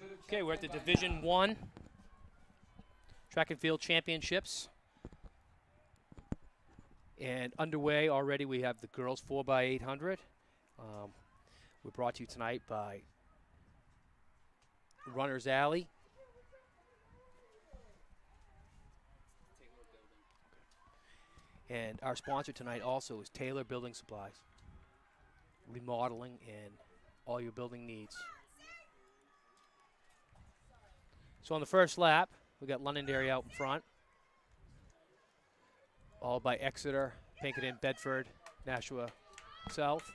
Okay, we're at the Division I Track and Field Championships. And underway already, we have the girls 4x800. We're brought to you tonight by Runner's Alley. And our sponsor tonight also is Taylor Building Supplies. Remodeling and all your building needs. So on the first lap, we got Londonderry out in front. All by Exeter, Pinkerton, Bedford, Nashua South.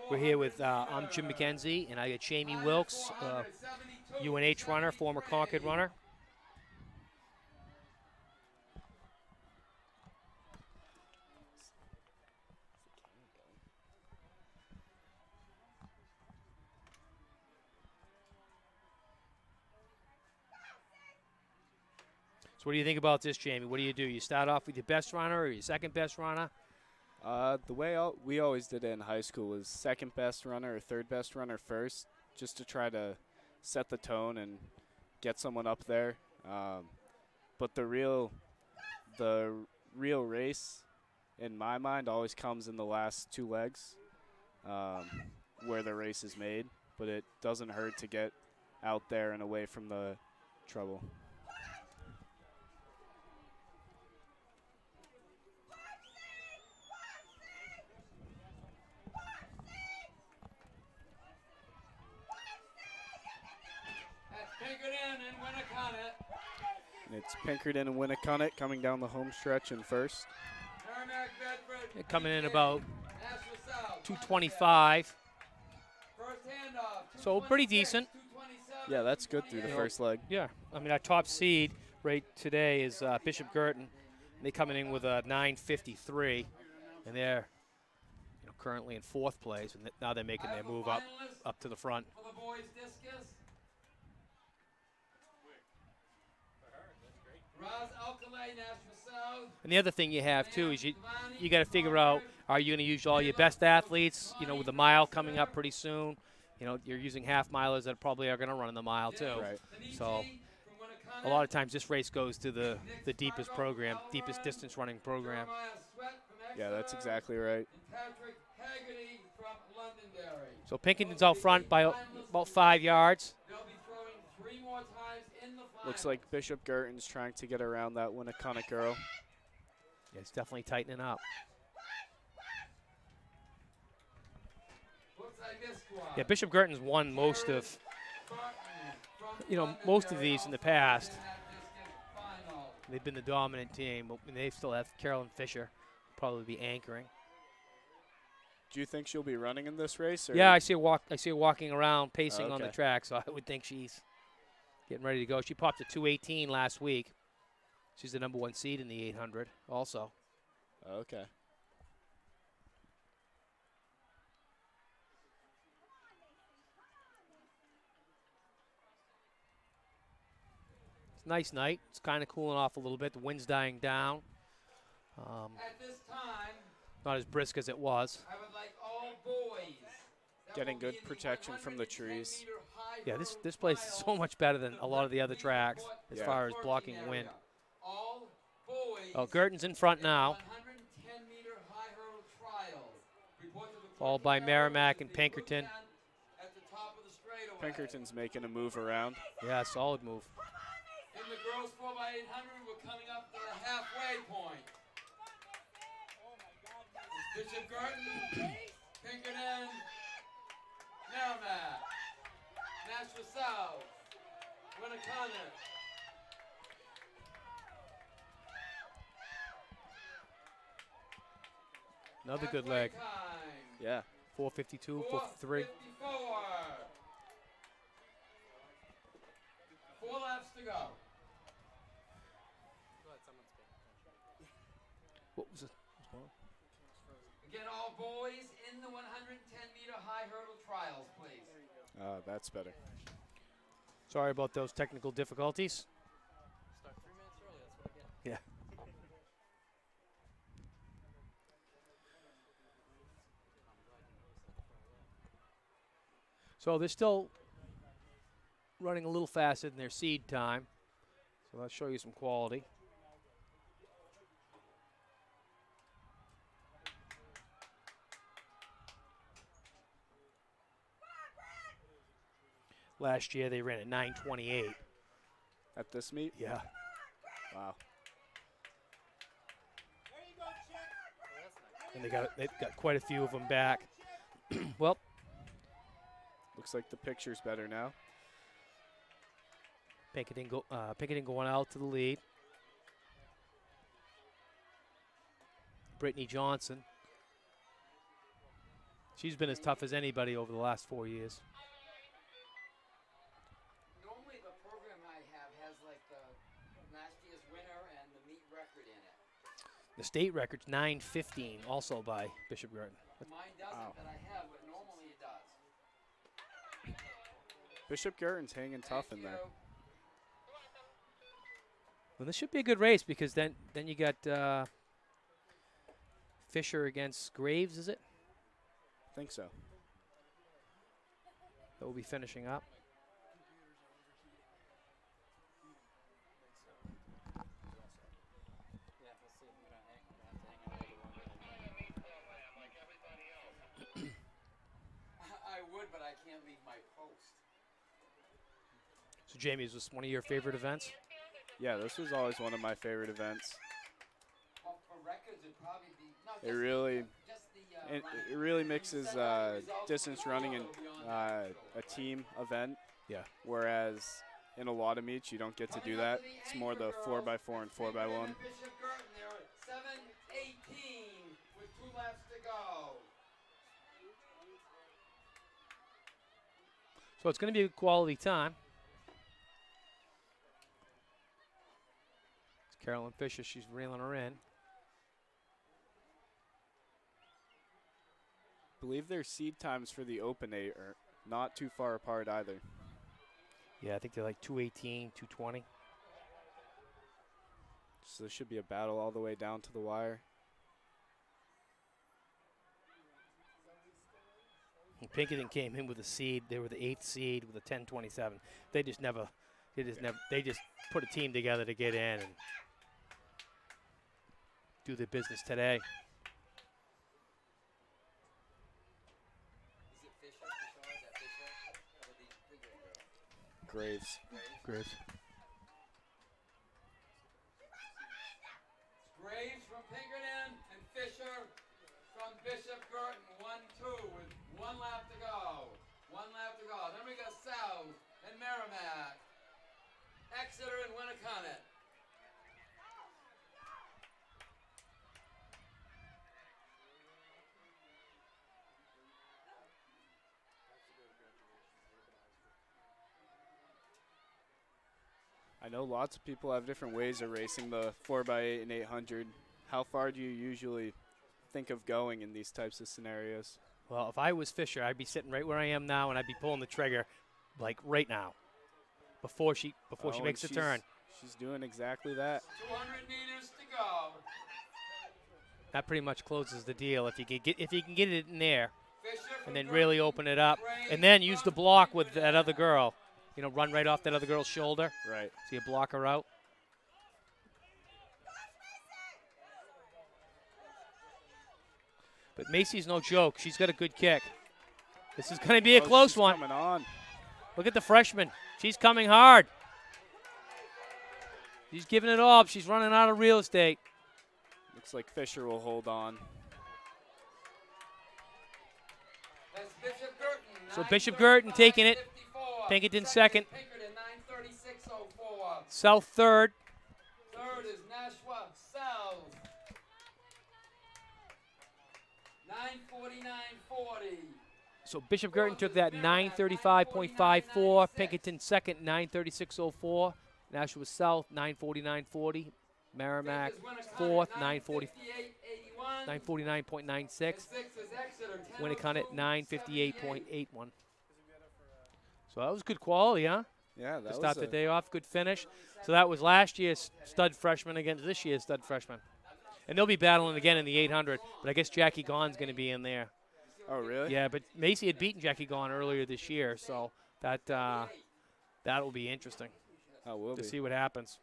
We're here with, I'm Jim McKenzie, and I got Jamie Wilkes, UNH runner, former Concord runner. So what do you think about this, Jamie? What do? You start off with your best runner or your second best runner? The way we always did it in high school was second best runner or third best runner first, just to try to set the tone and get someone up there. But the real race, in my mind, always comes in the last two legs, where the race is made. But it doesn't hurt to get out there and away from the trouble. And it's Pinkerton and Winnicott coming down the home stretch in first. They're coming in about 225. So pretty decent. Yeah, that's good through the first leg. Yeah, I mean, our top seed right today is Bishop Girton. They're coming in with a 9:53, and they're currently in fourth place, and now they're making their move up to the front. And the other thing you have too is you got to figure out, are you going to use all your best athletes? With the mile coming up pretty soon, you're using half milers that probably are going to run in the mile too. Right. So a lot of times this race goes to the deepest program, deepest distance running program. Yeah, that's exactly right. So Pinkerton's out front by about 5 yards. Looks like Bishop Girton's trying to get around that Winnicott girl. Yeah, it's definitely tightening up. Yeah, Bishop Girton's won most of these in the past. They've been the dominant team, but they still have Carolyn Fisher probably be anchoring. Do you think she'll be running in this race? Or? Yeah, I see her walking around, pacing on the track, so I would think she's getting ready to go. She popped a 2:18 last week. She's the #1 seed in the 800 also. Okay. It's a nice night. It's kind of cooling off a little bit. The wind's dying down. At this time, not as brisk as it was. I would like all boys. Getting good protection from the trees. Yeah, this place is so much better than a lot of the other tracks as far as blocking wind. Oh, Girton's in front now. Followed by Merrimack and Pinkerton. Pinkerton's making a move around. Yeah, solid move. In the girls 4x800, we're coming up to the halfway point. Bishop Girton, Pinkerton, Merrimack, Nashua South, Winnicott. Another good leg. Yeah. 4:52, 4:53. 4 laps to go. What was it? Again, all boys in the 110-meter high hurdle trials, please. That's better. Sorry about those technical difficulties. Start 3 minutes early, that's what I get. Yeah. So they're still running a little faster than their seed time. So let's show you some quality. Last year they ran at 9:28. At this meet? Yeah. Wow. And they've got quite a few of them back. Well, Looks like the picture's better now. Pinkerton going out to the lead. Brittany Johnson. She's been as tough as anybody over the last 4 years. Normally the program I have has like the last year's winner and the meet record in it. The state record's 9:15, also by Bishop Girton. Mine doesn't Wow. that I have, but normally it does. Bishop Girton's hanging tough in there. Well, this should be a good race because then you got Fisher against Graves, is it? I think so. That will be finishing up. Yeah, we'll see. We're gonna have to hang out a little longer. I would, but I can't leave my post. So, Jamie, is this one of your favorite events? Yeah, this was always one of my favorite events. Well, for records, it'd probably be no, It really, just the it, running. it really mixes Send out the results distance tomorrow, running and it'll be on that a show. team event. Yeah. Whereas in a lot of meets, you don't get to do that. It's more the 4x4 and 4x1. Bishop Girton, they're at 7:18 with 2 laps to go. So it's going to be a quality time. It's Carolyn Fisher. She's reeling her in. I believe their seed times for the Open 8 are not too far apart either. Yeah, I think they're like 2:18, 2:20. So this should be a battle all the way down to the wire. And Pinkerton came in with a seed. They were the 8th seed with a 10:27. They just put a team together to get in and do their business today. Is it Fisher? Fisher? Is that Fisher? Or the bigger girl? Graves. Graves. Graves from Pinkerton and Fisher from Bishop Girton. 1-2 with 1 lap to go. 1 lap to go. Then we got South and Merrimack, Exeter and Winnicott. I know lots of people have different ways of racing the 4x8 and 800. How far do you usually think of going in these types of scenarios? Well, if I was Fisher, I'd be sitting right where I am now, and I'd be pulling the trigger, like right now, before she Oh, makes a and turn. She's doing exactly that. 200 meters to go. That pretty much closes the deal. If you can get it in there, Fisher from and then Girton, really open it up, Graves and then use the from block with Pinkerton. that other girl. You know, run right off that other girl's shoulder, Right. so you block her out. But Macy's no joke. She's got a good kick. This is going to be a Oh, close she's one. coming on. Look at the freshman. She's coming hard. She's giving it all up. She's running out of real estate. Looks like Fisher will hold on. That's Bishop Girton. So Bishop Girton taking it. 9:35. Pinkerton second. Pinkerton 9:36.04. South third. Third is Nashua South. 9:49.40. So Bishop Girton took that 9:35.54. Pinkerton second, 9:36.04. Nashua South, 9:49.40. Merrimack fourth, 9:49.96. Sixth is Exeter. Winnicott at 9:58.81. So that was good quality, huh? Yeah, To that start was the day off, good finish. So that was last year's stud freshman against this year's stud freshman. And they'll be battling again in the 800, but I guess Jackie Gaughan's going to be in there Oh, really? Yeah, but Macy had beaten Jackie Gone earlier this year, so that that will be interesting Oh, will to be. see what happens.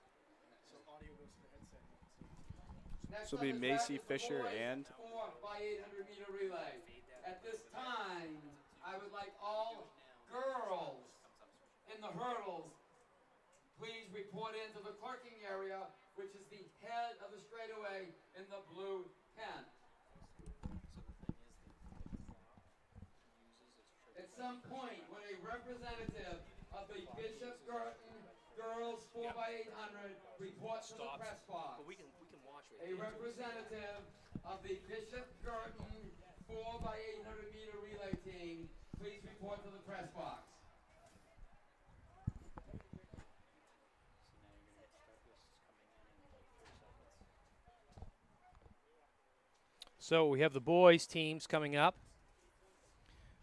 Next This will up be is Macy, the Fisher, boys and 4 by 800 meter relay. At this time, I would like all girls in the hurdles, please report into the clerking area, which is the head of the straightaway in the blue tent. At some point, when a representative of the Bishop Girton girls 4 by 800 report to the press box. we can watch A representative of the Bishop Girton 4 by 800 meter relay team, please report to the press box. So we have the boys teams coming up.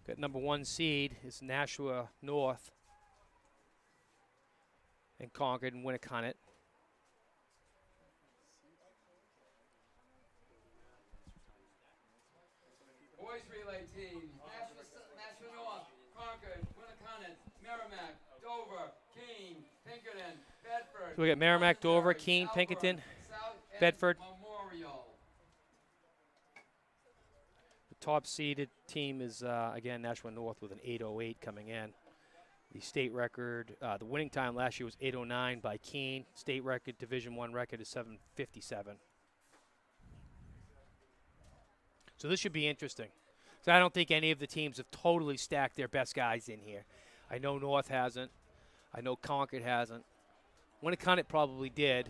Got number 1 seed is Nashua North and Concord and Winnicott. Boys relay team, Nashua North, Concord, Winnicott, Merrimack, Dover, Keene, Pinkerton, Bedford. So we got Merrimack, Dover, Londonderry, Keene, Southborough, Pinkerton, South End Bedford. Memorial. The top seeded team is, again, Nashua North with an 8:08 coming in. The state record, the winning time last year was 8:09 by Keene. State record, Division I record is 7:57. So this should be interesting. So I don't think any of the teams have totally stacked their best guys in here. I know North hasn't. I know Concord hasn't. Winnicott probably did.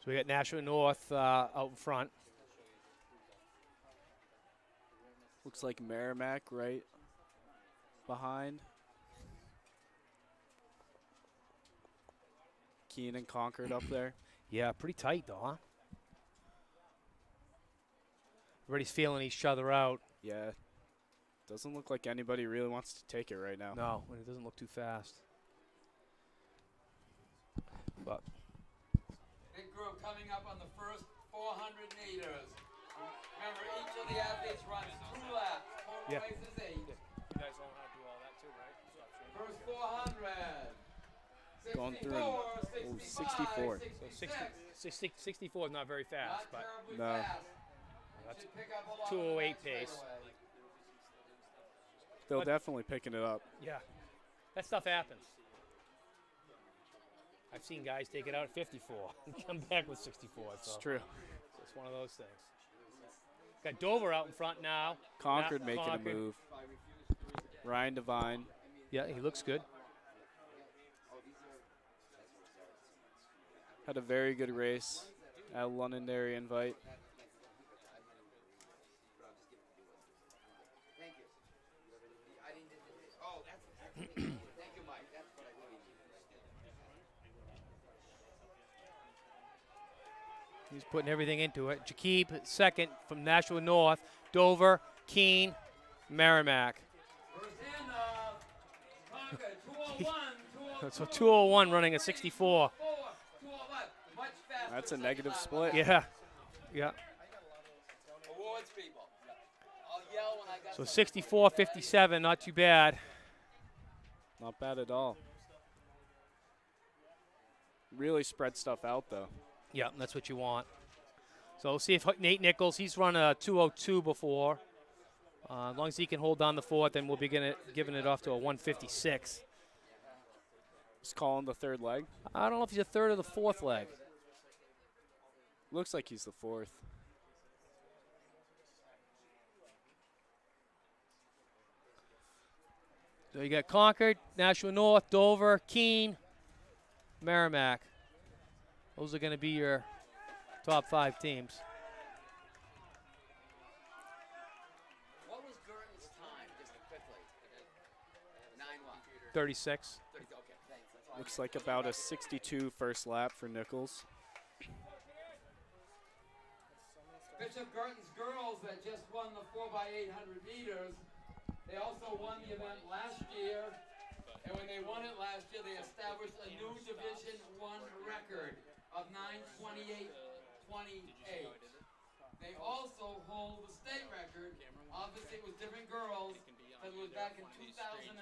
So we got Nashua North out in front. looks like Merrimack right behind. Keene and Concord up there. Yeah, pretty tight though, huh? Everybody's feeling each other out. Yeah. Doesn't look like anybody really wants to take it right now. No, it doesn't look too fast. But Big group coming up on the first 400 meters. Remember, each of the athletes runs 2 laps. Total Yeah. race is 8. you guys all know how to do all that too, right? First 400. Going through 64, an- 65, 64. So 64 is not very fast, Not but terribly No. fast. that's Should pick up a lot 2:08 on the next pace. straightaway. They'll But- definitely picking it up. yeah, that stuff happens. I've seen guys take it out at 54 and come back with 64. It's So true. it's one of those things. Got Dover out in front now. Concord Now- making Concord. a move. Ryan Devine. Yeah, he looks good. Had a very good race at Londonderry Invite. He's putting everything into it. Jakib second from Nashua North. Dover, Keene, Merrimack. First handoff. Concord, 201, 202. So 201 running a 64. 211. Much faster. That's a second negative lap. split. Yeah, yeah. Awards people. I'll yell when I got So something. 64-57, not too bad. Not bad at all. Really spread stuff out, though. Yeah, that's what you want. So we'll see if Nate Nichols, he's run a 202 before. As long as he can hold down the fourth, then we'll be giving it off to a 156. He's calling the third leg. I don't know if he's a third or the fourth leg. Looks like he's the fourth. So you got Concord, Nashua North, Dover, Keene, Merrimack. Those are going to be your top 5 teams. What was Gurdon's time, just quickly? 36. 30, okay, thanks. That's all I Looks like about a 62 first lap for Nichols. Bishop Girton's girls that just won the 4x800 meters. They also won the event last year, and when they won it last year, they established a new Division I record of 9:28.28. They also hold the state record. Obviously, it was different girls, because it was back in 2011.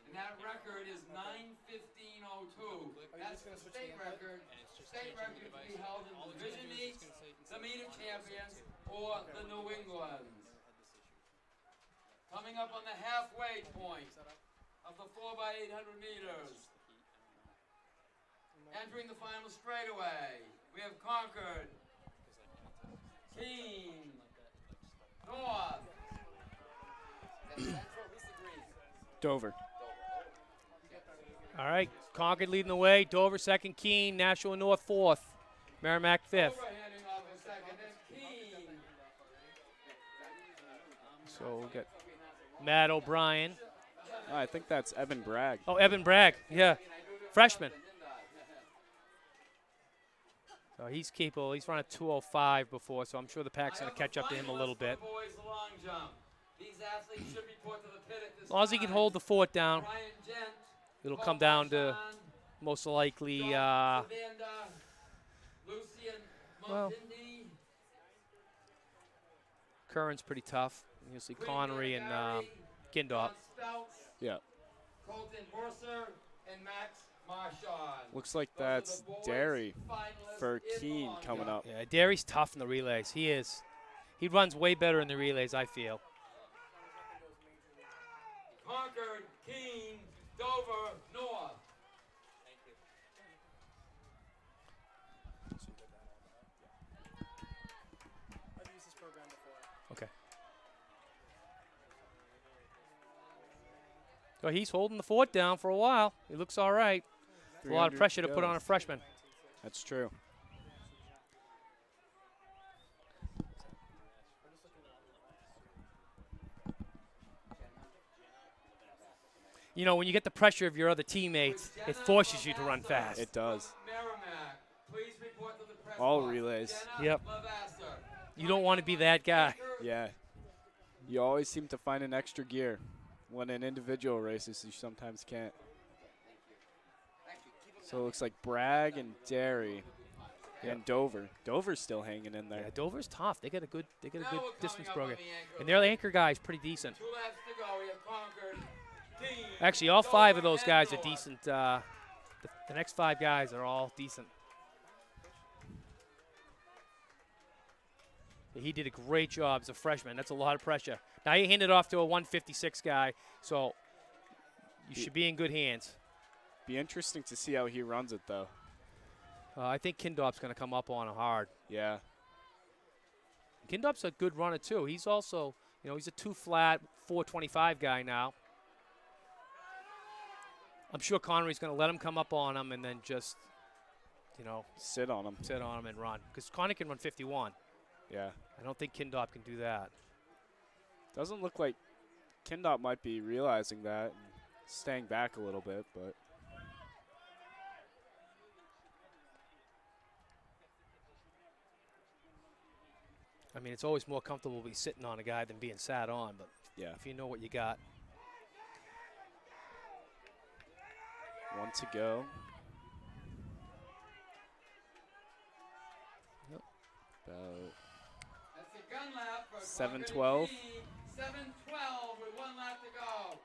And that record is 9:15.02. That's the state record. State record to be held in the division meets, the meet of champions, or the New Englands. Coming up on the halfway point of the 4x800 meters. Entering the final straightaway, we have Concord, Keene, North, Dover. All right, Concord leading the way. Dover second, Keene, Nashua North fourth, Merrimack fifth. Dover handing off a second, and Keene. So we'll get Matt O'Brien. Oh, I think that's Evan Bragg. Oh, Evan Bragg, yeah, freshman. So he's capable. He's run a 2:05 before, so I'm sure the pack's going to catch up to him a little bit. Boys long jump. These athletes should report to the pit at this As long as he can hold the fort down, Brian Gent, it'll come down to most likely, Savanda, Lucian well, Montindi, Curran's pretty tough. You'll see Quinn Connery and Danagari, Kindop. John Spouts, Yeah. Colton Mercer, and Max Marchand. Looks like Those are that's the boys Derry finalists for in the Keene long coming jump. up. Yeah, Derry's tough in the relays. He is. He runs way better in the relays, I feel. Concord, Keene, Dover, North. I've used this program before. Okay. So he's holding the fort down for a while. He looks all right. A lot of 300 pressure to put go. on a freshman. That's true. You know, when you get the pressure of your other teammates, it forces you to run fast. It does. Merrimack, please report to the press All box. relays. Jenna Yep. Lavasser. You don't want to be that guy. Yeah. You always seem to find an extra gear. When in individual races, you sometimes can't. So it looks like Bragg and Derry and Dover. Dover's still hanging in Yeah, there. Dover's tough. They got a good Now we're coming distance up program, on the anchor and their line. anchor guy is pretty decent. 2 laps to go. We have Concord, Keene, Actually, all five of Dover, those and guys are North. decent. The next five guys are all decent. He did a great job as a freshman. That's a lot of pressure. Now he handed off to a 156 guy, so you should be in good hands. Be interesting to see how he runs it, though. I think Kindop's going to come up on him hard. Yeah. Kindop's a good runner, too. He's also, you know, he's a 2-flat, 425 guy now. I'm sure Connery's going to let him come up on him and then just, you know, Sit on him. sit on him and run. Because Connery can run 51. Yeah. I don't think Kindop can do that. Doesn't look like Kindop might be realizing that and staying back a little bit, but I mean, it's always more comfortable to be sitting on a guy than being sat on, but yeah. if you know what you got. 1 to go. Yep. About That's a gun lap for 7:12. 7:12 with 1 lap to go.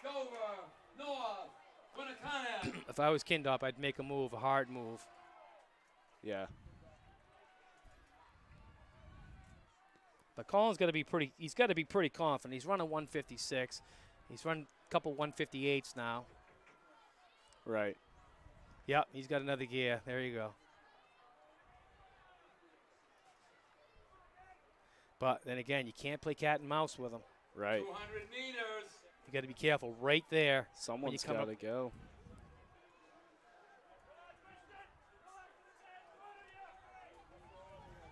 Dover, North, Winnicott. If I was Kindop, I'd make a move, a hard move. yeah. But Colin's got to be pretty. He's got to be pretty confident. He's running 156. He's run a couple 158s now. Right. Yep, he's got another gear. There you go. But then again, you can't play cat and mouse with him. Right. 200 meters. You got to be careful right there. Someone's come got up- to go.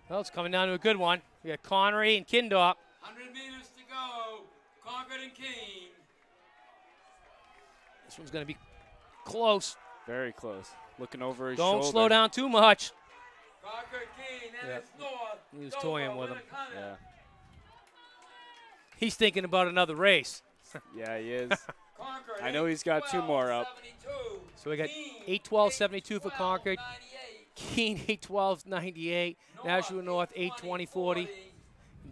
Well, it's coming down to a good one. We got Connery and Kindop. 100 meters to go. Concord and Keene. This one's going to be close. Very close. Looking over his Don't shoulder. slow down too much. Concord Keene and Yep. it's North. He was Dover, toying with him. Winnicott. Yeah. He's thinking about another race. Yeah, he is. Concord, I know he's got 2 more up. 8-12-72. So we got Keene, 8-12-72 for 8-12-98. Concord. Keene 8-12-98. National North 8-20-40.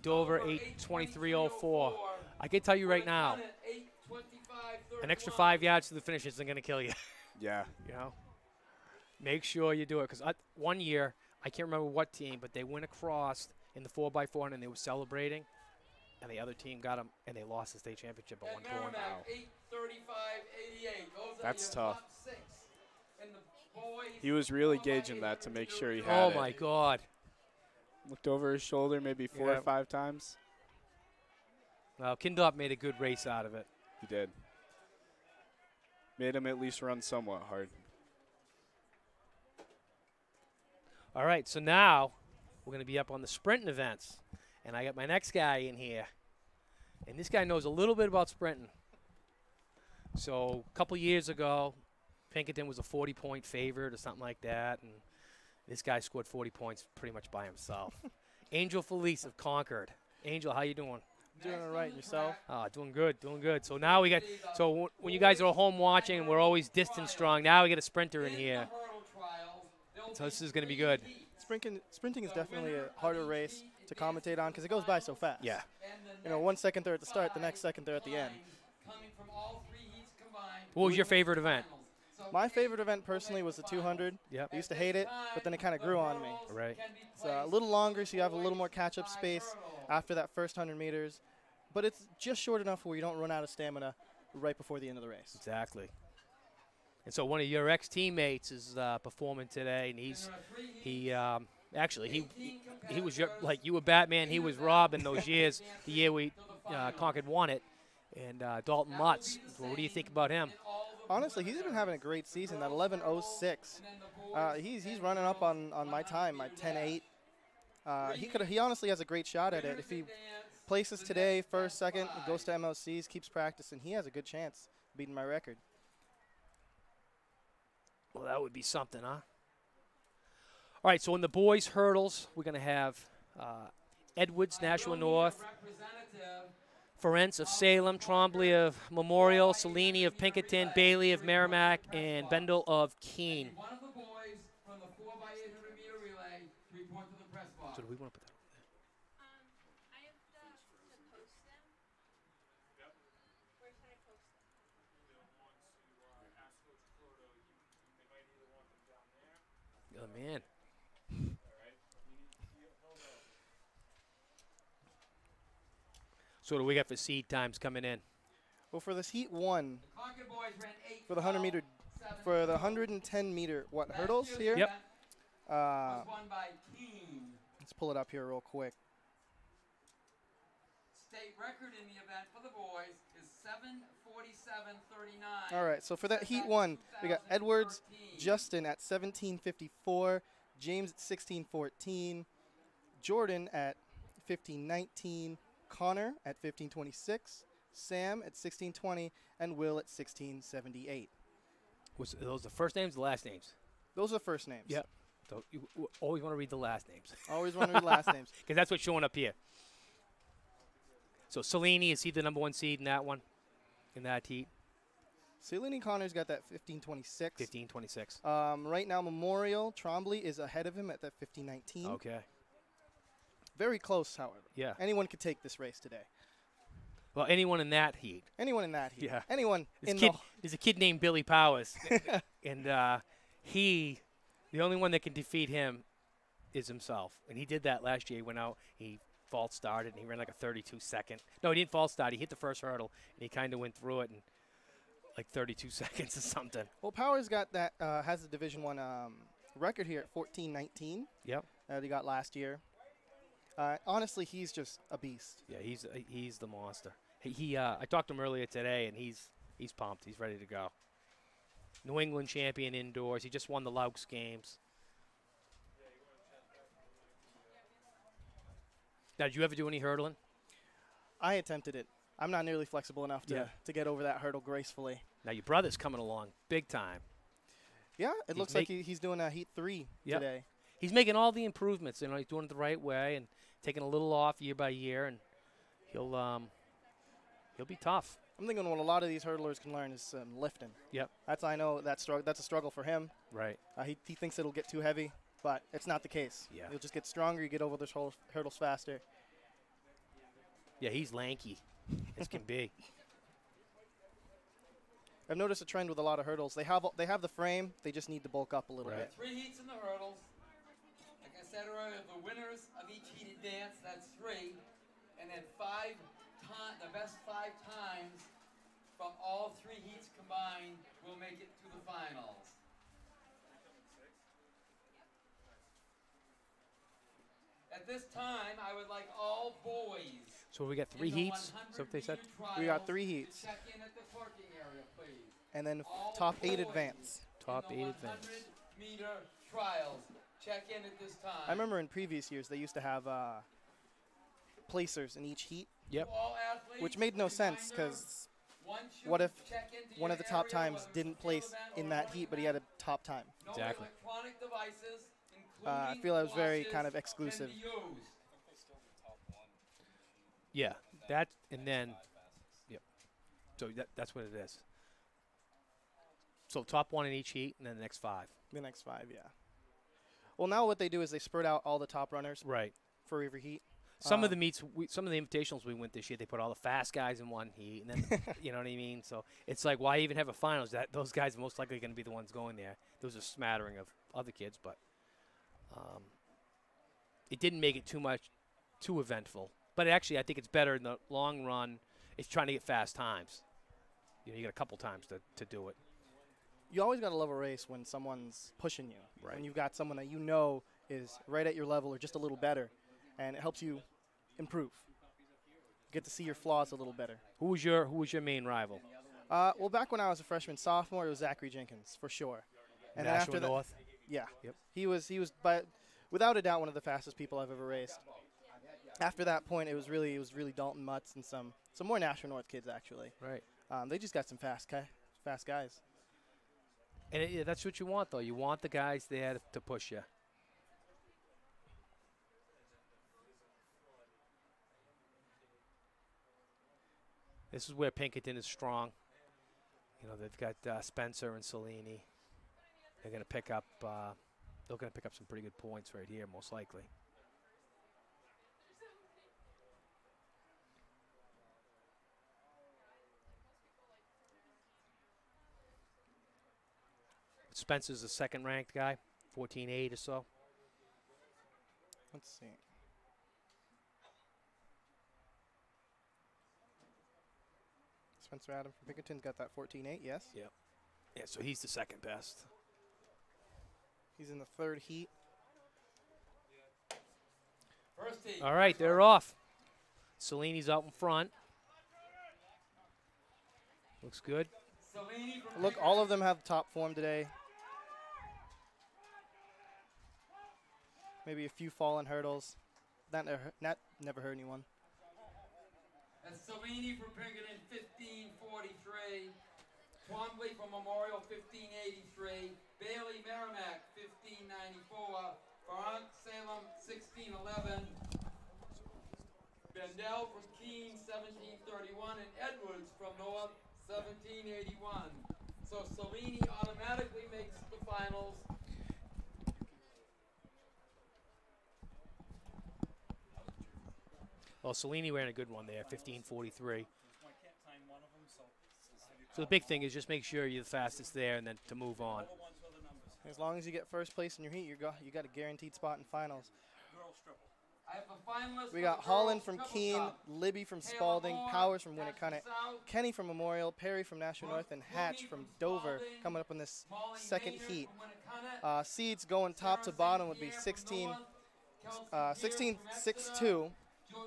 Dover 8-23-04. I can tell you right now, an extra 5 yards to the finish isn't going to kill you. Yeah. You know, make sure you do it, because one year, I can't remember what team, but they went across in the 4x400 and they were celebrating, and the other team got them, and they lost the state championship at one point. Merrimack, 8-35-88. Those are That's your tough. top 6. And the boys He was really gauging that to make sure he had Oh it. my God! Looked over his shoulder maybe 4 Yeah. or 5 times. Well, Kindop made a good race out of it. He did. Made him at least run somewhat hard. All right, so now we're going to be up on the sprinting events, and I got my next guy in here, and this guy knows a little bit about sprinting. So a couple years ago, Pinkerton was a 40-point favorite or something like that, and this guy scored 40 points pretty much by himself. Angel Felice of Concord. Angel, how you doing? Doing all right, yourself? Doing good, doing good. So now we got, so when you guys are home watching, we're always distance strong. Now we get a sprinter in here. So this is going to be good. Sprinting is definitely a harder race to commentate on because it goes by so fast. Yeah. You know, 1 second they're at the start, the next second they're at the end. What was your favorite event? My favorite event personally was the 200. Yep. I used to hate it, but then it kind of grew on me. Right. It's a little longer, so you have a little more catch-up space after that first 100 meters. But it's just short enough where you don't run out of stamina right before the end of the race. Exactly. And so one of your ex-teammates is performing today, and he was like you were Batman, he was Robin those years. The year we Concord won it, and Dalton Mutz. What do you think about him? Honestly, he's been having a great season. That 11:06, he's running up on my time, my 10:8. He honestly has a great shot at it. If he places today, first, second, goes to MLCs, keeps practicing, he has a good chance beating my record. Well, that would be something, huh? All right, so in the boys' hurdles, we're going to have Edwards, Nashua North, Ferenc of Salem, Trombley of Memorial, Cellini of Pinkerton, Bailey of Merrimack, and Bendel of Keene. One of the boys from the 4x800 meter relay to report to the press box. So do we want to put that over there? I have to post them. Where should I post them? Oh, man. So what do we got for seed times coming in? Well, for this heat 1, Concord boys ran 8, for the 100 meter, for the 110 meter hurdles here. Yep. was won by Keene. Let's pull it up here real quick. State record in the event for the boys is 7:47:39. All right, so for that heat 1, we got Edwards, 2013. Justin at 17:54, James at 16:14, Jordan at 15:19, Connor at 15:26, Sam at 16:20, and Will at 16:78. Was those the first names, the last names? Those are the first names. Yep. So you always want to read the last names, Always want to read the last names. because that's what's showing up here. So Cellini, is he the number 1 seed in that one, in that heat? Celine Connor's got that 15:26. 15-26. Right now, Memorial Trombley is ahead of him at that 15:19. Okay. Very close, however. Yeah. Anyone could take this race today. Well, anyone in that heat. Anyone in that heat. Yeah. Anyone There's, in there's a kid named Billy Powers, and the only one that can defeat him is himself. And he did that last year. He went out, he false started, and he ran like a 32 second. No, he didn't false start. He hit the first hurdle, and he kind of went through it in like 32 seconds or something. Well, Powers got that has the Division I record here at 14:19 Yep. that he got last year. Honestly, he's just a beast. Yeah, he's the monster. I talked to him earlier today, and he's pumped. He's ready to go. New England champion indoors. He just won the Laux games. Now, did you ever do any hurdling? I attempted it I'm not nearly flexible enough to get over that hurdle gracefully. Now your brother's coming along big time. Yeah, it He's looks like he's doing a heat 3 Yep. today. He's making all the improvements. You know, he's doing it the right way and taking a little off year by year, and he'll be tough. I'm thinking what a lot of these hurdlers can learn is lifting. Yep. That's a struggle for him. Right. He thinks it'll get too heavy, but it's not the case. Yeah. You'll just get stronger. You get over those hurdles faster. Yeah, he's lanky as can be. I've noticed a trend with a lot of hurdles. They have the frame. They just need to bulk up a little Right. bit. 3 heats in the hurdles. Like I said earlier, the winners of each heated dance, that's 3. And then the best 5 times from all 3 heats combined will make it to the finals. At this time, I would like all boys So we got 3 in the heats. Is that what they said? 100-meter We got trials 3 to heats. check in at the parking area, please. And then All top 8 boys advance. Top in 8 the advance. 100-meter trials. Check in at this time. I remember in previous years they used to have placers in each heat, Yep. All athletes, which made no reminder, sense because once you what if check into one your of the top area, times whether it's didn't a place field event in or that running heat, but he had a event, top time? no Exactly. electronic devices, I including feel that was very watches, kind of can exclusive. be used. Yeah. That and then. Yep. So that's what it is. So top 1 in each heat, and then the next 5. The next 5, yeah. Well, now what they do is they spread out all the top runners Right. for every heat. Some of the meets, some of the invitationals we went this year, they put all the fast guys in one heat, and then you know what I mean. So it's like, why even have a finals? That those guys are most likely going to be the ones going there. There was a smattering of other kids, but it didn't make it too eventful. But actually, I think it's better in the long run. It's trying to get fast times. You know, you got a couple times to do it. You always got to love a race when someone's pushing you. Right. When you've got someone that you know is right at your level or just a little better, and it helps you improve. You get to see your flaws a little better. Who was your main rival? Well, back when I was a freshman, sophomore, it was Zachary Jenkins for sure. And then National after that, North. yeah, Yep. he was by, without a doubt, one of the fastest people I've ever raced. After that point, it was really Dalton Mutz and some more National North kids actually. Right. They just got some fast guys. And that's what you want, though. You want the guys there to push you. This is where Pinkerton is strong. You know, they've got Spencer and Cellini. They're going to pick up. They're going to pick up some pretty good points right here, most likely. Spencer's the second-ranked guy, 14.8 or so. Let's see. Spencer Adam from Pinkerton's got that 14.8, yes. Yep. Yeah, so he's the second best. He's in the 3rd heat. First heat. All right, they're off. Cellini's out in front. Looks good. Cellini from Look, all of them have top form today. Maybe a few fallen hurdles. That never hurt anyone. That's Cellini from Pinkerton, 1543. Twombly from Memorial, 1583. Bailey Merrimack, 1594. Farunk Salem, 1611. Bendel from Keene, 1731. And Edwards from North, 1781. So Cellini automatically makes the finals. Well, Cellini ran a good one there, 15:43. So the big thing is just make sure you're the fastest there and then to move on. As long as you get first place in your heat, you got a guaranteed spot in finals. I have a finalist We for got the Holland girls' from triple Keene, cup. Libby from Taylor Spalding, Moore, Powers from Jackson Winnicott, South, Kenny from Memorial, Perry from National North, and Hatch from Dover coming up in this Molly second Maynard heat. from Winnicott, Seeds going top to Sarah bottom would be St. Pierre 16, from North, Kelsey Gears from Exeter, 16-6-2 Julia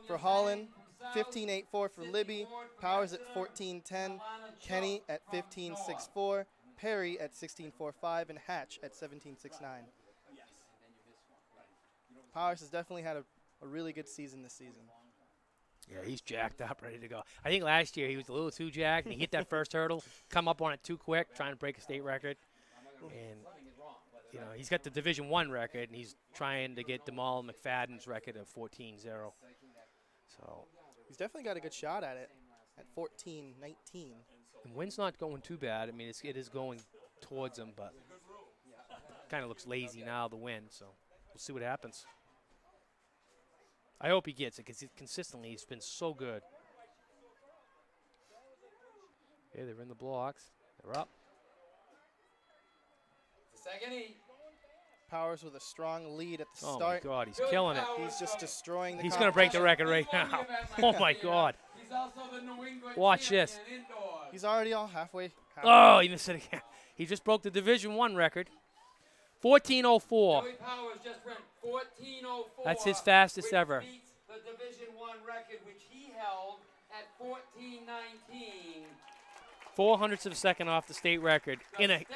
for Zhang Holland, from South, 15-8-4 for Sydney Libby, Ford from Powers at Exeter, 14-10, Alana Kenny Chuck at from North. 15-6-4, Perry at 16-4-5, and Hatch at 17-6-9. Powers has definitely had a really good season this season. Yeah, he's jacked up, ready to go. I think last year he was a little too jacked, and he hit that first hurdle, come up on it too quick, trying to break a state record. And, you know, he's got the Division I record, and he's trying to get Demal McFadden's record of 14-0. So, He's definitely got a good shot at it at 14-19. the wind's not going too bad. I mean, it is going towards him, but kind of looks lazy now, the wind. So, we'll see what happens. I hope he gets it because consistently he's been so good. Okay, they're in the blocks. They're up. Second heat. Powers with a strong lead at the Oh, start. my God, he's killing it. He's just destroying the He's going to break the competition. record right now. Oh, my God. He's also the New England Watch this. champion indoors. He's already all halfway. Oh, he missed it again. He just broke the Division I record. 14:04. Joey Powers just ran 14:04. That's his fastest which ever. beats the Division I record, which he held at 14:19. 400ths of a second off the state record The in a state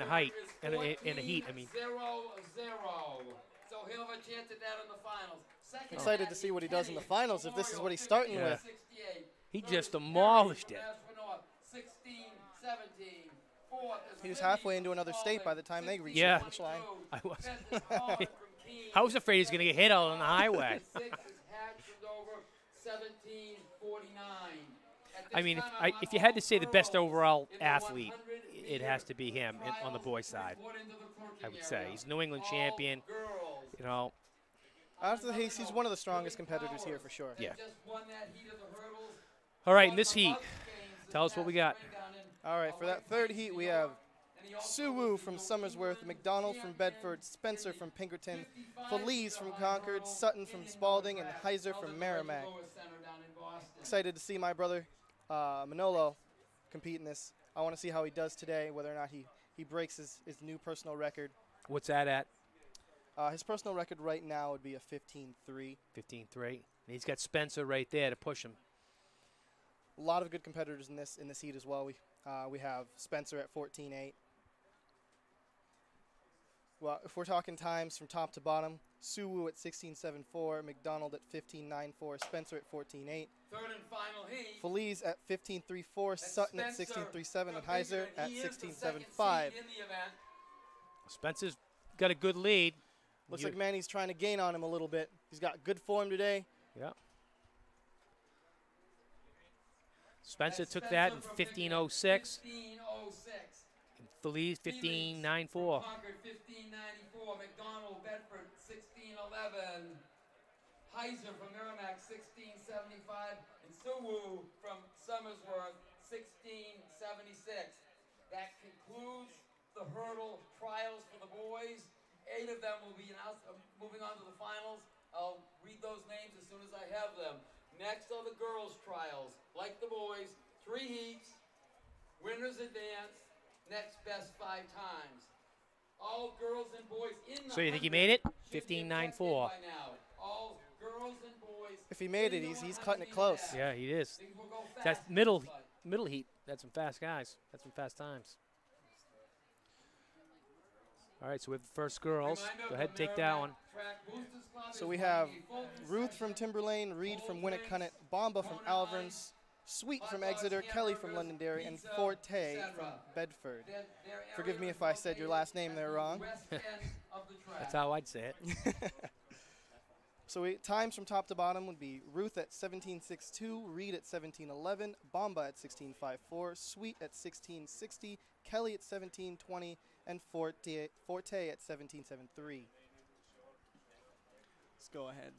height record is in a heat. I mean, 14:00. So he'll have a chance at that in the finals. Second Excited at to see what he Kenny does in the finals if this is Memorial, what he's starting Yeah. with. 68. he Third just is Perry demolished from it. Aspinall, 16-17. Fourth is He was Whitney halfway into from another state by the Spalding, time they reached Yeah. the finish line. 16-22. I was. Fifth is Hall from Keene, I was afraid he was going to get hit out on the highway. Sixth is Hatch from Dover, 17:49. At I this mean, time, I'm if on you had all to say the best girls overall in the athlete, 100 it has to be him on the boys' side. report into the clerking I would say area. he's New England All champion. girls. You know, After the Hayes, he's one of the strongest competitors here for sure. Yeah. Just won that heat of the hurdles. all right, in Won this the heat, Bucks games this tell us what we got. past spring down in All right, for that third heat, we have Sue Woo from Summersworth, McDonald from Bedford, Spencer from Pinkerton, Feliz from Concord, Sutton from Spalding, and Heiser from Merrimack. Excited to see my brother Manolo compete in this. I want to see how he does today, whether or not he breaks his new personal record. What's that at? His personal record right now would be a 15-3. 15-3. And he's got Spencer right there to push him. A lot of good competitors in this heat as well. We have Spencer at 14-8. Well, if we're talking times from top to bottom, Suwu at 16.74, McDonald at 15.94, Spencer at 14.8, Third and final heat. Feliz at 15.34, Sutton at Spencer 16.37, and from Heiser Pinkerton. at He is the second 16.75. seed in the event. Spencer's got a good lead. Looks like Manny's trying to gain on him a little bit. He's got good form today. Yeah. Spencer That's took Spencer that in from 15:06. 15:06. Feliz Felix 15.94. from Concord, 15:94. McDonald, Bedford, 16:11. Heiser from Merrimack, 16:75. And Suwu from Summersworth, 16:76. That concludes the hurdle trials for the boys. 8 of them will be announced, moving on to the finals. I'll read those names as soon as I have them. Next are the girls' trials. Like the boys, 3 heats, winners advance, next best 5 times. All girls and boys in the So you think he 100 made it? should be 15.94. accepted by now. All girls and boys If he made it, in the he's 100 cutting it meter close. dash. Yeah, he is. Things will go That's fast, middle but heat. That's some fast guys. That's some fast times. All right, so we have the first girls. reminder Go of ahead, the take that one. Merrimack Track Boosters Club So is we running have a full Ruth from session. Timberlane, Reed from Winnicunnet, Bomba from Alverns, Sweet from Exeter, Kelly from Londonderry, and Forte from Bedford. Their Forgive area me is if I said your located last name at there the wrong. west end of the track. That's how I'd say it. So times from top to bottom would be Ruth at 17.62, Reed at 17.11, Bomba at 16.54, Sweet at 16.60, Kelly at 17.20, and Forte at 17.73. Let's go ahead.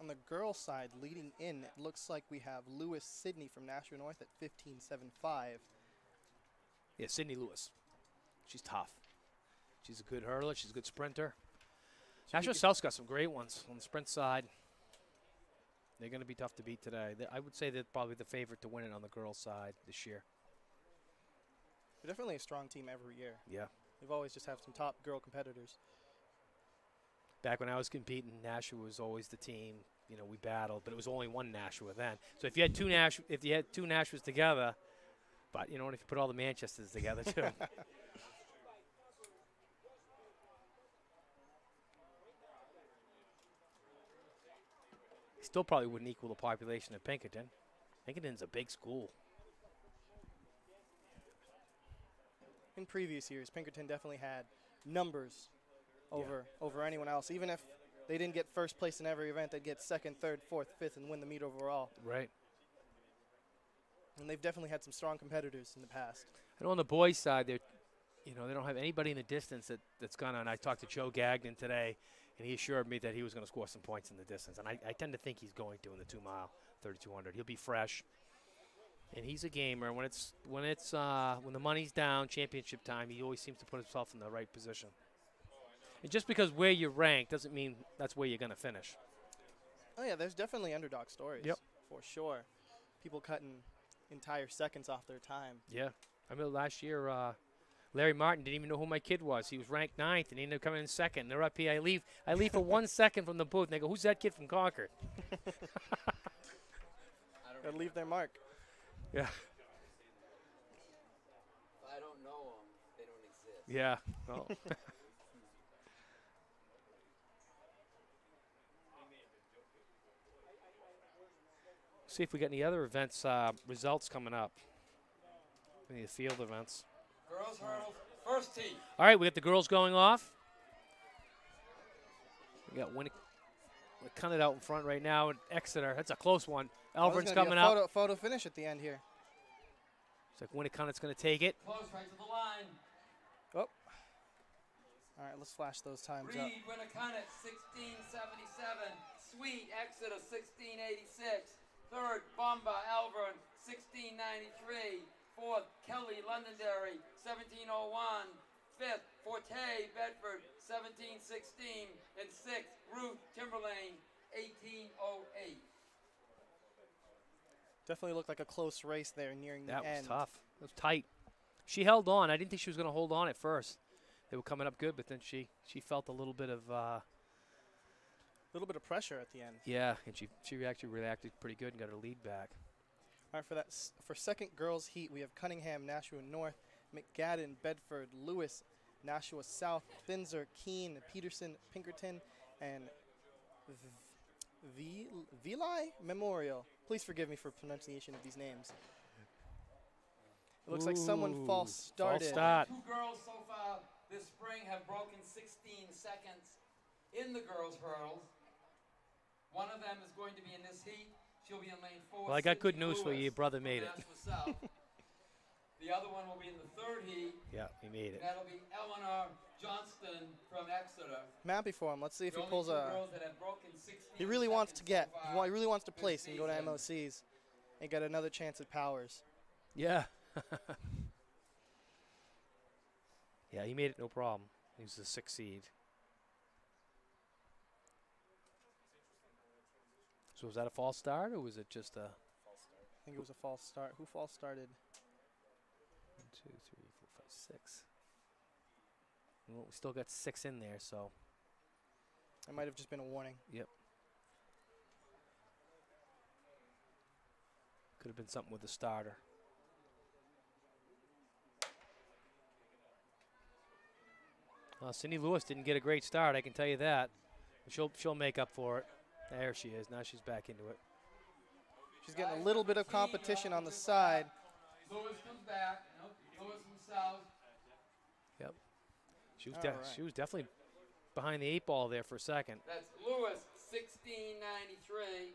On the girls' side, leading in, it looks like we have Lewis Sidney from Nashua North at 15.75. Yeah, Sydney Lewis. She's tough. She's a good hurdler. She's a good sprinter. Nashua South's got some great ones on the sprint side. They're going to be tough to beat today. I would say they're probably the favorite to win it on the girls' side this year. They're definitely a strong team every year. Yeah. They've always just have some top girl competitors. Back when I was competing, Nashua was always the team. You know, we battled, but it was only one Nashua then. So if you had two Nashuas together, but you know what? If you put all the Manchesters together too. Still probably wouldn't equal the population of Pinkerton. Pinkerton's a big school. In previous years, Pinkerton definitely had numbers over anyone else. Even if they didn't get first place in every event, they'd get second, third, fourth, fifth, and win the meet overall. Right. And they've definitely had some strong competitors in the past. I know on the boys' side, they don't have anybody in the distance that's gonna. And I talked to Joe Gagnon today, and he assured me that he was going to score some points in the distance. And I tend to think he's going to in the 2 mile, 3,200. He'll be fresh, and he's a gamer. When the money's down, championship time, he always seems to put himself in the right position. And just because where you're ranked doesn't mean that's where you're going to finish. Oh yeah, there's definitely underdog stories. Yep. For sure. People cutting entire seconds off their time. Yeah. I remember last year, Larry Martin didn't even know who my kid was. He was ranked 9th, and he ended up coming in 2nd. And they're up here. I leave for 1 second from the booth, and they go, "Who's that kid from Concord?" Gotta leave their mark. Yeah. If I don't know them, they don't exist. Yeah. Well. See if we got any other events, results coming up. Any of the field events. Girls hurdles, first tee. All right, we got the girls going off. We got Winnick. We're cutting it out in front right now at Exeter. That's a close one. Elvern's coming up. Photo finish at the end here. It's like Winnicott going to take it. Close right to the line. Oh. All right, let's flash those times up. Reed Winnicott 1677. Sweet Exeter 1686. Third, Bomba Alvern 1693. Fourth, Kelly Londonderry 1701. Fifth, Forte Bedford 1716. And sixth, Ruth Timberlane 1808. Definitely looked like a close race there nearing the end. That was tough. It was tight. She held on. I didn't think she was going to hold on at first. They were coming up good, but then she felt a little bit of pressure at the end. Yeah, and she actually reacted pretty good and got her lead back. All right, for second girls heat, we have Cunningham, Nashua North, McGadden, Bedford, Lewis, Nashua South, Finzer, Keene, Peterson, Pinkerton, and Vili Memorial. Please forgive me for pronunciation of these names. It looks like someone false started. False start. 2 girls so far this spring have broken 16 seconds in the girls' hurdles. One of them is going to be in this heat. She'll be in lane 4. Well, I got good Sydney news for you. Your Lewis brother from made it. Nashua South. The other one will be in the 3rd heat. Yeah, he made it. That'll be Eleanor Johnston from Exeter. I'm happy for him. Let's see if The he only pulls 2 a. girls that have broken 16 He really wants to seconds get. so far He really wants to this place and go to season. MOCs and get another chance at Powers. Yeah. Yeah, he made it no problem. He was the 6th seed. So was that a false start, or was it just a? I think it was a false start. Who false started? 1, 2, 3, 4, 5, 6. Well, we still got 6 in there, so. It might have just been a warning. Yep. Could have been something with the starter. Cindy Lewis didn't get a great start, I can tell you that. She'll make up for it. There she is. Now she's back into it. She's getting a little bit of competition on the side. Lewis comes back. Nope. Lewis from South. Yep. She was, All right. she was definitely behind the 8 ball there for a second. That's Lewis 1693.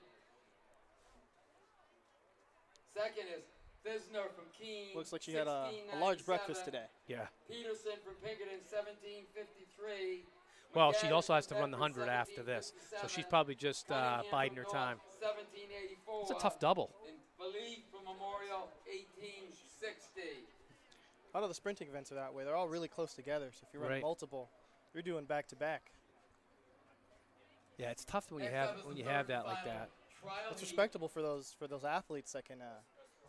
Second is Fisner from Keene. Looks like she had a large breakfast today. Yeah. Peterson from Pinkerton 1753. Well, she McGadden also has to from run the Bedford, 100 after this, so she's 1757. probably just Cunningham biding from her time. North, 1784. It's a tough double. And Believe from Memorial 1860. A lot of the sprinting events are that way. They're all really close together. So if you're running Right. multiple, you're doing back to back. Yeah, it's tough when you Next have up is when the you have third that like final that. trial It's heat. respectable for those athletes that can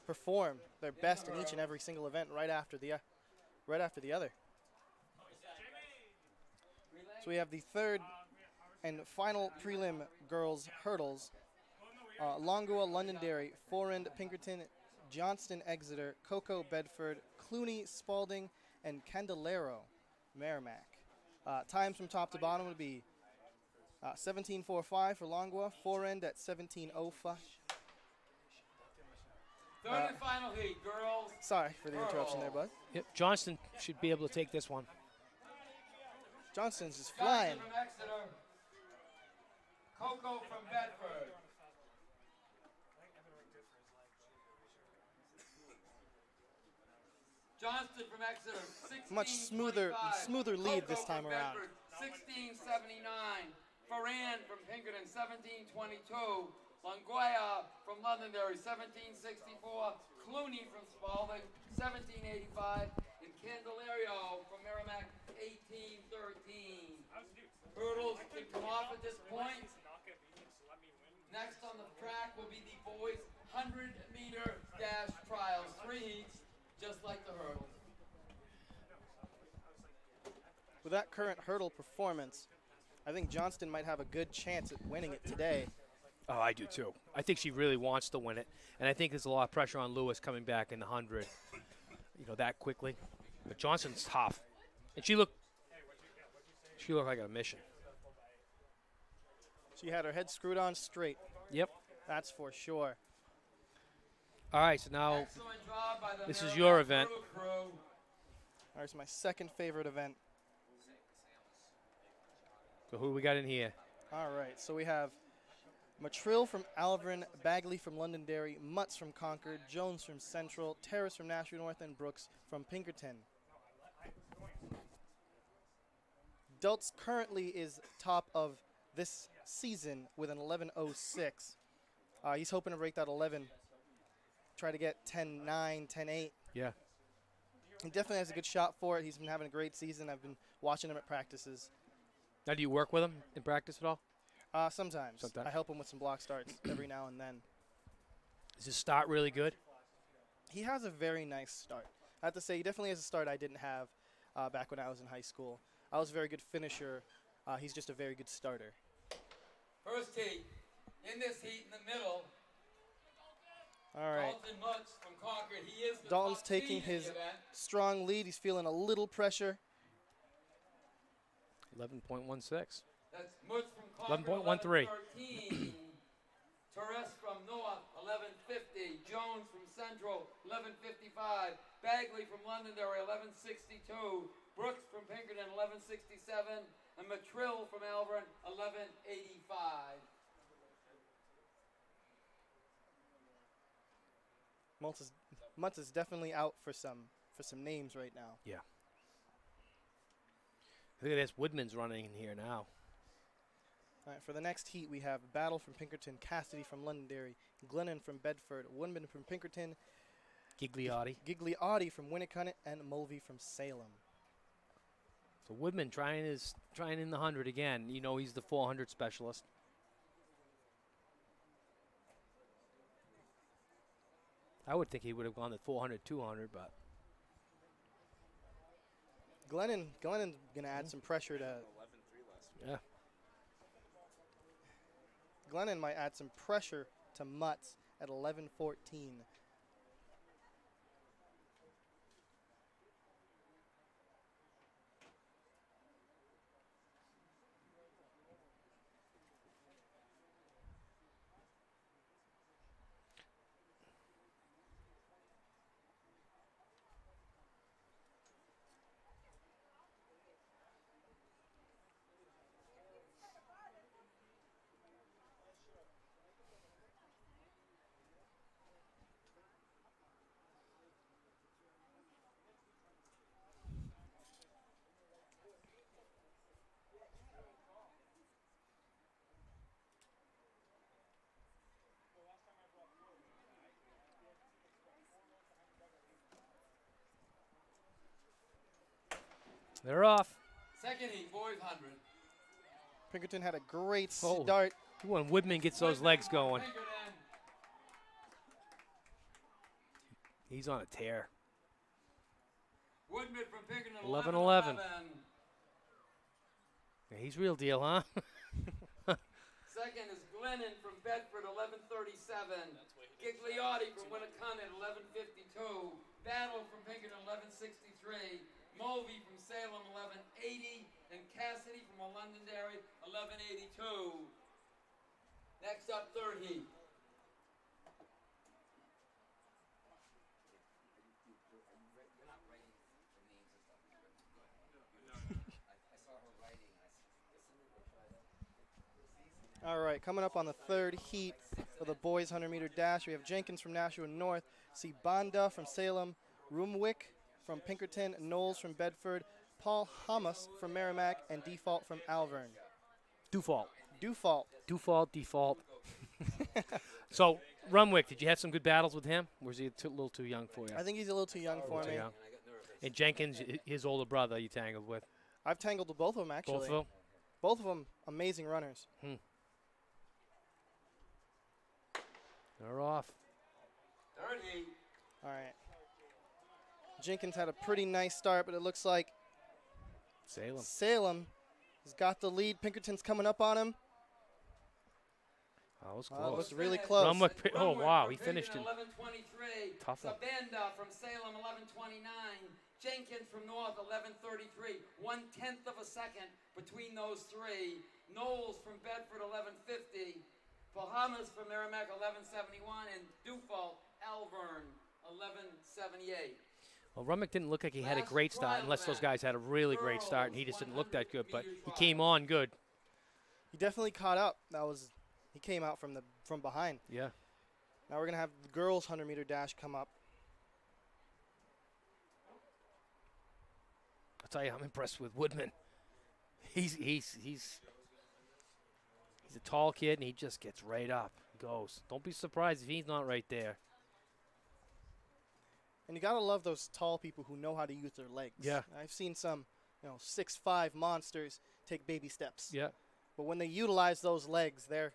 perform their best in each and every single event right after the other. So we have the third And final prelim girls hurdles. Longua, Londonderry, Forend, Pinkerton, Johnston, Exeter, Cocoa, Bedford, Clooney, Spalding, and Candelero, Merrimack. Times from top to bottom would be 17:45 for Longua, Forend at 17:05. Third and final heat, girls. Sorry for the interruption there, bud. Yep, Johnston should be able to take this one. Johnston's just flying. Johnson from Exeter. Coco from Bedford. Johnston from Exeter, 16. Much smoother lead this time around. 1679. Ferran from Pinkerton, 1722. Longoya from Londonderry, 1764. Clooney from Spalding, 1785. And Candelario from Merrimack, 1813. Hurdles can come off at this point. Next on the track will be the boys' 100-meter dash trials. 3 heats, just like the hurdles. With that current hurdle performance, I think Johnston might have a good chance at winning it today. Oh, I do too. I think she really wants to win it, and I think there's a lot of pressure on Lewis coming back in the 100, that quickly. But Johnston's tough, and she looked like a mission. She had her head screwed on straight. Yep. That's for sure. All right, so now Excellent job by the this is Merrimack your event. crew. All right, it's my second favorite event. So who we got in here? All right, so we have Matrill from Alverin, Bagley from Londonderry, Mutz from Concord, Jones from Central, Terrace from Nashua North, and Brooks from Pinkerton. Dultz currently is top of this season with an 11:06. He's hoping to break that 11, try to get 10:9, 10:8. Yeah. He definitely has a good shot for it. He's been having a great season. I've been watching him at practices. Now, do you work with him in practice at all? Sometimes. Sometimes. I help him with some block starts every now and then. Is his start really good? He has a very nice start. I have to say, he definitely has a start I didn't have back when I was in high school. I was a very good finisher. He's just a very good starter. First heat. In this heat in the middle, All right. Dalton Mutz from Concord. He is the Dalton's top seed taking in the his event. strong lead. He's feeling a little pressure. 11.16. That's Mutz from Concord, 11.13. 11:13. Torres from Noah, 11:50. Jones from Central, 11:55. Bagley from Londonderry, 11:62. Brooks from Pinkerton, 11:67. And Matrill from Alverin, 11:85. Mutz is definitely out for some names right now. Yeah. Look at this. Woodman's running in here now. All right, for the next heat, we have Battle from Pinkerton, Cassidy from Londonderry, Glennon from Bedford, Woodman from Pinkerton, Gigliotti from Winnicott, and Mulvey from Salem. So Woodman trying in the 100 again. He's the 400 specialist. I would think he would have gone the 400, 200, but Glennon's going to add some pressure to. 11-3 last week. yeah. Glennon might add some pressure to Mutz at 11:14. They're off. Second heat, boys 100. Pinkerton had a great Oh. start. When Woodman gets those legs going, Pinkerton. he's on a tear. Woodman from Pinkerton, 11-11. 11-11. Yeah, he's real deal, huh? Second is Glennon from Bedford, 11:37. Gigliotti from Winnicott, 11:52. Battle from Pinkerton, 11:63. Mulvey from Salem, 11:80. And Cassidy from Londonderry, 11:82. Next up, third heat. All right, coming up on the third heat for the boys 100-meter dash, we have Jenkins from Nashua North, Sibanda from Salem, Rumwick from Pinkerton, Knowles from Bedford, Paul Hamas from Merrimack, and Default from Alvern. Default. Default. Default. So, Rumwick, did you have some good battles with him? Or was he a little too young for you? I think he's a little too young for me. young. And Jenkins, his older brother, you tangled with. I've tangled with both of them, actually. Both of them? Both of them amazing runners. They're off. Third heat. All right. Jenkins had a pretty nice start, but it looks like Salem has got the lead. Pinkerton's coming up on him. That was It close. looks really close. Rumwick, oh, wow, he finished in 11:23. tough one. Sabenda from Salem, 11:29. Jenkins from North, 11:33. 1/10 of a second between those three. Knowles from Bedford, 11:50. Bahamas from Merrimack, 11:71. And Default, Alvern, 11:78. Well, Rumwick didn't look like he had a great start unless those guys had a really great start, and he just didn't look that good, but he came on good. He definitely caught up. He came out from behind. Yeah. Now we're gonna have the girls 100-meter dash come up. I'll tell you, I'm impressed with Woodman. He's a tall kid, and he just gets right up, goes. Don't be surprised if he's not right there. And you gotta love those tall people who know how to use their legs. Yeah. I've seen some, 6'5" monsters take baby steps. Yeah. But when they utilize those legs, they're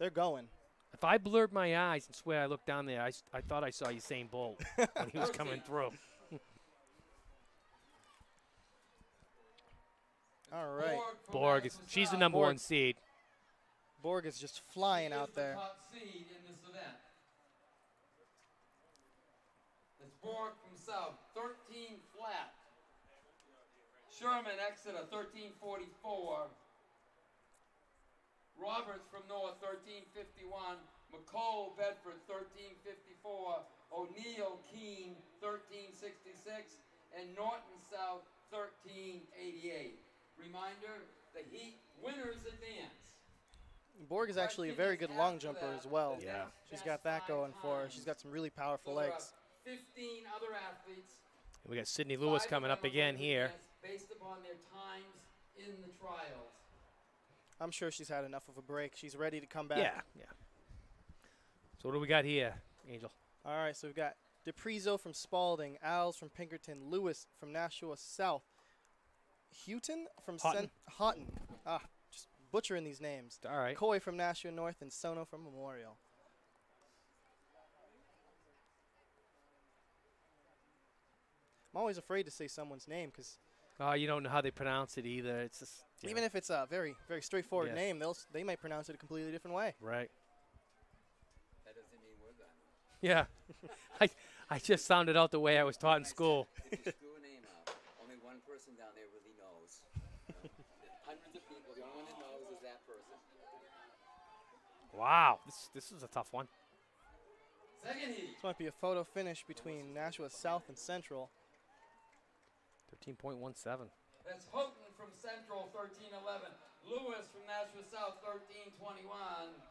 going. If I blurred my eyes and swear I looked down there, I thought I saw Usain Bolt when he was coming through. All right. Borg, she's the number one seed. Borg is just flying out there. Top seed in this event. It's Borg from South, 13 flat. Sherman, Exeter, 13:44. Roberts from North, 13:51. McCall, Bedford, 13:54. O'Neill, Keene, 13:66. And Norton South, 13:88. Reminder, the heat winners advance. Borg is actually a very good long jumper as well. Yeah. She's got that going for her. She's got some really powerful So there are legs. 15 other athletes. We got Sydney Lewis coming up again here. Based upon their times in the trials. I'm sure she's had enough of a break. She's ready to come back. Yeah. So what do we got here, Angel? All right, so we've got DePrizo from Spalding, Alves from Pinkerton, Lewis from Nashua South, Houghton from Houghton. Just butchering these names. All right. Coy from Nashua North and Sono from Memorial. I'm always afraid to say someone's name because Oh, you don't know how they pronounce it either. It's just even if it's a very, very straightforward Yes. name, they might pronounce it a completely different way. right. That doesn't mean we're done. Yeah. I just sounded out the way I was taught in school. If you screw a name out, only one person down there really knows. Hundreds of people, the only one that knows is that person. Wow. This is a tough one. Second heat. This might be a photo finish between Nashua South and Central. 13.17. That's Houghton from Central, 13:11. Lewis from Nashua South, 13:21.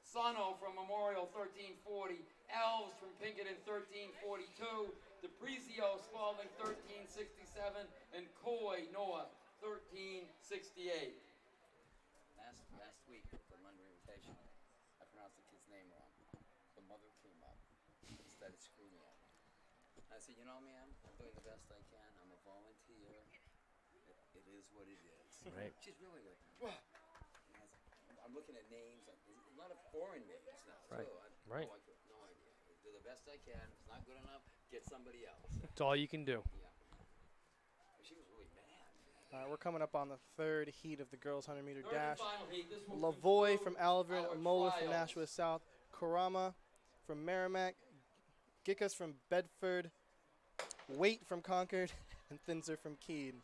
Sono from Memorial, 13:40. Elves from Pinkerton, 13:42. DePrizio, Spalding, 13:67. And Coy, North, 13:68. Last week at the London Invitation, I pronounced the kid's name wrong. The mother came up and started screaming at me. I said, you know, man, I'm doing the best I can. I'm a volunteer. It is what it is. Right. She's really good. I'm looking at names. There's a lot of foreign names now, Right. too. Right. No idea. Do the best I can. If it's not good enough, get somebody else. That's all you can do. Yeah. She was really mad. All right, we're coming up on the third heat of the girls' 100-meter Third and dash. final heat. This will Lavoie conclude from Alvin, our Amola from trials. Nashua South, Karama from Merrimack, Gickas from Bedford, Waite from Concord, and Thinzer from Keene.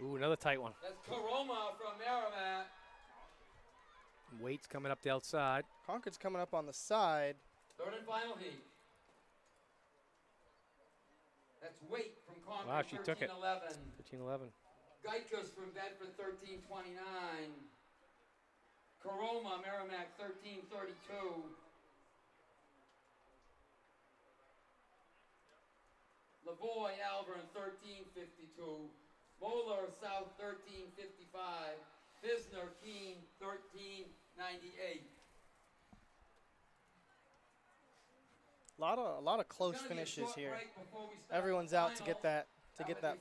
Ooh, another tight one. That's Karoma from Merrimack. Waite's coming up the outside. Concord's coming up on the side. Third and final heat. That's Waite from Concord, Wow, she took it. 13-11. 13-11. Geikus from Bedford, 13-29. Karoma, Merrimack, 13-32. Lavoie, Alvern, 13-52. Moeller, South, 13-55. Bisner, Keene, 13-98. A lot of close finishes here. Everyone's out to get that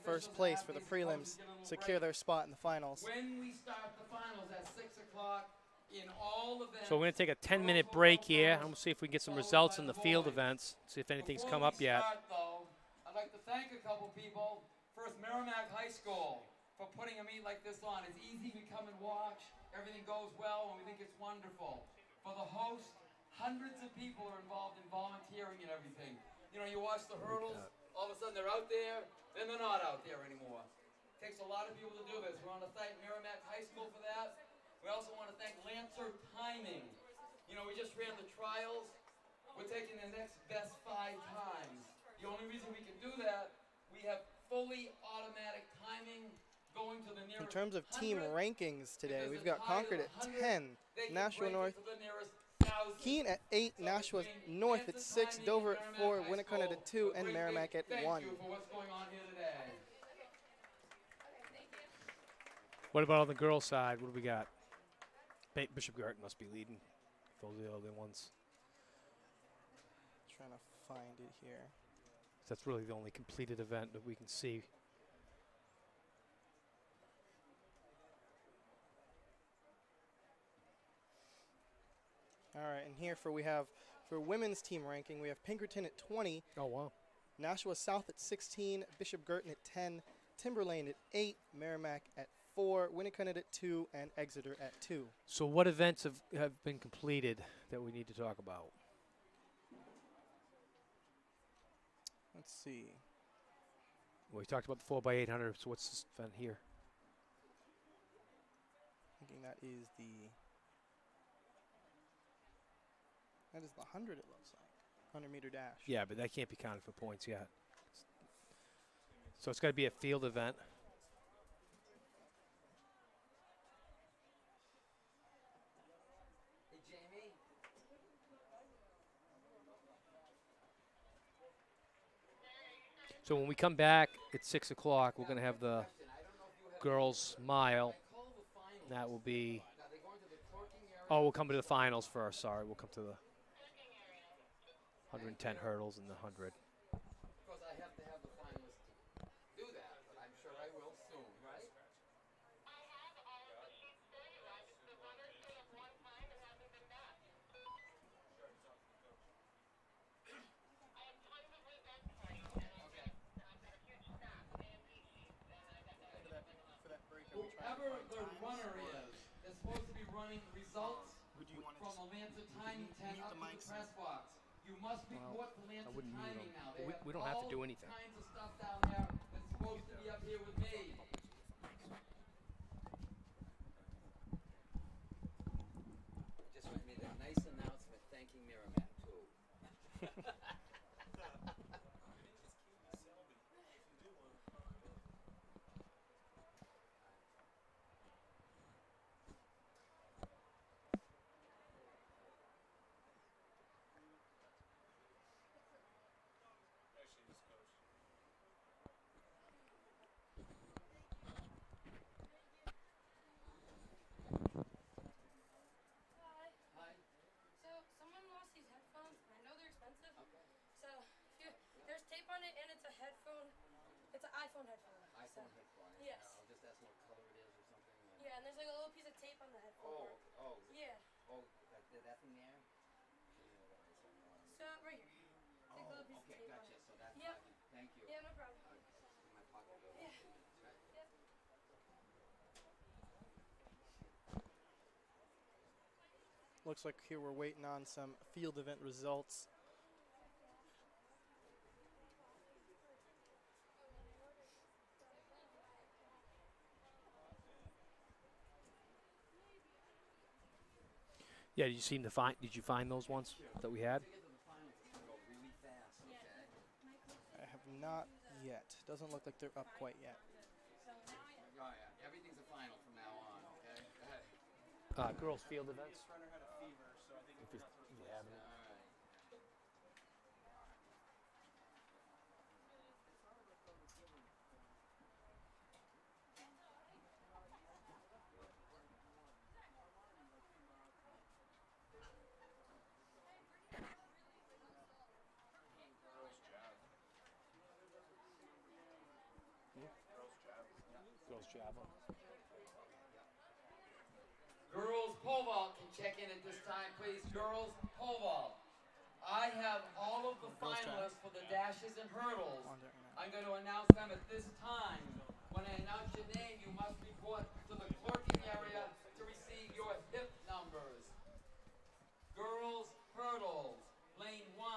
first place for the prelims, secure their spot in the finals. When we start the finals at 6 o'clock in all events. So we're going to take a 10-minute break here. I'm going to see if we can get some results in the field events, see if anything's come up yet. Before we start, though, I'd like to thank a couple people. First, Merrimack High School for putting a meet like this on. It's easy. We come and watch. Everything goes well, and we think it's wonderful. For the host, hundreds of people are involved in volunteering and everything. You know, you watch the hurdles, all of a sudden they're out there, then they're not out there anymore. It takes a lot of people to do this. We want to thank Merrimack High School for that. We also want to thank Lancer Timing. You know, we just ran the trials. We're taking the next best 5 times. The only reason we can do that, we have fully automatic timing going to the nearest. In terms of team 100, rankings today, because we've the got tide Concord of at 100, 10, they can Nashua break it North, to the nearest 1,000. Keene at 8, So Nashua between North at Lancer 6, Timing Dover and at Merrimack 4, High Winnicott at School, 2, a and great Merrimack big at thank 1. you for what's going on here today. What about on the girls' side? What do we got? Bishop Garten must be leading. Those are the other ones. Trying to find it here. That's really the only completed event that we can see. All right, and here for women's team ranking, we have Pinkerton at 20, Oh, wow. Nashua South at 16, Bishop Girton at 10, Timberlane at 8, Merrimack at 4, Winnicott at 2, and Exeter at 2. So what events have been completed that we need to talk about? Let's see. Well, we talked about the 4x800, so what's this event here? Thinking that is the 100, it looks like. 100-meter dash. Yeah, but that can't be counted for points yet. So it's got to be a field event. Hey, Jamie. So when we come back at 6 o'clock, we're going to have the girls' mile. That will be, oh, we'll come to the finals first. Sorry, we'll come to the 110 hurdles and the 100. Because I have to have the finalists do that, but I'm sure I will soon, right? I have all of the sheets for you. The runners should have won time and haven't been back. I have tons of results for you. Okay. I've got a huge stack and these sheets, and I got For that break, are we trying Whoever to the find runner times? is supposed to be running results Would you want from the Lancer timing mute 10 the up to the mics? press box. You must report the Lancer wouldn't mute timing them. now. But They we don't have to do all anything. kinds of stuff down there that's supposed to be up here with me. Just made a nice announcement thanking Merrimack, too. Hi. So someone lost these headphones, and I know they're expensive. So here, there's tape on it, and it's a headphone. It's an iPhone headphone. iPhone So, headphone. Yes. I'll just ask what color it is or something. yeah, and there's like a little piece of tape on the headphone. Yeah. That thing there? So right here. Take a little piece of Okay, tape on gotcha. it. So that's Yep. Thank you. Yeah, no problem. In my pocket. Looks like here we're waiting on some field event results. Yeah, did you find those ones that we had? I have not yet. Doesn't look like they're up quite yet. Oh, yeah. Everything's a final from now on, okay? Go ahead. Girls field events. Runner had a fever, so I think If you have it. All right. Girls javelin. Girls pole vault can check in at this time, please. Girls pole vault. I have all of the Girls finalists for the dashes and hurdles. On there now. I'm going to announce them at this time. When I announce your name, you must report to the clerking area to receive your hip numbers. Girls hurdles. Lane 1,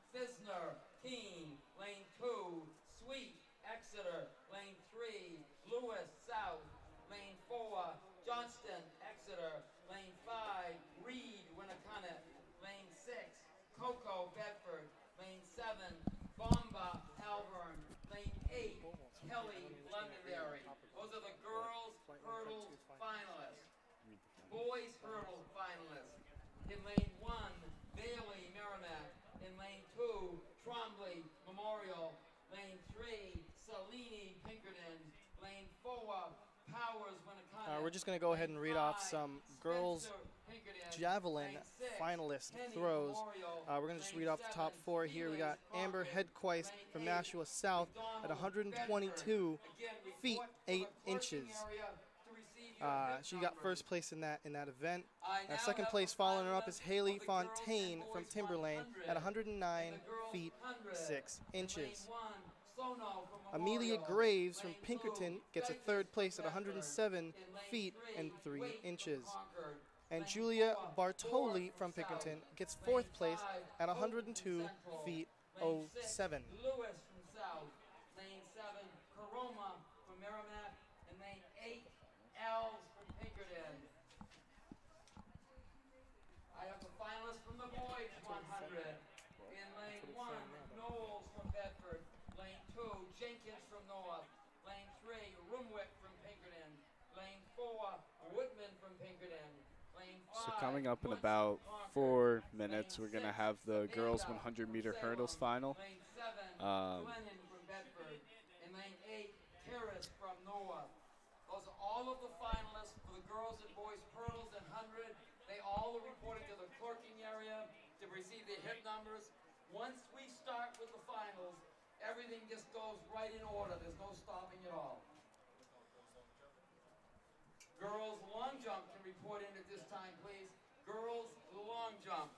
Fisner, Keene. Lane 2, Sweet, Exeter. Lane 3, Lewis, South. Lane 4, Johnston, Exeter. Lane 5, Reed, Winnicott. Lane 6, Cocoa, Bedford. Lane 7, Bomba, Malvern. Lane 8, Kelly, Londonderry. Those are the girls hurdle finalists. Boys hurdle finalists. In lane 1, Bailey, Merrimack. In lane 2, Trombley, Memorial. Lane 3, Salini, Pinkerton. Lane 4, Powers, Winnicott. We're just going to go ahead and read off some girls javelin finalist throws. We're going to just read off the top 4 here. We got Amber Hedquist from Nashua South at 122 feet 8 inches. She got first place in that event. Second place following her up is Haley Fontaine from Timberlane at 109 feet 6 inches. Amelia Graves from Pinkerton gets a third place at 107 feet and 3 inches. And Julia Bartoli from Pinkerton gets fourth place at 102 feet 07. Lewis from South. Lane 7, Caroma from Merrimack. And lane 8, Elves from Pinkerton. I have the finalists from the boys 100. In lane 1, Knowles from Bedford. Lane 2, Jenkins from North. Lane 3, Rumwick from Pinkerton. Lane 4, Woodman from Pinkerton. Lane 5, So coming up in Woods about from 4 Concord. minutes, we're Lane going to 6, have the girls Topeka 100-meter from hurdles Salem. final. Lane 7, Glennon from Bedford. And lane 8, Terrace from North. Those are all of the finalists for the girls and boys hurdles and 100. They all are reporting to the clerking area to receive their hip numbers. Once we start with the finals, everything just goes right in order. There's no stopping at all. Girls long jump can report in at this time, please. Girls long jump.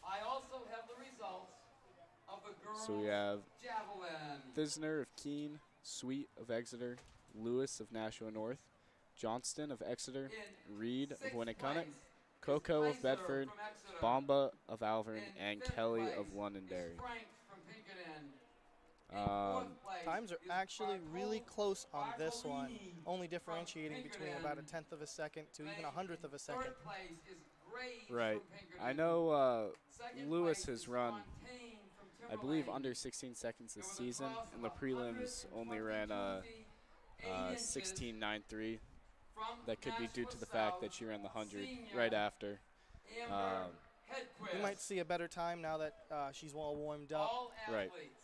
I also have the results of the girls So we have javelin. Fisner of Keene, Sweet of Exeter, Lewis of Nashua North, Johnston of Exeter, In Reed of sixth Winnicott, place Cocoa is of Kaiser Bedford, from Exeter. Bomba of Alvern, In and fifth Kelly place of is Londonderry. Frank from Pinkerton. In fourth place Times are is actually really close on this one, Bartolini only from differentiating between about a Pinkerton. tenth of a second to even a hundredth of a second. Third place is Graves Right. from Pinkerton. I know Second Lewis place has is run, Fontaine from I believe, Timberlane. under 16 seconds this There was a season, cross and the of prelims only ran 122 feet, 8 inches 16.93. from That could be due to the Nashua fact South, that she ran the 100 senior right after. Amber Hedquist. We might see a better time now that she's well warmed up. All Right. athletes,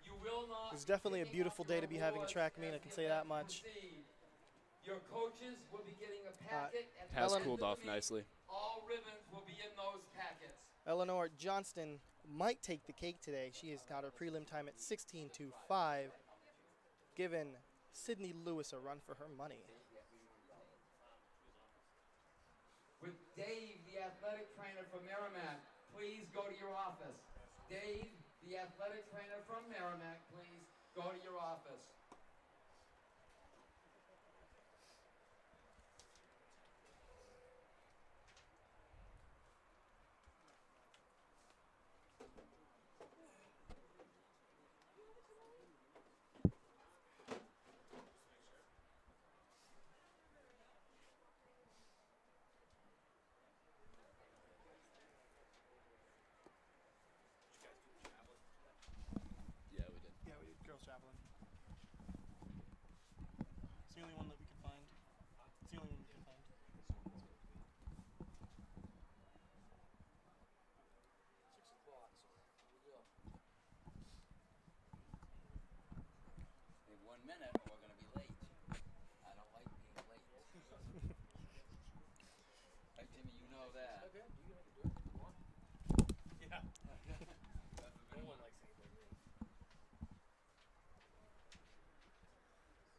you will not It's definitely a be picking beautiful up day your to be having a awards track meet, I as can the say that event much. proceeds. Your coaches will be getting a packet at the Has end cooled of the off meet. nicely. All ribbons will be in those packets. Eleanor Johnston might take the cake today. She has got her prelim time at 16.25, giving Sydney Lewis a run for her money. With Dave, the athletic trainer from Merrimack, please go to your office. Dave, the athletic trainer from Merrimack, please go to your office.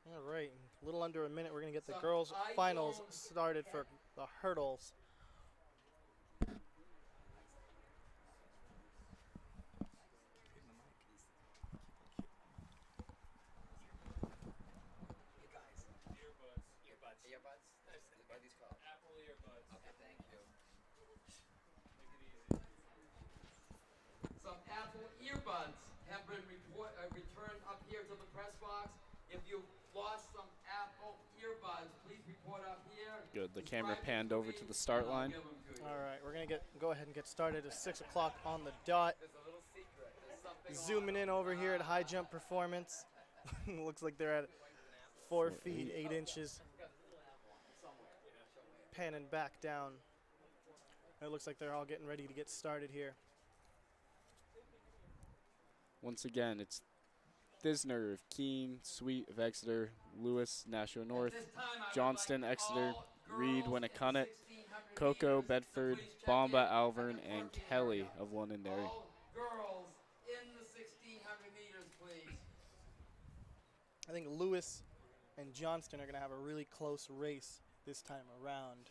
All right, a little under a minute. We're going to get the Some girls' finals iPhones. started for the hurdles. Hey guys. Earbuds. Earbuds? What are these called? Apple earbuds. Okay, thank you. Some Apple earbuds have been returned up here to the press box. If you've lost some Apple earbuds, please report up here. Good. The camera Describe them panned to over me, to the and start I'll line. give them to you. All right, we're going to go ahead and get started at 6 o'clock on the dot. There's a little secret. There's something Zooming on in them. over here at High Jump Performance. Looks like they're at 4 feet, 8 inches. Panning back down. It looks like they're all getting ready to get started here. Once again, it's Thisner of Keene, Sweet of Exeter, Lewis, Nashua North, At this time, I would Johnston, like Exeter, all Reed, girls in the Winnicott, 1600 Cocoa, meters to Bedford, please check Bomba, in Alvern, at the and parking Kelly area. of Londonderry. All girls in the 1600 meters, please. I think Lewis and Johnston are going to have a really close race this time around.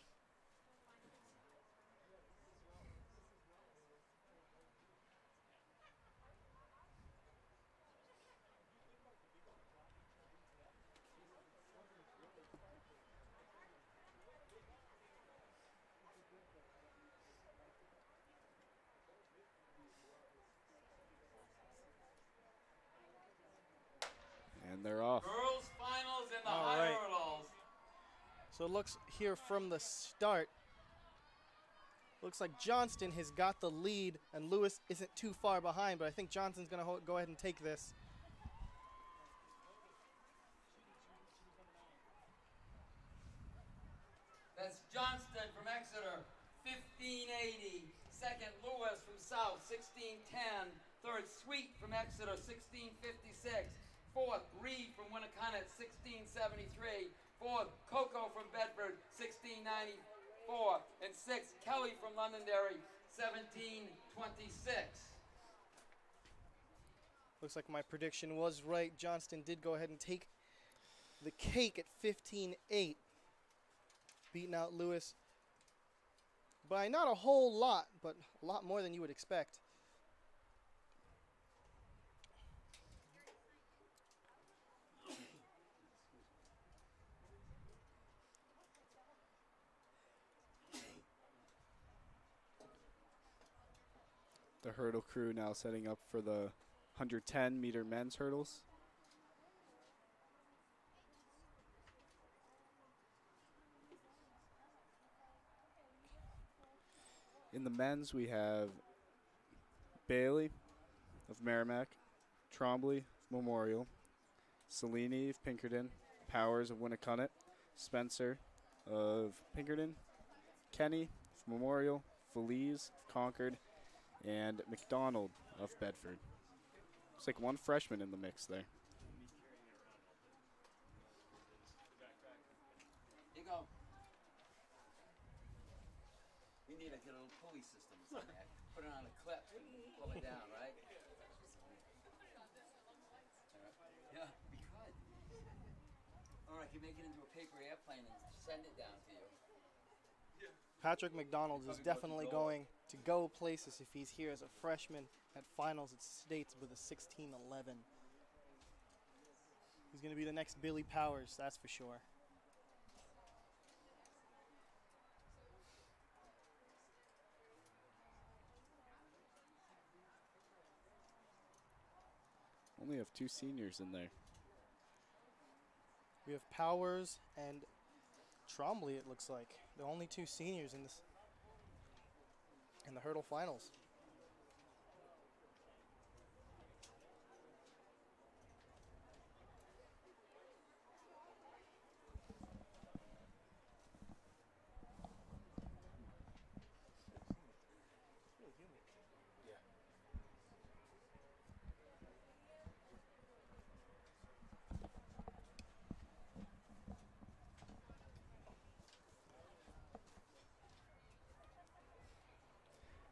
And they're off. Girls finals in the All high right. hurdles. So it looks here from the start. Looks like Johnston has got the lead, and Lewis isn't too far behind, but I think Johnston's going to go ahead and take this. That's Johnston from Exeter, 1580. Second, Lewis from South, 1610. Third, Sweet from Exeter, 1656. Fourth, Reed from Winnicott, 1673. Fourth, Cocoa from Bedford, 1694. And sixth, Kelly from Londonderry, 1726. Looks like my prediction was right. Johnston did go ahead and take the cake at 15-8. Beating out Lewis by not a whole lot, but a lot more than you would expect. The hurdle crew now setting up for the 110-meter men's hurdles. In the men's, we have Bailey of Merrimack, Trombley of Memorial, Cellini of Pinkerton, Powers of Winnicott, Spencer of Pinkerton, Kenny of Memorial, Feliz of Concord, and McDonald of Bedford. Looks like one freshman in the mix there. Here you go. We need to get a little pulley system or something. Put it on a clip and pull it down, right? Yeah, we could. Or I could make it into a paper airplane and send it down to you. Patrick McDonald is definitely going to go places if he's here as a freshman at finals at States with a 16:11. He's going to be the next Billy Powers, that's for sure. Only have two seniors in there. We have Powers and Trombley, it looks like. The only two seniors in the hurdle finals.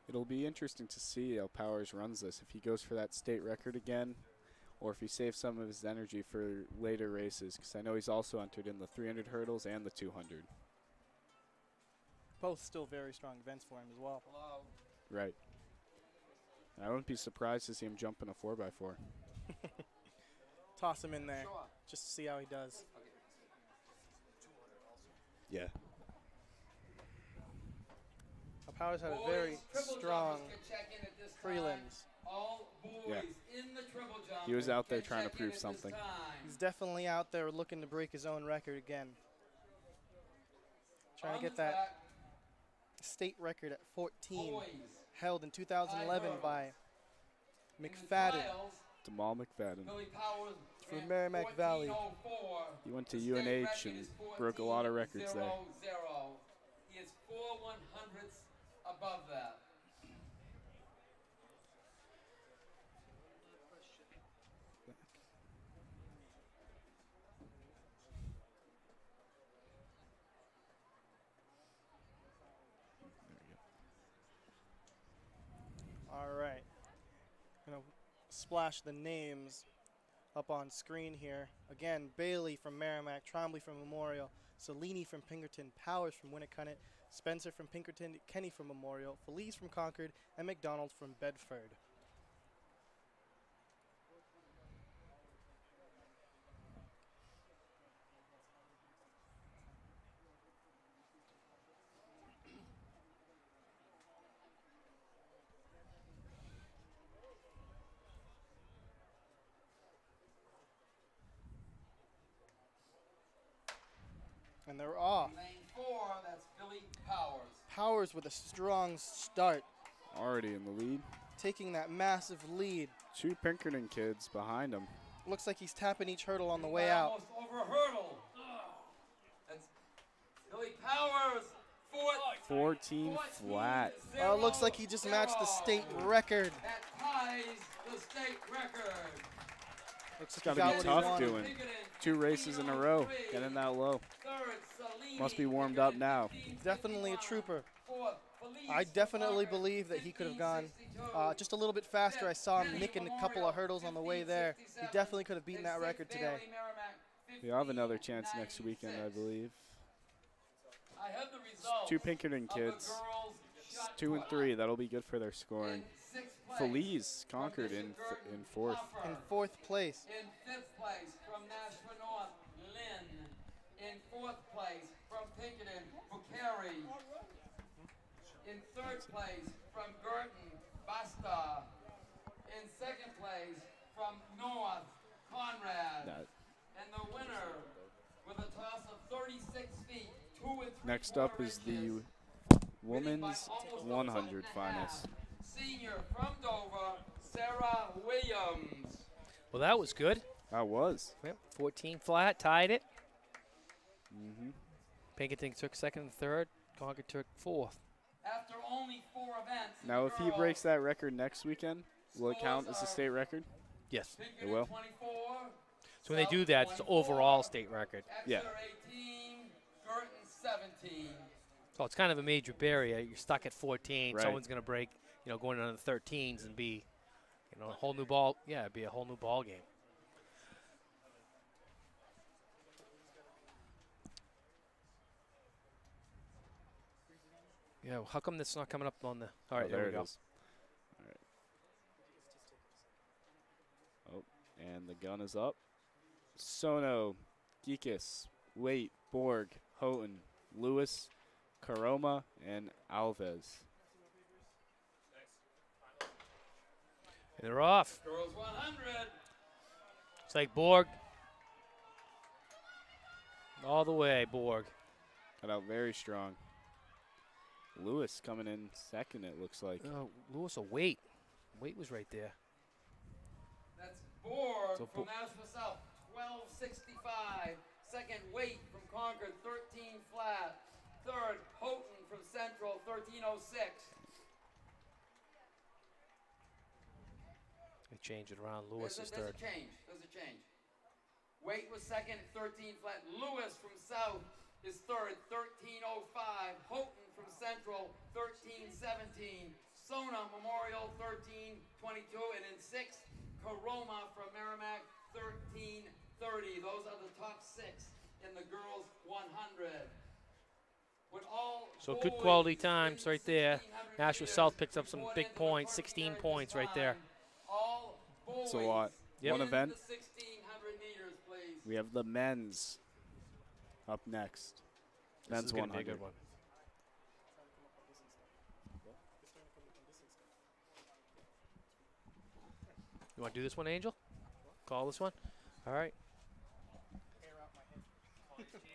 It'll be interesting to see how Powers runs this. If he goes for that state record again, or if he saves some of his energy for later races, because I know he's also entered in the 300 hurdles and the 200. Both still very strong events for him as well. Hello. Right. I wouldn't be surprised to see him jump in a 4x4. Toss him in there Sure. just to see how he does. Yeah. Powers had a Boys, very triple strong jumpers can check in at this time. prelims. All boys Yeah. in the triple jump. He was out there can trying to check in prove at this something. time. He's definitely out there looking to break his own record again. Trying On to get the that track, state record at 14, boys. held in 2011 hurdles. by In the McFadden. trials, Jamal McFadden. Billy Powers From ran Merrimack Valley. 14:04. He went to The state UNH record and is broke a lot of records there. 14:00. He is 4/100ths above that. All right. Gonna splash the names up on screen here. Again, Bailey from Merrimack, Trombley from Memorial, Cellini from Pinkerton, Powers from Winnicott, Spencer from Pinkerton, Kenny from Memorial, Felice from Concord, and McDonald from Bedford. And they're off. Lane 4, that's Billy Powers. Powers with a strong start, Already in the lead. taking that massive lead. 2 Pinkerton kids behind him. Looks like he's tapping each hurdle on the He way got out. Almost over a hurdle. That's Billy Powers. 14 flat. Oh, looks like he just matched the state record. That ties the state record. Looks like Gotta he got be what tough he wanted. doing 2 races in a row. Getting that low. Third, Cellini. Must be warmed up now. Definitely a trooper. Fourth, Felice I from definitely Concord, believe that he could have gone 15:62. just a little bit faster. I saw him nicking a couple of hurdles on the way there. He definitely could have beaten that record today. You'll have another chance next weekend, I believe. I have the results 2 Pinkerton of the kids. girls' shot 2 and put. 3. That'll be good for their scoring. In sixth place Felice from conquered Bishop in Girton, 4th. Hoffer. In 4th place. In fifth place from Nashua North, Lynn. In fourth place from Pinkerton, Bukhari. In third place from Girton, Basta. In second place from North, Conrad. That- And the winner with a toss of 36 feet, 2 and 3/4 Next up is the inches, winning by women's almost a 100 foot and a half. finals. Senior from Dover, Sarah Williams. Well, that was good. That was. Yep, 14 flat, tied it. Mm-hmm. Pinkerton took second and third. Concord took fourth. After only 4 events, in Now, the if he girls, breaks that record next weekend, will it count as a scores state record? Yes. Pinkerton will. 24, So when they South do that, it's the 24, overall state record. Yeah. Exeter 18, Girton 17. So it's kind of a major barrier. You're stuck at 14. Right. Someone's going to break, going on the 13s and be, a whole new ball. Yeah, it'd be a whole new ball game. Yeah, how come that's not coming up on the? All right, Oh, there we it go. is. All right. Oh, and the gun is up. Sono, Geekus, Waite, Borg, Houghton, Lewis, Karoma, and Alves. And they're off. Girls 100. It's like Borg. All the way, Borg. Got out very strong. Lewis coming in second, it looks like. Lewis, a Waite. Waite was right there. That's Borg So from Nashua South, 1265. Second, Waite from Concord, 13 flat. Third, Houghton from Central, 1306. They changed it around. Lewis is third. There's a change. Waite was second, 13 flat. Lewis from South is third, 1305. Houghton from Central, 1317. Sona Memorial 13:22, and in 6th, Caroma from Merrimack 13:30. Those are the top 6 in the girls 100. With all So good boys quality in times the right there. 1600 Nashua meters, South picks up some according big to the points, clerk 16 here at points this right there. time, all boys It's a lot. Yep. One in event. the 1600 meters, please. We have the men's up next. This Men's is going to be a 100. good one. You want to do this one, Angel? Call this one? All right.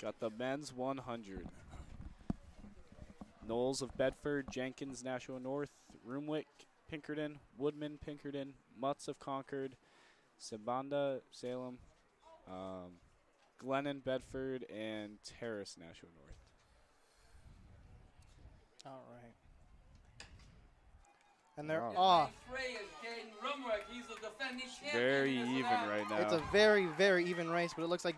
Got the men's 100. Knowles of Bedford, Jenkins, Nashua North, Roomwick, Pinkerton, Woodman, Pinkerton, Mutts of Concord, Sabanda, Salem, Glennon, Bedford, and Terrace, Nashua North. All right. And they're Wow. off. 3 is Jaden Rumwick. He's the defending champion. Very in this even event. right now. It's a very, very even race, but it looks like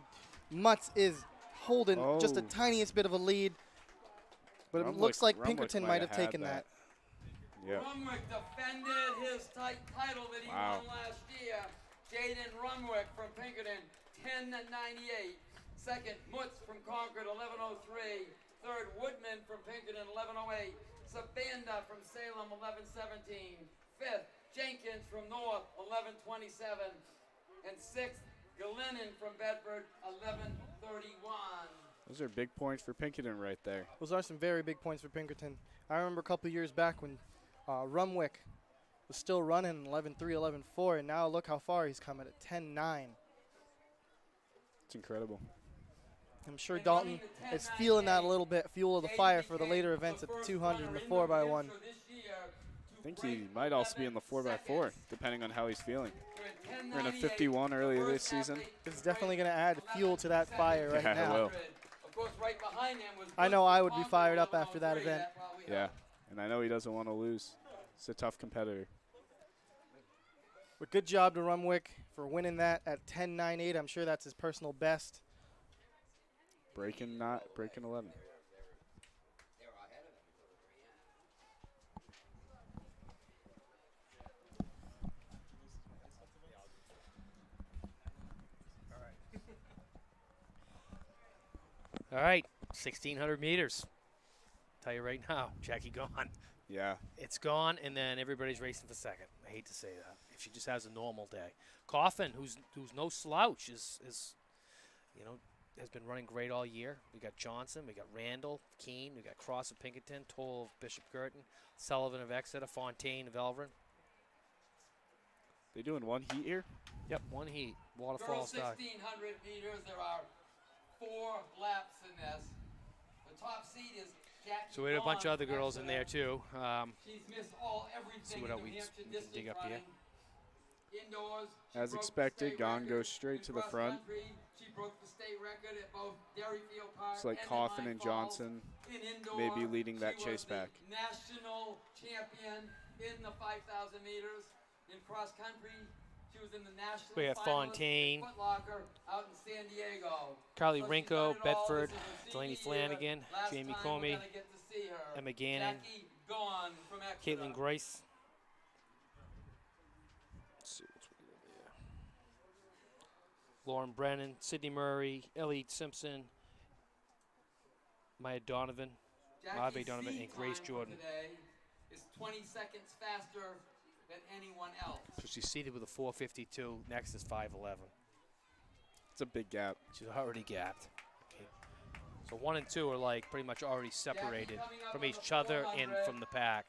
Mutz is holding just the Oh. tiniest bit of a lead. But it Rumwick- looks like Rumwick Pinkerton might might have have had taken that. Yep. Rumwick defended his title that he Wow. won last year. Jaden Rumwick from Pinkerton, 10:98. Second, Mutz from Concord, 11:03. Third, Woodman from Pinkerton, 11:08. Sabanda from Salem, 11:17. Fifth, Jenkins from North, 11:27. And sixth, Glennon from Bedford, 11:31. Those are big points for Pinkerton right there. Those are some very big points for Pinkerton. I remember a couple years back when Rumwick was still running 11-3, 11-4, and now look how far he's come at 10-9. It's incredible. I'm sure Dalton is feeling that a little bit, fuel of the fire for the later events at the 200 and the 4x1. I think he might also be in the 4x4, depending on how he's feeling. Ran a 51 earlier this season. This is definitely going to add fuel to that fire right Yeah, it now. will. Of course, right behind him was I know I would be fired up after that 11:03. event. That probably Yeah, helped. and I know he doesn't want to lose. He's a tough competitor. But good job to Rumwick for winning that at 10.98. I'm sure that's his personal best. Breaking 11. All right, 1,600 meters. Tell you right now, Jackie gone. Yeah, It's gone, and then everybody's racing for second. I hate to say that. If she just has a normal day. Coffin, who's no slouch, is has been running great all year. We got Johnson, we got Randall, Keene, we got Cross of Pinkerton, Toll of Bishop Girton, Sullivan of Exeter, Fontaine of Elverin. they doing one heat here? Yep, one heat. Waterfall Girls start. 1,600 meters. There are 4 laps in this. The top seed is Jackie. So we had a bunch of Vaughn other from girls in there Exeter. too. She's missed everything what in else New we Hampshire can distance dig up here. running. Indoors, she As broke the expected, state Gone record. goes straight to the Cross front. country, she broke the state record at both Derryfield Park It's like and Coffin in and Mine Falls. Johnson In indoor, maybe leading that she chase was the back. national champion in the 5,000 meters. In cross country, she was in the national We have finalists Fontaine. at Foot Locker out in San Diego. Carly So she's Rinko, done it all. Bedford, This is her Delaney senior year. Flanagan, Last Jamie time Comey, we're gonna get to see her. Emma Gannon, Jackie Gone from Exeter. Caitlin Grace. Let's see what's we got there. Lauren Brennan, Sydney Murray, Ellie Simpson, Maya Donovan, Marve Jackie's Donovan, seed and Grace time for Jordan. Today is 20 seconds faster than anyone else. So she's seated with a 4:52. Next is 5:11. It's a big gap. She's already gapped. Okay. So 1 and 2 are like pretty much already separated coming up from on each the other and 400. from the pack.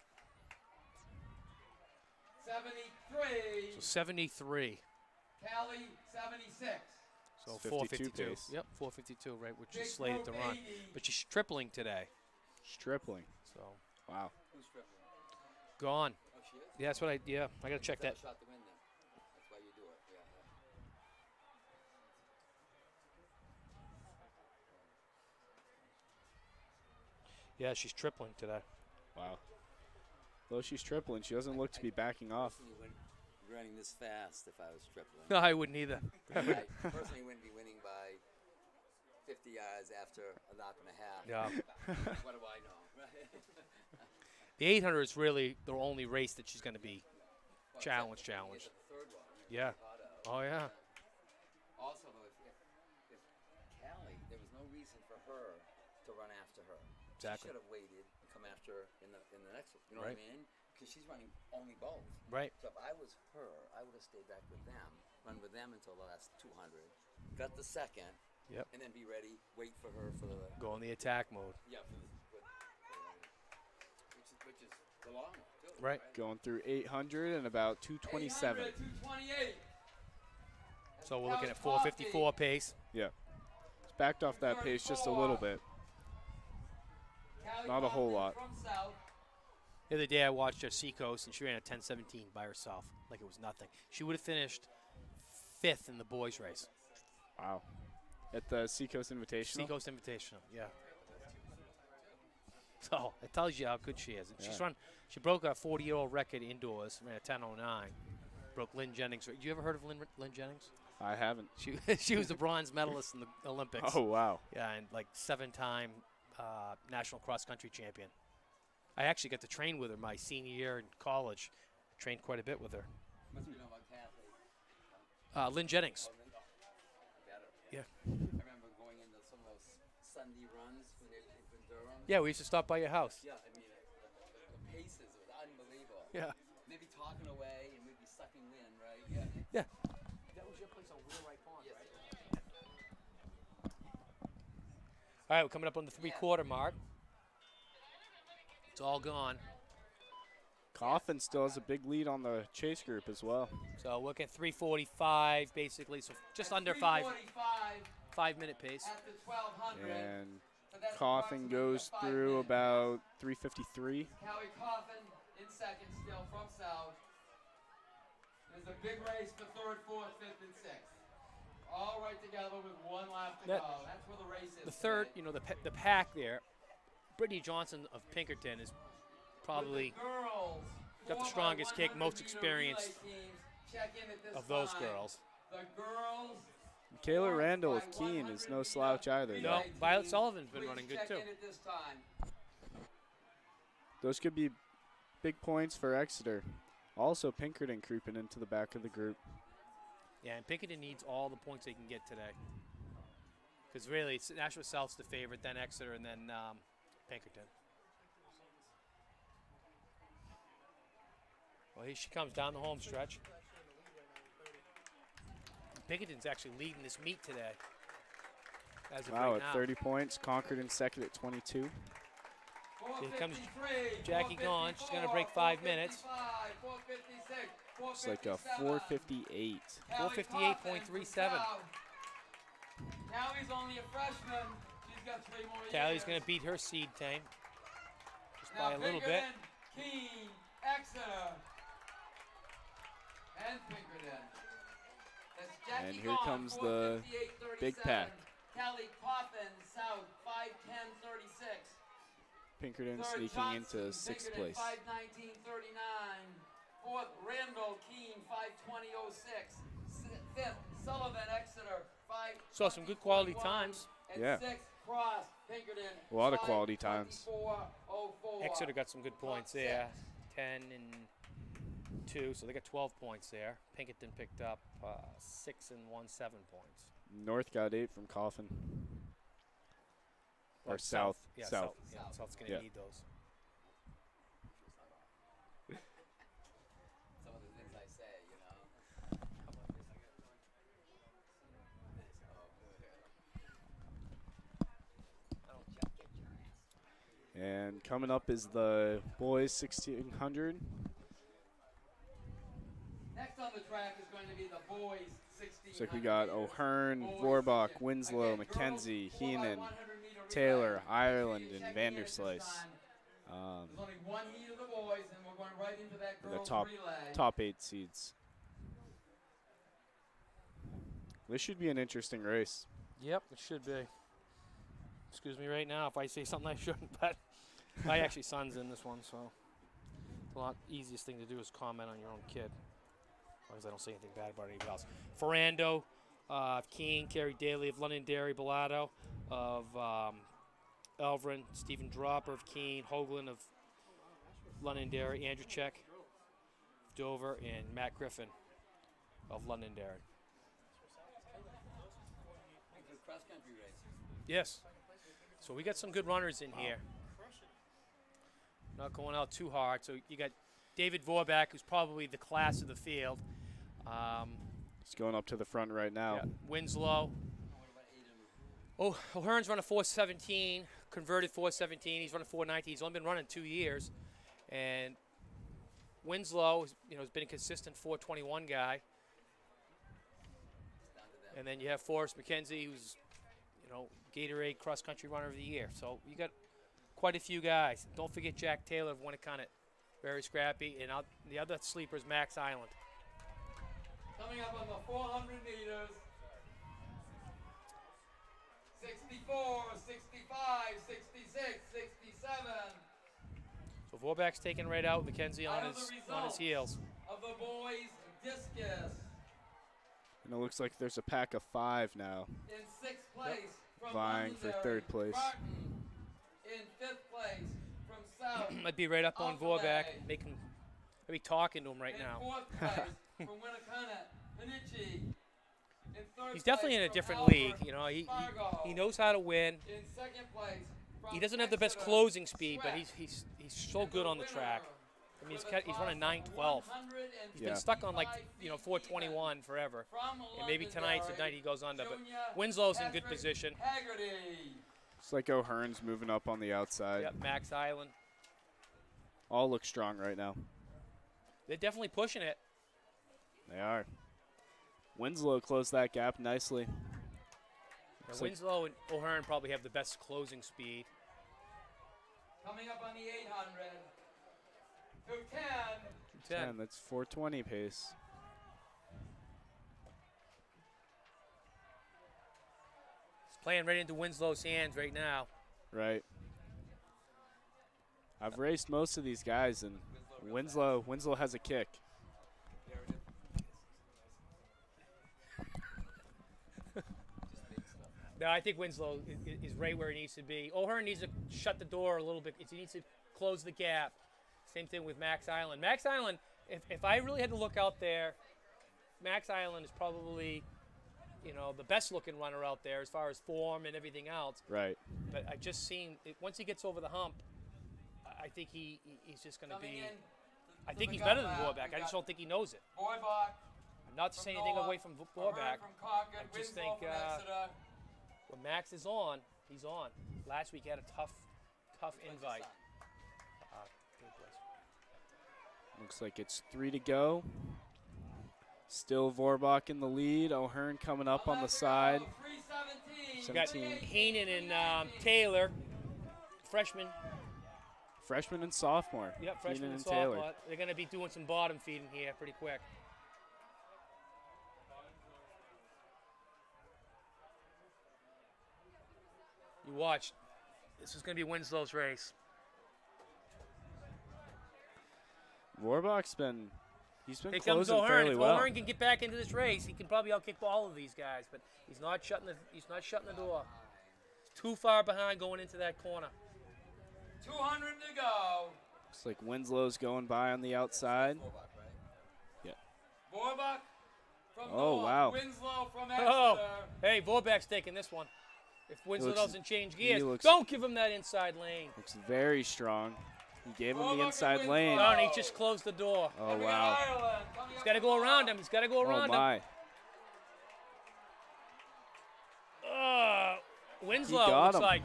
73. So 73. Callie, 76. So It's 52 4:52. pace. Yep, 4:52, right, which Big is slated to Rope run. 80. But she's tripling today. Stripling. So Wow. Who's tripping? gone. Oh, she is? Yeah, that's what I gotta check that. Shot the win then. That's why you do it. Yeah. Yeah, she's tripling today. Wow. Though she's tripling, she doesn't look to be backing off. Personally wouldn't be running this fast if I was tripling. No, I wouldn't either. I personally wouldn't be winning by 50 yards after a lap and a half. Yeah. What do I know? The 800 is really the only race that she's going to be Well, challenged. except for the third one. Yeah. Auto. Oh, yeah. Also, though, if Callie, there was no reason for her to run after her. Exactly. She should have waited and come after her in the next one. You know Right. what I mean? Because she's running only both. Right. So if I was her, I would have stayed back with them, run with them until the last 200, got the second, Yep. and then be ready, wait for her for the Go in the attack mode. yeah, which is the long one too. Right. Going through 800 and about 227. 800, 228. So we're looking at 454 pace. Yeah. It's backed off that pace just a little bit. Callie Not a whole Kaufman lot. From South. The other day I watched her Seacoast, and she ran a 10:17 by herself, like it was nothing. She would have finished 5th in the boys' race. Wow. At the Seacoast Invitational. Seacoast Invitational, yeah. So it tells you how good she is. And Yeah. She broke a 40-year-old record indoors, ran a 10:09. Broke Lynn Jennings. Do you ever heard of Lynn Jennings? I haven't. She was the bronze medalist in the Olympics. Oh, wow. Yeah, and like 7-time national cross-country champion. I actually got to train with her my senior year in college. Trained quite a bit with her. What's you know about Kathy? Lynn Jennings. Better. Yeah. I remember going into some of those Sunday runs when they in Durham. Yeah, we used to stop by your house. Yeah, I mean, the paces was unbelievable. Yeah. They'd be talking away, and we'd be sucking wind, right? Yeah. Yeah. That was your place on Wheelwright Pond, Yes. right? All right, we're coming up on the three-quarter mark. It's all gone. Coffin still has a big lead on the chase group as well. So we're looking at 3:45, basically, so just under 3:45 5-minute pace. at the 1200. And So that's Coffin approximately goes a 5 through minute about 3:53. Callie Coffin in second still from South. There's a big race for third, fourth, fifth, and sixth. All right together with 1 lap to That- go. That's where the race is. The third, today. you know, the pack there, Brittany Johnson of Pinkerton is probably With the girls, got the 4 by strongest kick, 100 most meter experienced relay teams check in at this of those time. girls. The girls. Michaela 4 Randall by of Keene is 100 no meter slouch either. relay No, though. Violet teams, Sullivan's been please running good, check too. in at this time. Those could be big points for Exeter. Also, Pinkerton creeping into the back of the group. Yeah, and Pinkerton needs all the points they can get today. Because really, it's Nashua South's the favorite, then Exeter, and then Pinkerton. Well, here she comes down the home stretch. Pinkerton's actually leading this meet today. As of Wow, right at now. 30 points. Concord in second at 22. Here comes 453, Jackie Gaughan. She's going to break 5 minutes. 455, 456, It's like a 457. 4:58. 458.37. Callie's only a freshman. She's got 3 more years. Callie's going to beat her seed team just Now by a little bit. Pinkerton, Keene, Exeter, and Pinkerton. That's Jackie And here Gaughan, comes the 458.37. big pack. Callie Coffin, South, 510.36. Pinkerton Third, sneaking Johnson, into sixth Pinkerton, place. 519.39. Fourth, Randall, Keene, 520.06. Fifth, Sullivan, Exeter, 5. So some good quality times. And Yeah. sixth, Cross, Pinkerton. A lot of quality times. 5:24.04. Exeter got some good points Top there. six. 10 and 2, so they got 12 points there. Pinkerton picked up 6 and 1, 7 points. North got 8 from Coffin. Or Well, South. Yeah, South. Yeah, South's going to Yeah. need those. Some of the things I say, you know. And coming up is the boys 1600. Next on the track is going to be the boys 16. Looks like we got O'Hearn, Vorbach, Winslow, McKenzie, Heenan, Taylor, Ireland, and Vanderslice. There's only one heat of the boys, and we're going right into that The girls top relay. top 8 seeds. This should be an interesting race. Yep, it should be. Excuse me right now if I say something I shouldn't, but my actually son's in this one, so it's a lot easiest thing to do is comment on your own kid. As long as I don't say anything bad about anybody else. Ferrando of Keene, Kerry Daly of Londonderry, Bellato of Elverin, Stephen Dropper of Keene, Hoagland of Londonderry, Andrew Check, Dover, and Matt Griffin of Londonderry. Good cross country race. Yes. So we got some good runners in here. Not going out too hard. So you got David Vorback, who's probably the class of the field. He's going up to the front right now. Yeah, Winslow. Oh, O'Hearn's running 4:17, converted 4:17. He's running 4:19. He's only been running 2 years. And Winslow, has been a consistent 4:21 guy. And then you have Forrest McKenzie, who's, Gatorade Cross Country Runner of the Year. So you got quite a few guys. Don't forget Jack Taylor, one of kind of very scrappy. And the other sleeper is Max Island. Coming up on the 400 meters. 64, 65, 66, 67. So Vorback's taking right out. McKenzie on his heels. Of the boys' discus. And it looks like there's a pack of 5 now. In 6th place from vying for Londonderry, 3rd place. Barton. In 5th place from South. I'd be right up on Vorback. Alphabet. I'd be talking to him right In now. 4th place from Winnacunnet, Panichi. In 3rd He's definitely in a place different from league. Albert, Fargo. He knows how to win. In 2nd place from He doesn't have the best Exeter, closing speed, but Sweat. he's so good on the track. I mean, he's running 9:12. He's Yeah. been stuck on 4:21 forever. And maybe tonight's the night he goes under. But Winslow's in good position. It's like O'Hearn's moving up on the outside. Yep, Max Island. All look strong right now. They're definitely pushing it. They are. Winslow closed that gap nicely. Now, Winslow and O'Hearn probably have the best closing speed. Coming up on the 800. 210. 10. That's 420 pace. It's playing right into Winslow's hands right now. Right. I've raced most of these guys, and Winslow has a kick. No, I think Winslow is right where he needs to be. O'Hearn needs to shut the door a little bit. He needs to close the gap. Same thing with Max Island. Max Island, if I really had to look out there, Max Island is probably, the best looking runner out there as far as form and everything else. Right. But I just seen once he gets over the hump, I think he's just going to be. I think he's better than Vorback. I just don't think he knows it. I'm not to say anything away from Vorback. I just think when Max is on, he's on. Last week he had a tough invite. Looks like it's 3 to go. Still Vorbach in the lead. O'Hearn coming up on the side. We got 17. Heenan and Taylor, freshman. Freshman and sophomore. Yep, freshman Heenan and Taylor. sophomore. They're going to be doing some bottom feeding here pretty quick. You watch. This is going to be Winslow's race. Vorbach's been Here comes closing O'Hearn. fairly If well. O'Hearn can get back into this race, he can probably outkick all of these guys. But he's not shutting the door. He's too far behind going into that corner. 200 to go. Looks like Winslow's going by on the outside. Yeah. Vorbach from Oh, North. wow. Winslow from Exeter. Oh, hey, Vorback's taking this one. If Winslow looks- doesn't change gears, looks- don't give him that inside lane. Looks very strong. He gave him Vorbach the and inside Winslow. lane. No, and he just closed the door. Oh, And we got wow. Ireland coming He's up got to the go top. around him. He's got to go Oh, around him. my. Winslow got looks him. like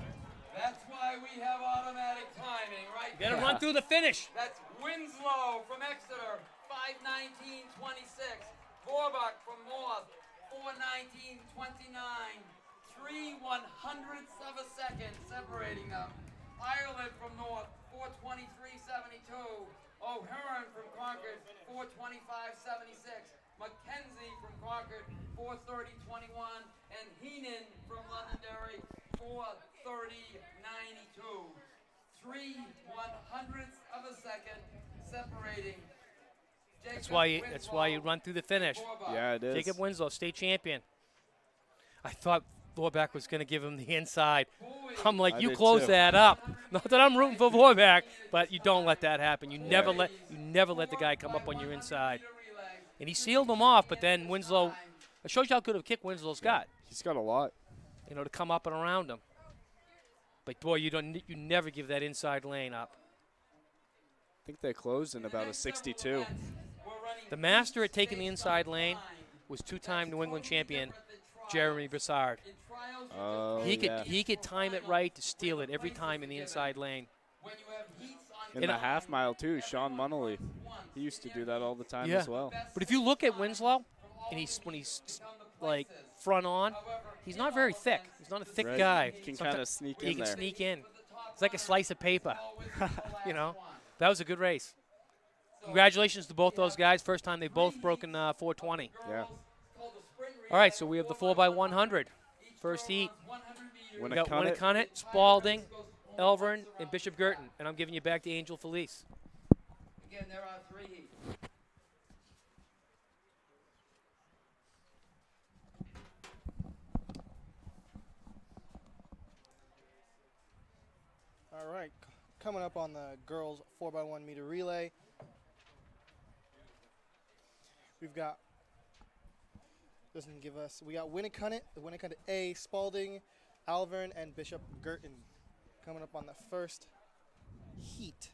That's why we have automatic timing, right? got to there. run through the finish. That's Winslow from Exeter, 5:19.26. Vorbach from North, 4:19.29. 3/100ths of a second separating them. Ireland from North, 4:23.72. O'Hearn from Concord, 4:25.76. Mackenzie from Concord, 4:30.21. And Heenan from Londonderry, 4:30.92. 3/100ths of a second separating. That's why you run through the finish. Yeah, it is. Jacob Winslow, state champion. I thought Vorback was going to give him the inside. I'm like, I you did close too. that up. Not that I'm rooting for Vorback, but you don't let that happen. You never let the guy come up on your inside. And he sealed him off, but then Winslow, it shows you how good of a kick Winslow's got, He's got a lot. you know, to come up and around him. But boy, you never give that inside lane up. I think they closed in about a 62. The master at taking the inside lane was two-time New England champion Jeremy Brassard. Oh, He could time it right to steal it every time in the inside lane. In the half mile, too, Sean Munnelly. He used to do that all the time as well. But if you look at Winslow, and when he's like front on, he's not very thick. He's not a thick Right. guy. He can kind of sneak in He can there. sneak in. It's like a slice of paper. You know, that was a good race. Congratulations to both those guys. First time they've both broken 420. Yeah. All right, so we have the 4x100. First heat. We got Winnicott. Winnicott, Spalding, Elvern, and Bishop Girton. And I'm giving you back to Angel Felice. Again, there are 3 heats. All right, coming up on the girls 4x1 meter relay. We've got, doesn't give us, we got Winnicott, the Winnicott A, Spalding, Alvern, and Bishop Girton coming up on the first heat.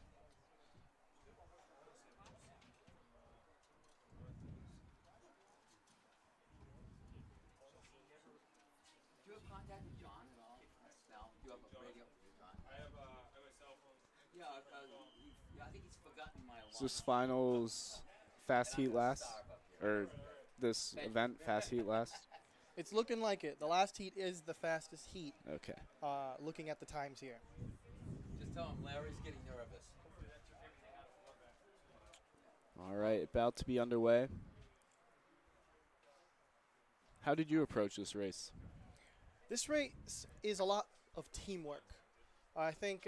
Do you have contact with John at all? No. Do you have a radio with John? I have my cell phone. Yeah, I think he's forgotten my Is this finals fast heat last? Or this event fast heat last? It's looking like it. The last heat is the fastest heat, Okay. looking at the times here. Just tell him Larry's getting nervous. All right, about to be underway. How did you approach this race? This race is a lot of teamwork. I think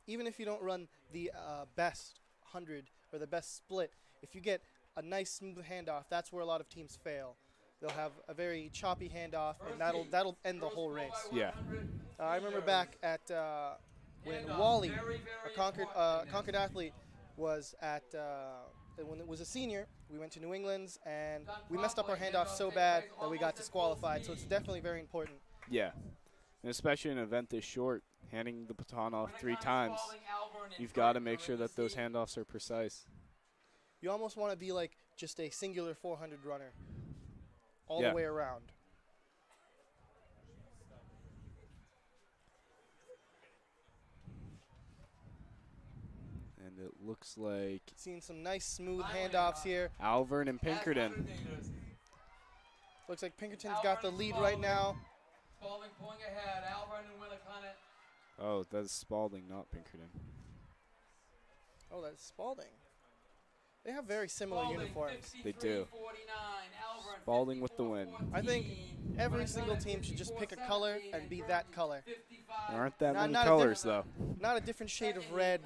even if you don't run the best 100 or the best split, if you get a nice smooth handoff, that's where a lot of teams fail. They'll have a very choppy handoff, and that'll end the whole race. Yeah. I remember back at when Wally, a Concord athlete, was at when it was a senior. We went to New England's, and we messed up our handoff so bad that we got disqualified. So it's definitely very important. Yeah. And especially in an event this short, handing the baton off 3 times, you've got to make sure that those handoffs are precise. You almost want to be like just a singular 400 runner all Yeah. the way around. And it looks like Seeing some nice smooth handoffs here. Alvern and Pinkerton. Looks like Pinkerton's got the lead right now. Spalding pulling ahead. Alvern and Winnicott. Oh, that's Spalding, not Pinkerton. Oh, that's Spalding. They have very similar uniforms. They do. Spalding with the win. I think every single team should just pick a color and be that color. There aren't that many not a colors, though. Not a different shade of red.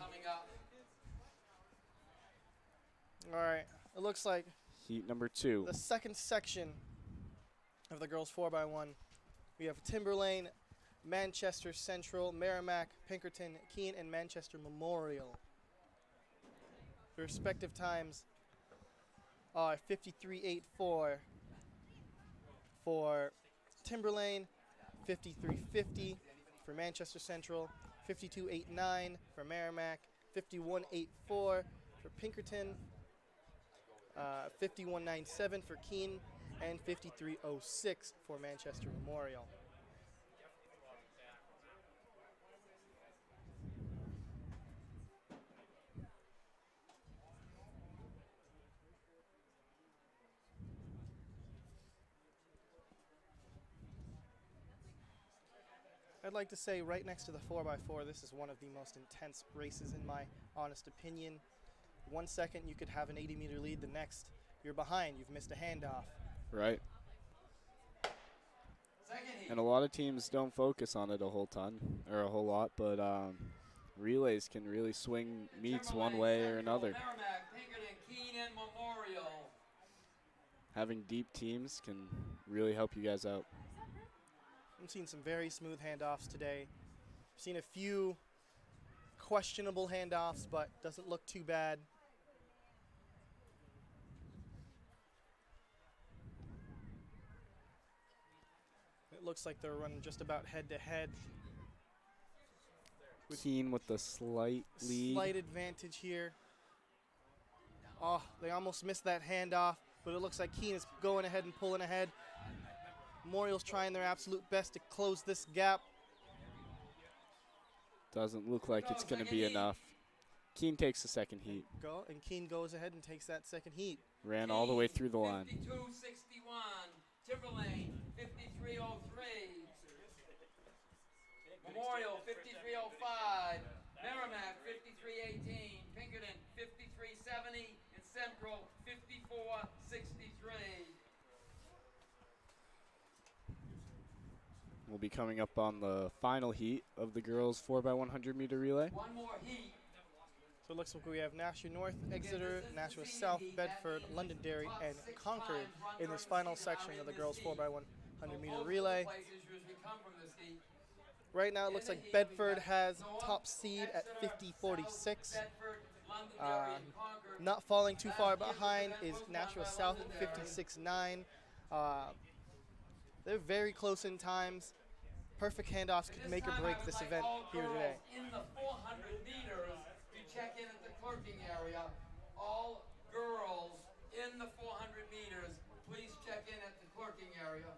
All right, it looks like Heat number 2. the second section of the girls 4x1. We have Timberlane, Manchester Central, Merrimack, Pinkerton, Keene, and Manchester Memorial. The respective times are 53.84 for Timberlane, 53.50 for Manchester Central, 52.89 for Merrimack, 51.84 for Pinkerton, 51.97 for Keene, and 53.06 for Manchester Memorial. I'd like to say right next to the 4x4, this is one of the most intense races in my honest opinion. 1 second you could have an 80-meter lead, the next you're behind, you've missed a handoff. Right. And a lot of teams don't focus on it a whole lot, but relays can really swing meets one way or another. Having deep teams can really help you guys out. I'm seeing some very smooth handoffs today. I've seen a few questionable handoffs, but doesn't look too bad. It looks like they're running just about head-to-head. Keen with the slight lead. Slight advantage here. Oh, they almost missed that handoff, but it looks like Keene is going ahead and pulling ahead. Memorial's trying their absolute best to close this gap. Doesn't look like it's going to be enough. Keen takes the second heat. And Keene goes ahead and takes that second heat. Ran all the way through the line. 52.61, Timberlane 53.03, Memorial 53.05, Merrimack 53.18, Pinkerton 53.70, and Central 54.63. We'll be coming up on the final heat of the girls 4x100 meter relay. One more heat. So it looks like we have Nashua North, Exeter, Nashua South, Bedford, Londonderry, and Concord in this final section of the girls 4x100 meter relay. Right now it looks like Bedford has top seed at 50-46. Not falling too far behind is Nashua South at 56-9. They're very close in times. Perfect handoffs could make or break this event here today. In the 400 meters, you check in at the clerking area. All girls in the 400 meters, please check in at the clerking area.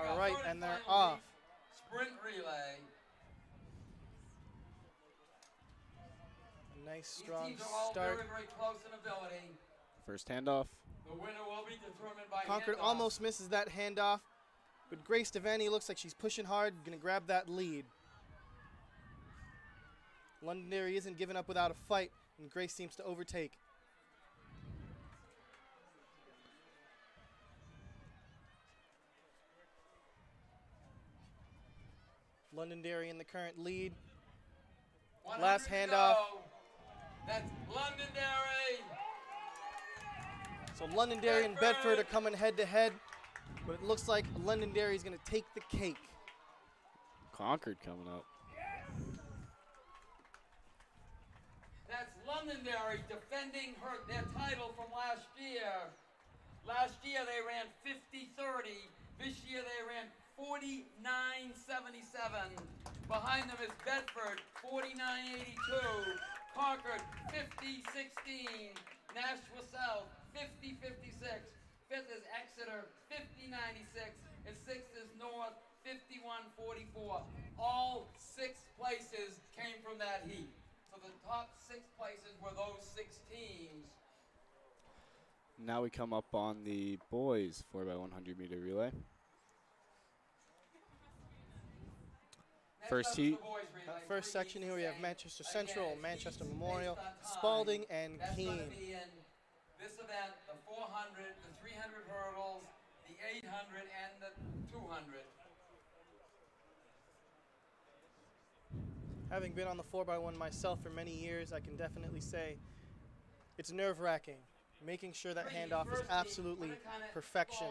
All right, and they're off. Sprint relay. Nice These strong teams are all start. very, very close in ability. First handoff. The winner will be determined by Concord handoff. almost misses that handoff, but Grace Devaney looks like she's pushing hard, gonna grab that lead. Londonderry isn't giving up without a fight, and Grace seems to overtake. Londonderry in the current lead. Last 100 to handoff. go. That's Londonderry. So Londonderry and Bedford are coming head to head, but it looks like Londonderry is going to take the cake. Concord coming up. That's Londonderry defending their title from last year. Last year they ran 50-30. This year they ran 49.77. Behind them is Bedford, 49.82. Concord, 50-16. Nashua South, 50-56. Fifth is Exeter, 50-96. And sixth is North, 51-44. All 6 places came from that heat. So the top 6 places were those 6 teams. Now we come up on the boys 4x100 meter relay. First heat. First section here we have Manchester Central, Manchester Memorial, Spalding, and Keene. This event, the 400, the 300 hurdles, the 800, and the 200. Having been on the 4x1 myself for many years, I can definitely say it's nerve-wracking. Making sure that handoff is absolutely perfection.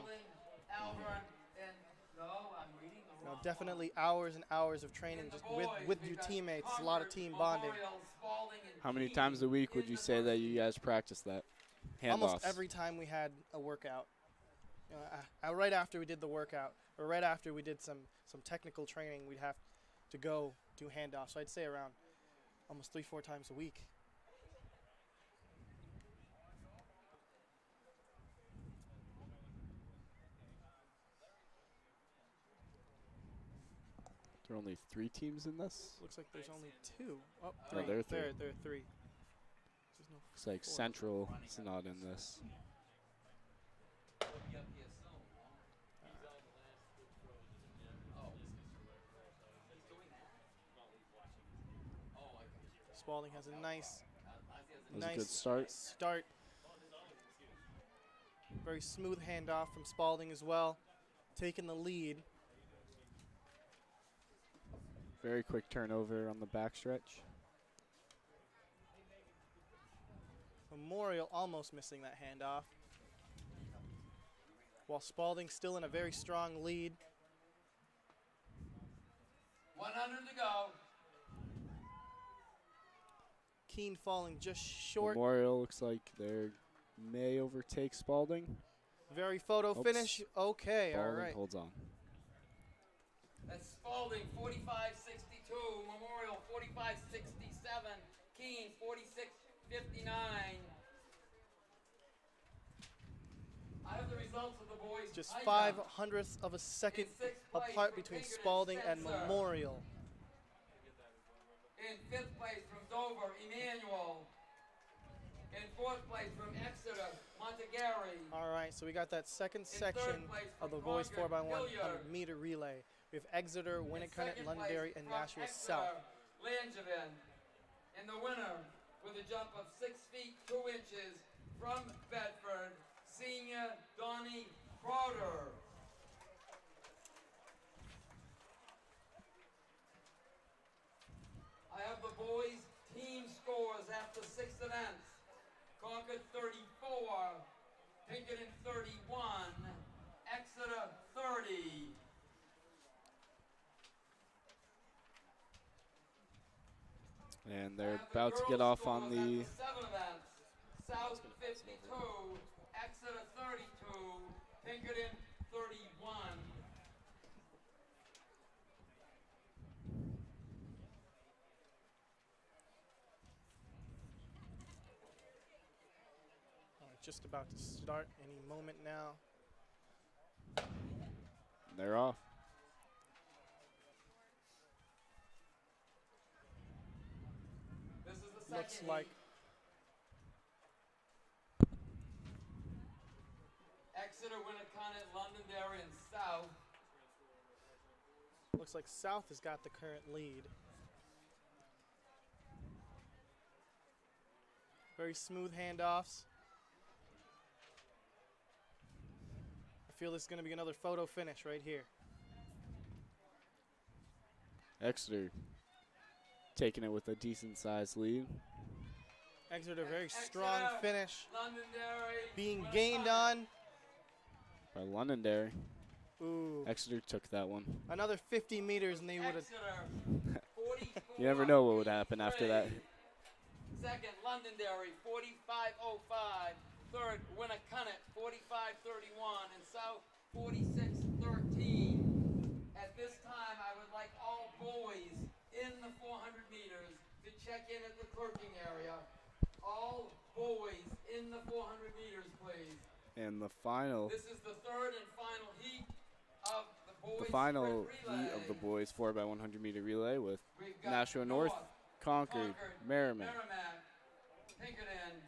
Definitely hours and hours of training just with your teammates. It's a lot of team bonding. How many times a week would you say that you guys practice that? Handoffs. Almost every time we had a workout. Right after we did the workout, or right after we did some technical training, we'd have to go do handoffs. So I'd say around almost 3-4 times a week. There are only 3 teams in this? Looks like there's only 2. Oh, Oh, 3. there are 3. There are 3. There's no Looks like 4. Central is not in this. Spalding has a nice was a Nice good start. start. Very smooth handoff from Spalding as well, taking the lead. Very quick turnover on the backstretch. Memorial almost missing that handoff, while Spalding still in a very strong lead. 100 to go. Keene falling just short. Memorial looks like they may overtake Spalding. Very photo Oops. finish. Okay, all Spalding right. holds on. That's Spalding 45.62, Memorial 45.67, Keene 46.59. I have the results of the boys. Just high jump. 0.05 of a second In sixth place apart from between Pinkerton Spalding and Spencer. Memorial. In fifth place from Dover, Emmanuel. In fourth place from Exeter, Montegary. All right, so we got that second In section third place of the from boys Concord, 4x100 Hilliard. meter relay. We have Exeter, In Winnicott, second Londonderry, place and from Nashua Exeter, South. Langevin. And the winner with a jump of 6 feet 2 inches from Bedford, senior Donnie Crowder. I have the boys' team scores after 6 events. Concord 34, Pinkerton 31, Exeter 30. And they're about to get off on the 7 events. South 52, Exeter 32, Pinkerton 31. Just about to start any moment now. they're off. This is the second Looks like heat. Exeter, Winnicott, Londonderry, and South. South has got the current lead. Very smooth handoffs. I feel this is going to be another photo finish right here. Exeter taking it with a decent sized lead. Exeter, very Exeter, strong finish. Londonderry, Being Winnicott. gained on. By Londonderry. Ooh. Exeter took that one. Another 50 meters and they would have. Exeter, 44, You never know what would happen after that. Second, Londonderry, 45.05. Third, Winnicott, 45.31. And South, 46.13. At this time, I would like all boys in the 400 meters to check in at the clerking area. All boys in the 400 meters, please. And the final, This is the third and final heat of the boys' the final sprint heat of the relay. boys 4x100 meter relay with We've got Nashua North, Concord, Merrimack. Pinkerton,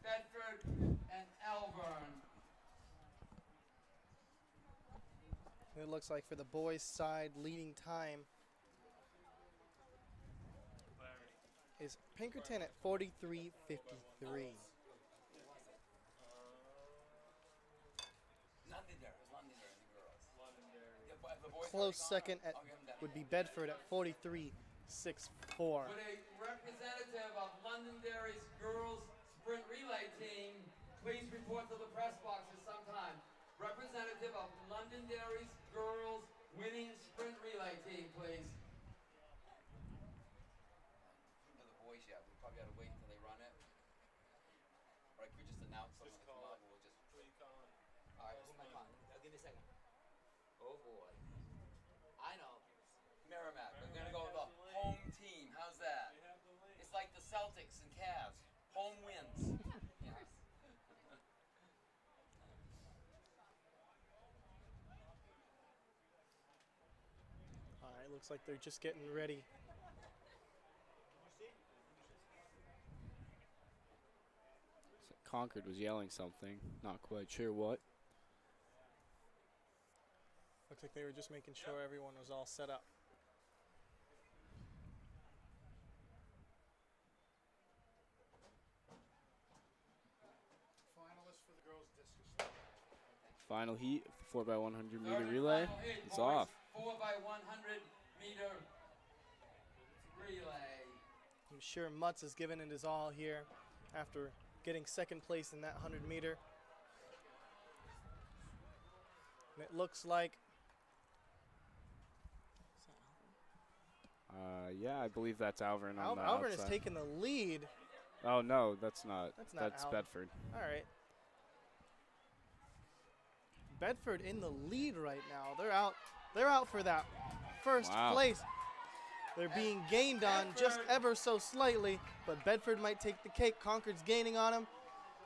Bedford, and Elburn. It looks like for the boys' side, leading time is Pinkerton at 43.53. Londonderry, the girls. The boys Close already second gone. at, I'll give 'em that. would be Bedford at 43.64. Would a representative of Londonderry's girls sprint relay team please report to the press boxes sometime? Representative of Londonderry's girls winning sprint relay team, please. For the boys yet, we probably ought to wait until they run it. Or I could just announce someone to come up and we'll just. All right, hold on. I'll give you a second. Oh boy. I know. Merrimack. We're gonna go with the home team. How's that? It's like the Celtics and Cavs. Home wins. Yes. All right, looks like they're just getting ready. Concord was yelling something, not quite sure what. Looks like they were just making sure everyone was all set up. Final heat, 4x100 meter Third and relay. final heat, It's boys. off. 4x100 meter relay. I'm sure Mutz has given it his all here after getting second place in that 100 meter. And it looks like, Yeah, I believe that's Alvern on the Alvern has outside. taken the lead. Oh, no, that's not. That's not That's Alvern. Bedford. All right. Bedford in the lead right now. They're out for that first Wow. place. They're being gained on just ever so slightly, but Bedford might take the cake. Concord's gaining on them.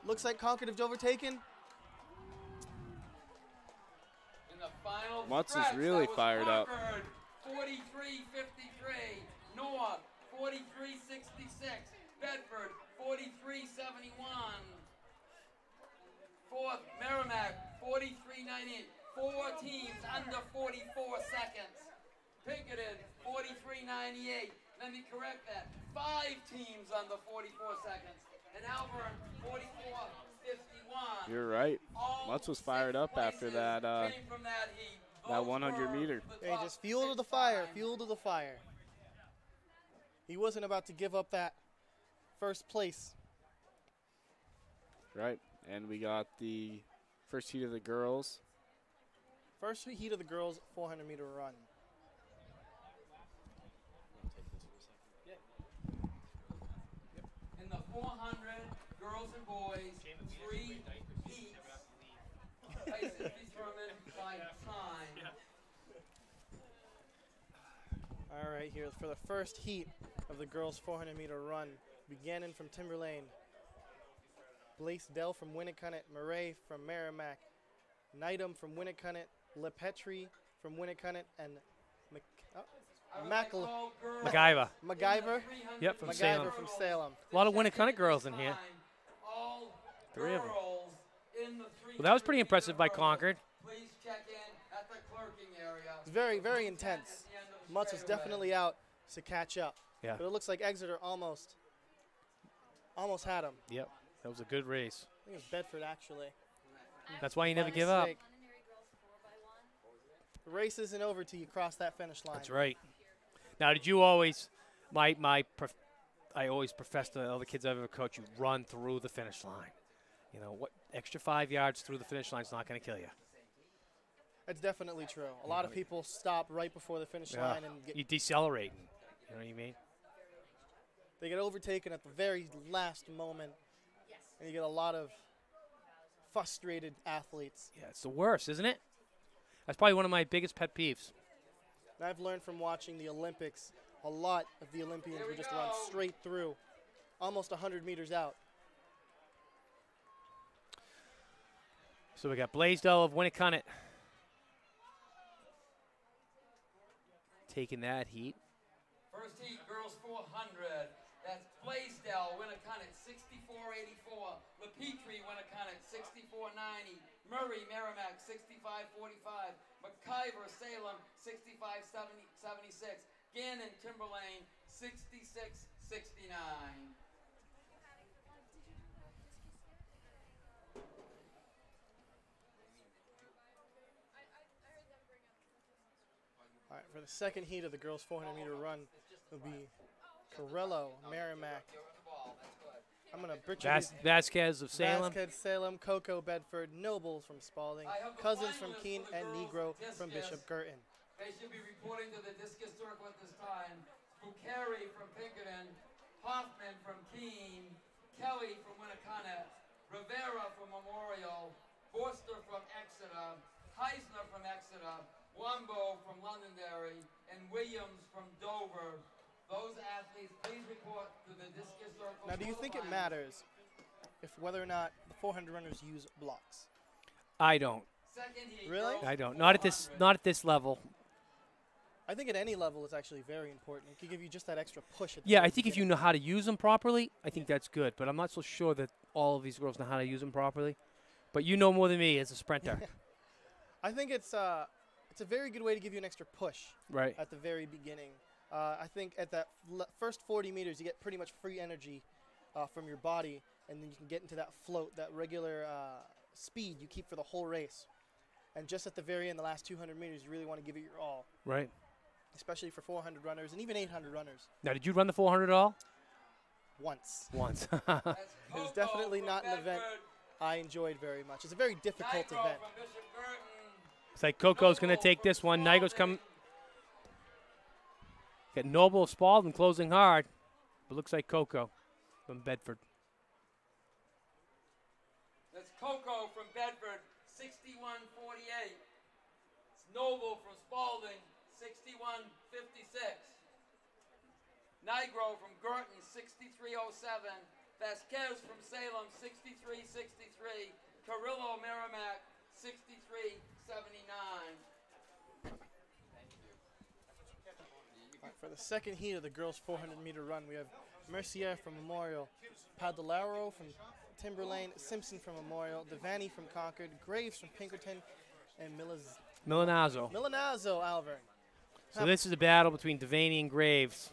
Looks like Concord have overtaken. In the final Mutz is stretch, really that was fired up. Concord, 43.53. North, 43.66. Bedford, 43.71. Fourth, Merrimack, 43.98. 4 teams under 44 seconds. Pinkerton, 43.98. Let me correct that. 5 teams under 44 seconds. And Alvern, 44.51. You're right. All Mutz was fired 6 up after places that came from that heat. that Those 100 were meter. the Hey, top just fuel to 6 the fire, times. fuel to the fire. He wasn't about to give up that first place. Right. And we got the first heat of the girls. First heat of the girls' 400 meter run. In the 400, girls and boys, 3 heats. Places determined by time. All right, here for the first heat of the girls' 400 meter run. Buchanan from Timberlane. Blaisdell from Winnicott. Murray from Merrimack. Needham from Winnicott. LePetri from Winnicott. And MacGyver. MacGyver. Yep, from MacGyver Salem. from Salem. A lot of Winnicott girls in here. All 3 of them. girls in the Well, that was pretty impressive by Concord. Please check in at the clerking area. It's very, very intense. At the end of the Mutz was straightaway. definitely out to catch up. Yeah. But it looks like Exeter almost had him. Yep, that was a good race. I think it was Bedford, actually. That's why you never By give up. mistake. The race isn't over till you cross that finish line. That's right. Now, did you always, I always profess to all the kids I've ever coached, you run through the finish line. You know, what extra 5 yards through the finish line is not going to kill you. It's definitely true. A lot of people stop right before the finish line and You decelerate. You know what I mean? they get overtaken at the very last moment, and you get a lot of frustrated athletes. Yeah, it's the worst, isn't it? That's probably one of my biggest pet peeves. And I've learned from watching the Olympics, a lot of the Olympians Here we would just go. run straight through, almost 100 meters out. So we got Blaisdell of Winnicott taking that heat. First heat, girls 400. That's Blaisdell, Winnicott, 64.84. LePetri, Winnicott, 64.90. Murray, Merrimack, 65.45. MacIver, Salem, 65.76. Gannon, Timberlane, 66.69. All right, for the second heat of the girls' 400 meter run will be Corello, Merrimack. I'm going to butcher these. Vasquez of Salem. Vasquez, Salem, Coco, Bedford, Nobles from Spalding, Cousins from Keene, and Negro from Bishop Girton. They should be reporting to the discus circle at this time. Buchari from Pinkerton, Hoffman from Keene, Kelly from Winnicott, Rivera from Memorial, Forster from Exeter, Heisner from Exeter, Wombo from Londonderry, and Williams from Dover. Those athletes, please report to the discus circle. Now, do you think it matters if whether or not the 400 runners use blocks? I don't. Second heat, Really? girls I don't. Not at this level. I think at any level it's actually very important. It can give you just that extra push. At the Yeah, very I think if you beginning. know how to use them properly, I think that's good. But I'm not so sure that all of these girls know how to use them properly. But you know more than me as a sprinter. I think it's a very good way to give you an extra push Right. at the very beginning. I think at that first 40 meters, you get pretty much free energy from your body, and then you can get into that float, that regular speed you keep for the whole race. And just at the very end, the last 200 meters, you really want to give it your all, Right. especially for 400 runners and even 800 runners. Now, did you run the 400 at all? Once. Once. That's It was Coco definitely from not an event Bedford. I enjoyed very much. It's a very difficult Nitro event. from Bishop Burton. It's like Coco's going to take this one. Nigo's coming. Got Noble Spalding closing hard. But looks like Coco from Bedford. That's Coco from Bedford, 61:48. It's Noble from Spalding, 61:56. Nigro from Girton, 63:07. Vasquez from Salem, 63:63. Carrillo Merrimack, 63:79. For the second heat of the girls' 400-meter run, we have Mercier from Memorial, Padalaro from Timberlane, Simpson from Memorial, Devaney from Concord, Graves from Pinkerton, and Milanazzo Alvern. So this is a battle between Devaney and Graves.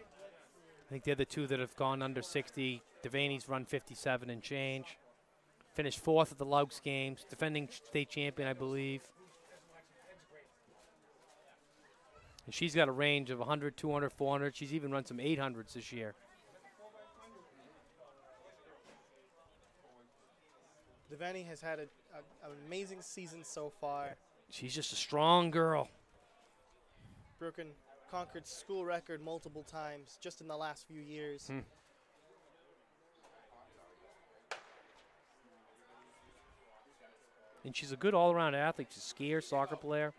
I think they're the two that have gone under 60. Devaney's run 57 and change. Finished 4th at the Louks Games. Defending state champion, I believe. And she's got a range of 100, 200, 400. She's even run some 800s this year. Devaney has had an amazing season so far. She's just a strong girl. Broken Concord's school record multiple times just in the last few years. And she's a good all-around athlete. She's a skier, soccer player.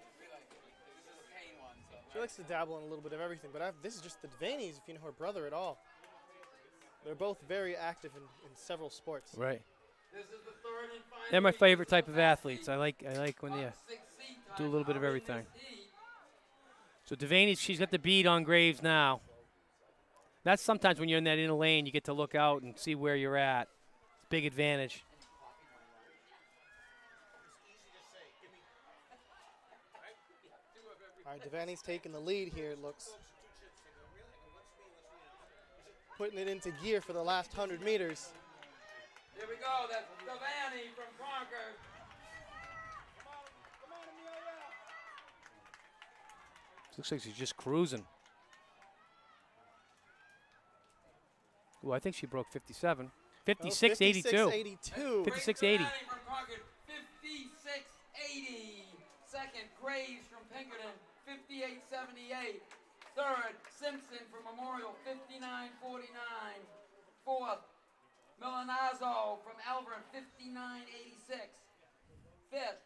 She likes to dabble in a little bit of everything, but this is just the Devaneys, if you know her brother at all. They're both very active in several sports. Right. This is the third and final They're my heat. favorite type of athletes. I like when you Top 6 seed do a times little bit of are in everything. this heat. So Devaney, she's got the bead on Graves now. That's sometimes when you're in that inner lane, you get to look out and see where you're at. It's a big advantage. All right, Devaney's taking the lead here, it looks. Putting it into gear for the last 100 meters. Here we go. That's Devaney from Concord. Looks like she's just cruising. Ooh, I think she broke 57. 56.82. 56.82. 56.80. Devaney from Concord, 56:80. Second, Graves from Pinkerton, 58:78. Third, Simpson from Memorial, 59:49. Fourth, Milanazzo from Elburn, 59:86. Fifth,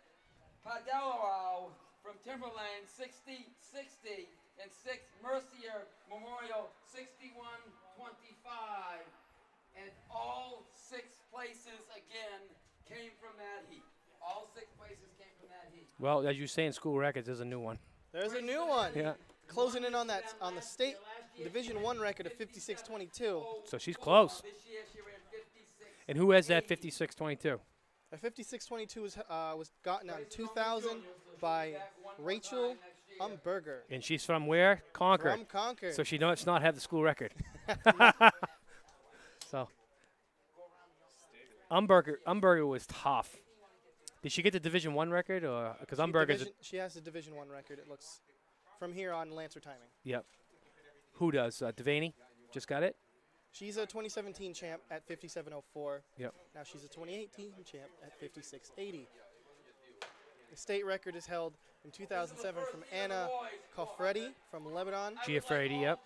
Padellaro from Timberlane, 60:60. And sixth, Mercier Memorial, 61:25. And all 6 places again came from that heat. All 6 places came from that heat. Well, as you say in school records, there's a new one. There's a new one. Yeah. Closing in on that on the state Division I record of 56.22. So she's close. This year she ran 56. And who has that 56.22? A 56.22 was gotten on 2000 by Rachel Umberger And she's from where? Concord. from Concord. So she does not have the school record. So Umberger was tough. Did she get the Division I record, or because Umberger's? She has the Division I record. It looks from here on Lancer timing. Yep. Who does? Devaney just got it. She's a 2017 champ at 57.04. Yep. Now she's a 2018 champ at 56.80. The state record is held in 2007 from Anna Kofredi from Lebanon. Giafredi, yep.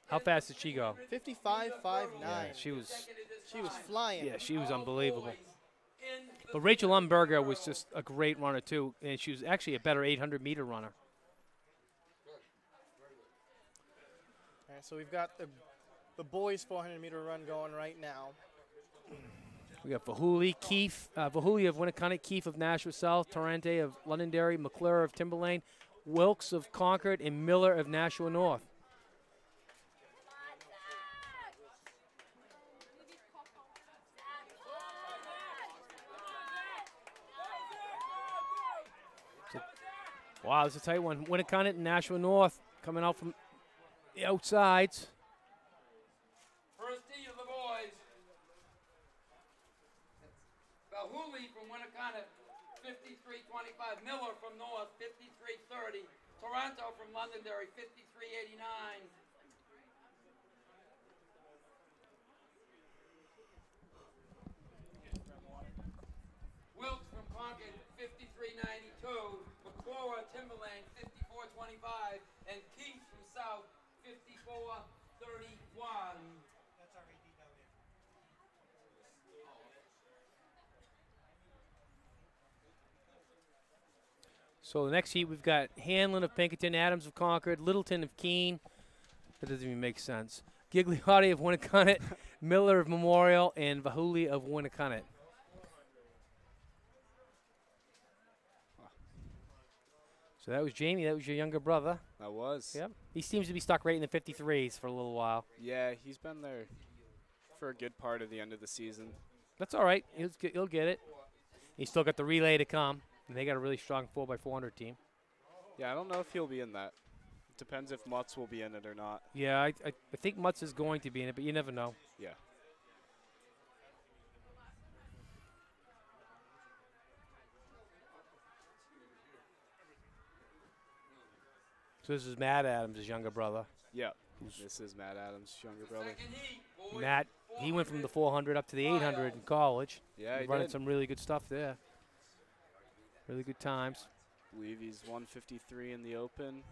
How fast did she go? 55.59. Yeah, she was flying. Yeah, she was unbelievable. But Rachel Umberger was just a great runner too, and she was actually a better 800-meter runner. All right, so we've got the boys 400-meter run going right now. We got Vahuli, Keefe, Vahuli of Winnicott, Keefe of Nashua South, Torrente of Londonderry, McClure of Timberlane, Wilkes of Concord, and Miller of Nashua North. Wow, this is a tight one. Winnicott and Nashua North coming out from the outsides. First tee of the boys. Bahuli from Winnicott, 53-25. Miller from North, 53-30. Toronto from Londonderry, 53-89. Wilkes from Concord, 53-92. McClure, Timberland, 54-25. And Keith from South, 54-31. So the next heat, we've got Hanlon of Pinkerton, Adams of Concord, Littleton of Keene. That doesn't even make sense. Gigliotti of Winnicott, Miller of Memorial, and Vahuli of Winnicott. So that was Jamie. That was your younger brother. That was. Yep. He seems to be stuck right in the 53s for a little while. Yeah, he's been there for a good part of the end of the season. That's all right. He'll get it. He's still got the relay to come. And they got a really strong 4x400 team. Yeah, I don't know if he'll be in that. It depends if Mutz will be in it or not. Yeah, I think Mutz is going to be in it, but you never know. Yeah. So this is Matt Adams' younger brother. Yeah. This is Matt Adams' younger brother. Matt, he went from the 400 up to the 800 in college. Yeah, he running did. some really good stuff there. Really good times. I believe he's 153 in the open,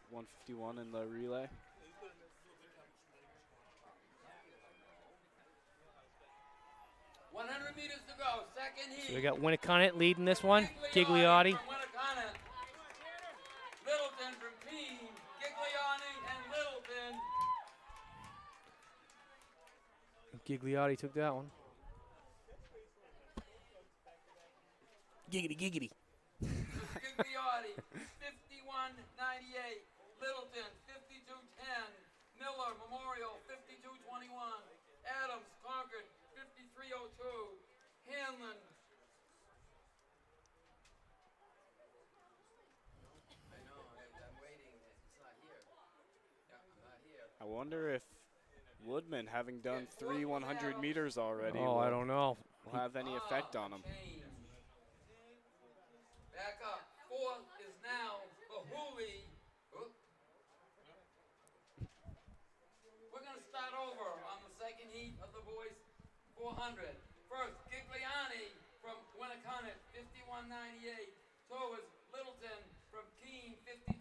151 in the relay. Meters to go, second heat. So we got Winnicott leading this one. Gigliotti. From Winnicott. Littleton from Keene. Gigliotti and Littleton. Gigliotti took that one. Giggity, giggity. Gigliotti, 51-98. Littleton, 52-10. Miller, Memorial, 52-21. Adams, Concord, 53-02. Hanlon. I know, I'm waiting. It's not here. Yeah, I'm not here. I wonder if Woodman, having done 3 100 meters already, Oh, I don't know. will have any effect on him. Back up. Fourth is now Bahuli. We're going to start over on the second heat of the boys 400. First, Gigliani from Winnicott, 51-98. Two is Littleton from Keene, 52-10.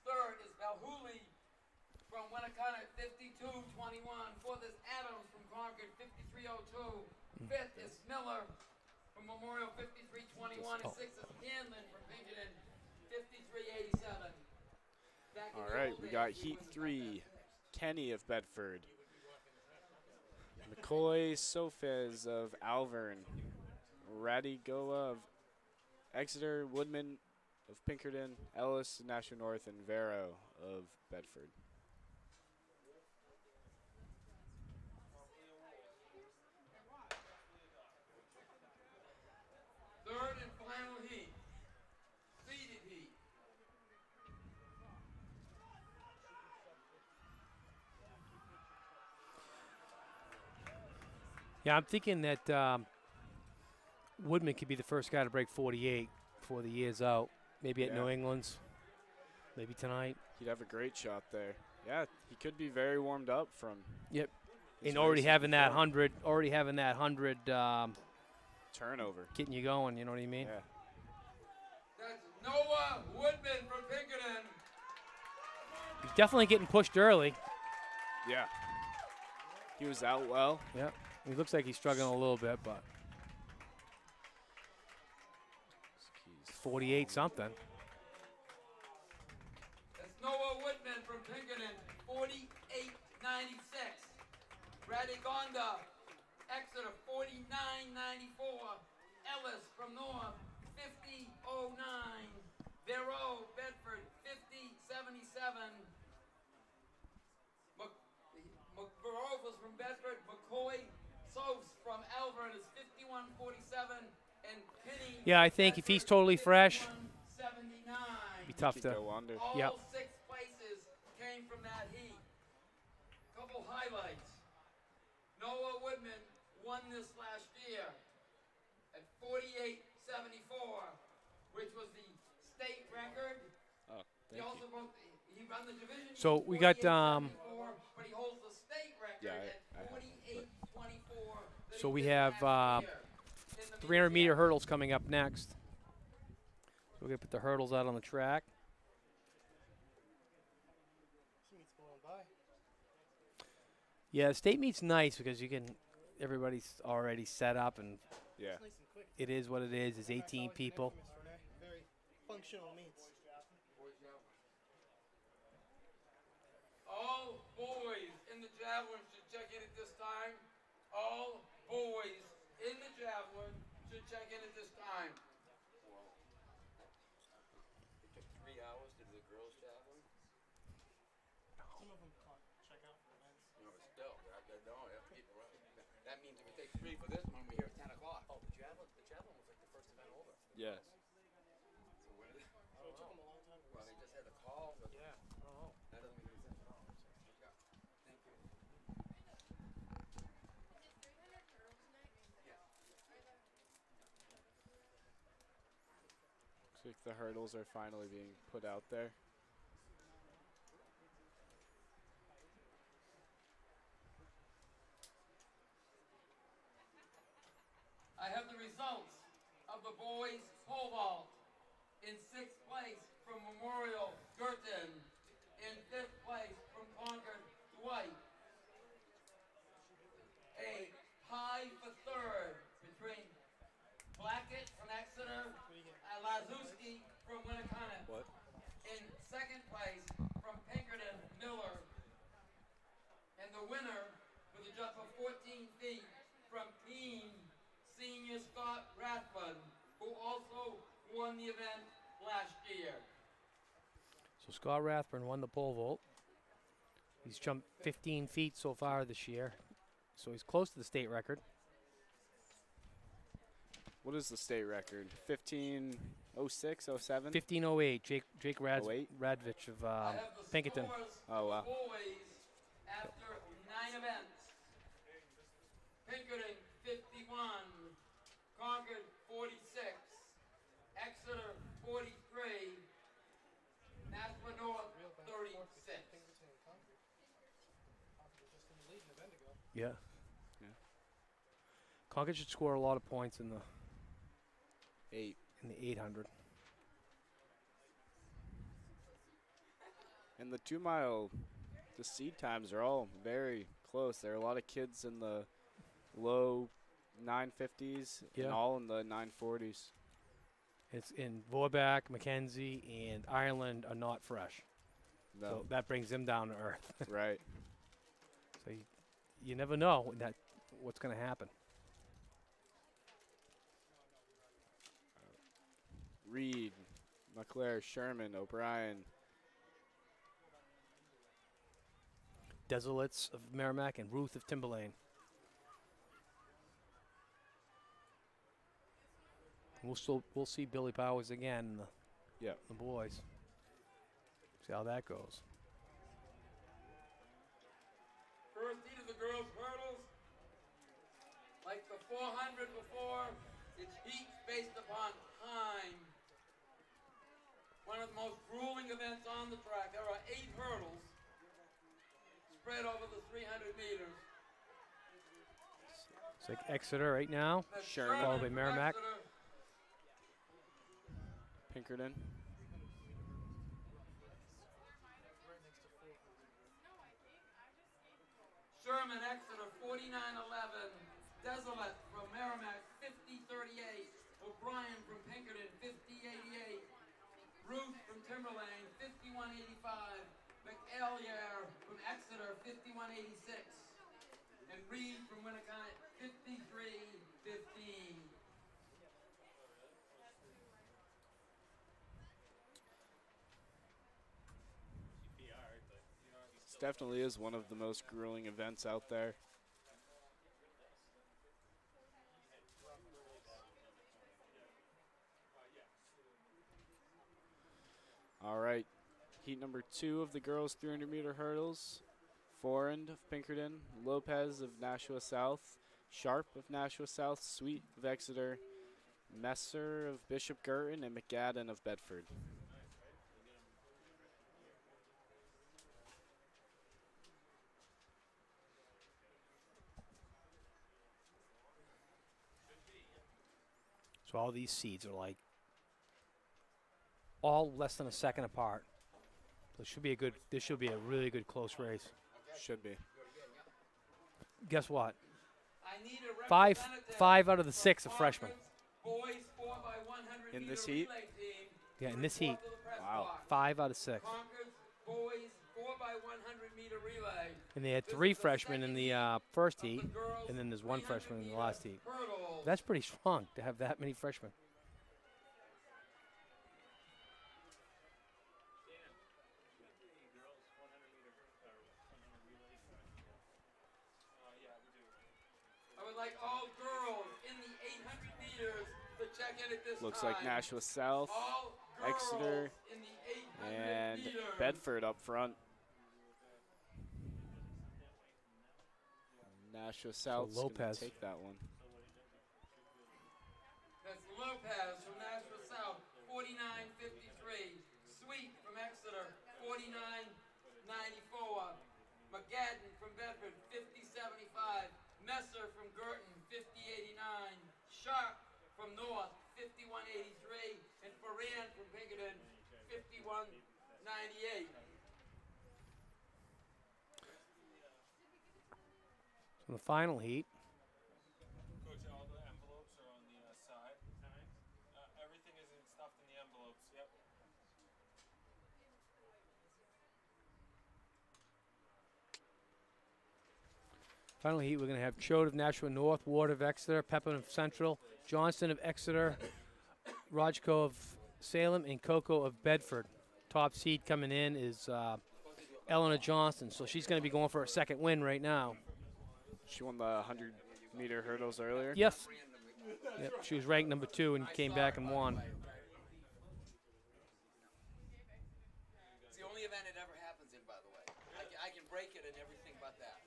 Third is Bahuli from Winnicott, 52-21. Fourth is Adams from Concord, 53-02. Fifth is Miller from Memorial, 53-21. And sixth is Hanlon from Pinkerton, 53-87. All right, we got Heat 3, Kenny of Bedford. McCoy Sofez of Alvern. Radigoa of Exeter, Woodman of Pinkerton, Ellis, National North, and Vero of Bedford. Third and final heat. Seeded heat. Yeah, I'm thinking that Woodman could be the first guy to break 48 before the year's out. Maybe at New England's. Maybe tonight. He'd have a great shot there. Yeah, he could be very warmed up from. Yep. And already having that 100, turnover. Getting you going, you know what I mean? Yeah. That's Noah Woodman from Pinkerton. He's definitely getting pushed early. Yeah. He was out well. Yep. He looks like he's struggling a little bit, but 48 something. That's Noah Woodman from Pinkerton, 48-96. Radigonda, Exeter, 49-94. Ellis from North, 50-09. Vero, Bedford, 50-77. Verovas from Bedford, McCoy, Sos from Alvern is 51-47, and Penny. Yeah, I think if he's totally fresh, 79. be tough to go under. All Yep. 6 places came from that heat. Couple highlights. Noah Woodman won this last year at 48-76. which was the state record. Oh, He thank also you. broke he run the division. So we got 48-74, but he holds the state record Yeah, at I have one, 48-24. that So he we did have last year in the 300 meter championship. hurdles coming up next. So we're gonna put the hurdles out on the track. Yeah, the state meet's nice because you can, everybody's already set up and yeah. it is what it is. There's 18 people. Very functional meets. All boys in the javelin should check in at this time. All boys in the javelin should check in at this time. It took 3 hours to do the girls' javelin. Some of them check out for events. No, but still, that means if it takes 3 for this one, we're here at 10 o'clock. Oh, the javelin was like the first event over. Yes. So what is it? So it took them a long time to Well, they just had the call, but Yeah, I don't know. that doesn't make any sense at all. Yeah. Thank you. Looks like the hurdles are finally being put out there. I have the results of the boys pole vault. In 6th place from Memorial, Girton. In 5th place from Concord, Dwight. A tie for 3rd between Blackett from Exeter and Lazuski from Winnicott. What? In 2nd place from Pinkerton, Miller. And the winner with a jump of 14 feet from Team Senior Scott Rathbun, who also won the event last year. So Scott Rathburn won the pole vault. He's jumped 15 feet so far this year. So he's close to the state record. What is the state record? 1506, 07? 1508. Jake 08? Radvich of I have the Pinkerton. scores Oh, wow. for boys after 9 events. Pinkerton 51, Concord 46, Exeter 43, Nashua North 36. Yeah. Yeah. Concord should score a lot of points in the 8. 800. And the 2 mile, the seed times are all very close. There are a lot of kids in the low 950s Yeah. and all in the 940s. It's in Vorback, Mackenzie, and Ireland are not fresh. No, So that brings them down to earth. right. So you never know what's going to happen. Reed, McClare, Sherman, O'Brien. Desolates of Merrimack and Ruth of Timberlane. We'll see Billy Powers again in the boys. See how that goes. First heat of the girls' hurdles. Like the 400 before, it's heats based upon time. One of the most grueling events on the track. There are 8 hurdles spread over the 300 meters. It's like Exeter right now. That's Sherman. Followed by from Merrimack. Exeter. Pinkerton. Sherman, Exeter, 49-11. Desolate from Merrimack, 50-38. O'Brien from Pinkerton, 50-88. Ruth from Timberlane, 51-85. McEllier from Exeter, 51-86. And Reed from Winnicott, 53-15. This definitely is one of the most grueling events out there. All right, heat number 2 of the girls 300 meter hurdles. Forend of Pinkerton, Lopez of Nashua South, Sharp of Nashua South, Sweet of Exeter, Messer of Bishop Girton and McGadden of Bedford. So all these seeds are like all less than a second apart. So it should be a good. This should be a really good close race. Should be. Guess what? I need a Five representative out of the from 6 are freshmen. Concords Boys 4x100 In this meter heat? relay team Yeah, to in this report heat. to the press Wow. box. 5 out of 6. Concords Boys 4x100 meter relay. And they had This 3 is the freshmen in second the heat first of heat, the girls' and then there's 1 300 freshman in the meter last heat. hurdles. That's pretty strong to have that many freshmen. I would like all girls in the 800 meters to check in at this Looks time. like Nashua South, All girls Exeter, in the 800 and meters. Bedford up front. Nashua South's going to Lopez. take that one. That's Lopez from Nashua South, 49.53. Sweet from Exeter, 49.94. McGadden from Bedford, 50.75. Messer from Girton, 50.89. Sharp from North, 51.83. And Ferran from Pinkerton, 51.98. In the final heat, Coach, all the envelopes are on the side. Everything is stuffed in the envelopes. Yep. final heat, we're going to have Choate of Nashua North, Ward of Exeter, Pepin of Central, Johnston of Exeter, Rajko of Salem, and Coco of Bedford. Top seed coming in is Eleanor Johnston, so she's going to be going for her second win right now. She won the 100-meter hurdles earlier. Yes. Yep, she was ranked number 2 and came back and won. It's the only event it ever happens in, by the way. I can break it and everything but that.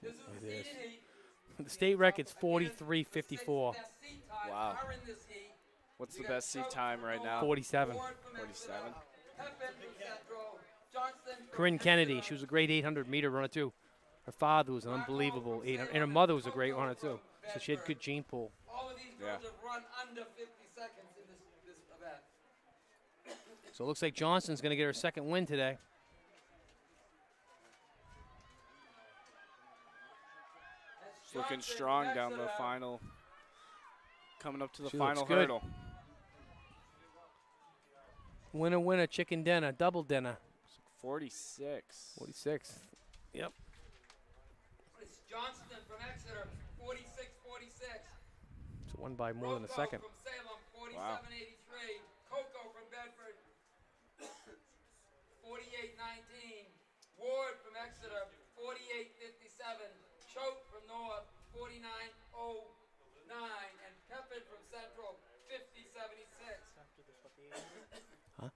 This is It the is. seeded heat. The state record's 43.54. Best seed time Wow. are in this heat. What's the You got best seat Choate time from right North, now? 47. Ward from 47. Exeter, Pepin from Central, Johnston from Corinne Kennedy, Exeter, she was a great 800-meter runner, too. Her father was an unbelievable 800, and her mother was a great runner, too. So she had good gene pool. all of these Yeah. girls have run under 50 seconds in this event. So it looks like Johnston's going to get her second win today. That's Looking Johnston strong from down the Exeter. final. Coming up to the She looks final good. hurdle. Winner, winner, chicken dinner, double dinner. 46. 46. Yep. It's Johnston from Exeter, 46.46. So won by more than a Rocco second. from Salem, Wow. 47.83. Coco from Bedford, 48.19. Ward from Exeter, 48.57. Choate from North, 49.09. And Pepin from Central, 50.76. Huh?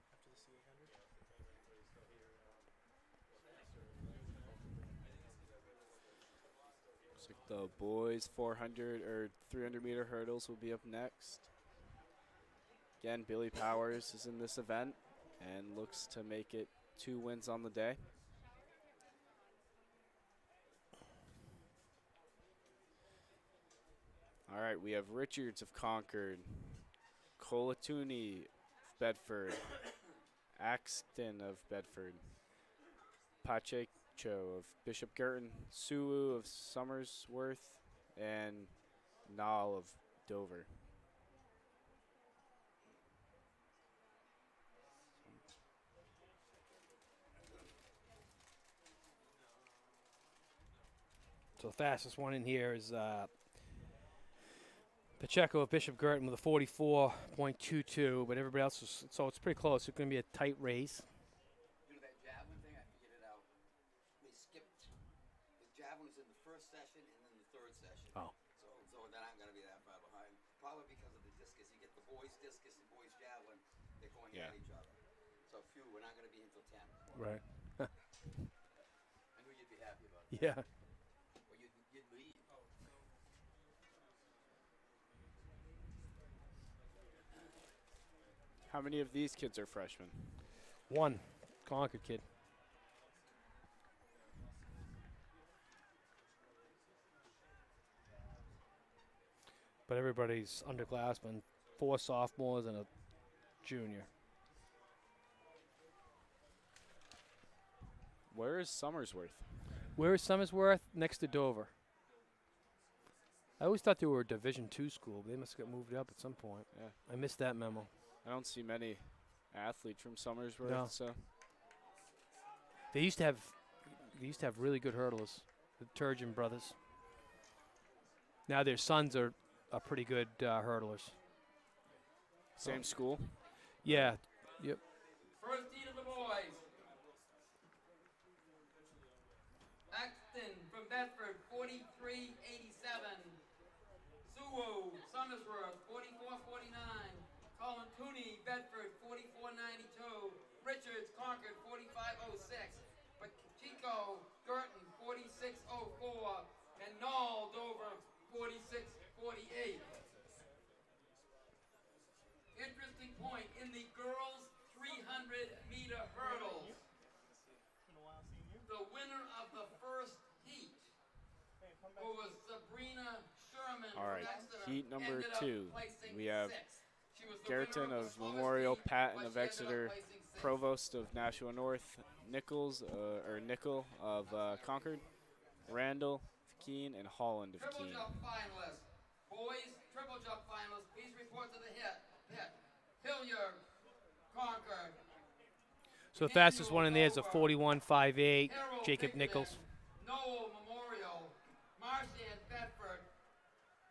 Looks like the boys 400 or 300-meter hurdles will be up next. Again, Billy Powers is in this event and looks to make it 2 wins on the day. All right, we have Richards of Concord, Colatuni of Bedford, Axton of Bedford, Pacheco of Bishop Girton, Suwu of Somersworth, and Nall of Dover. So the fastest one in here is Pacheco of Bishop Girton with a 44.22, but everybody else is, so it's pretty close. It's going to be a tight race. You know that javelin thing? I figured it out. They skipped. The javelin was in the first session and then the third session. Oh. So they're not going to be that far behind. Probably because of the discus. You get the boys' discus and boys' javelin. They're going Yeah. at each other. So phew, we're not going to be until 10. Right. I knew you'd be happy about that. Yeah. Or you'd leave. How many of these kids are freshmen? One Concord kid. But everybody's underclassmen. 4 sophomores and a junior. Where is Summersworth? Where is Summersworth? Next to Dover. I always thought they were a Division II school. But they must have got moved up at some point. Yeah. I missed that memo. I don't see many athletes from Summersworth, No. so They used to have really good hurdlers, the Turgeon brothers. Now their sons are pretty good hurdlers. same school. Yeah. Yep. First heat of the boys. Axton from Bedford, 43.87. Suwo, Summersworth, 44.49. Colin Tooney, Bedford, 44.92. Richards, Concord, 45.06. Pacheco, Girton, 46.04. And Knoll, Dover, 46.48. Interesting point in the girls' 300-meter hurdles. The winner of the first heat, who was Sabrina Sherman. All right, from Exeter, heat number ended up 2. placing We have 6th. She was the Gerton winner of the slowest Memorial, heat, Patton but of she ended up Exeter, placing 6th. Provost of Nashua North, Nichols or Nickel of Concord, Randall of Keene, and Holland of Triple Keene. jump finalists. Boys, triple jump finalists. Please report to the hit. Hilliard, Concord. So the fastest one in there is a 41.58, Harold Jacob Bigden, Nichols. Noel Memorial, Marchand Bedford,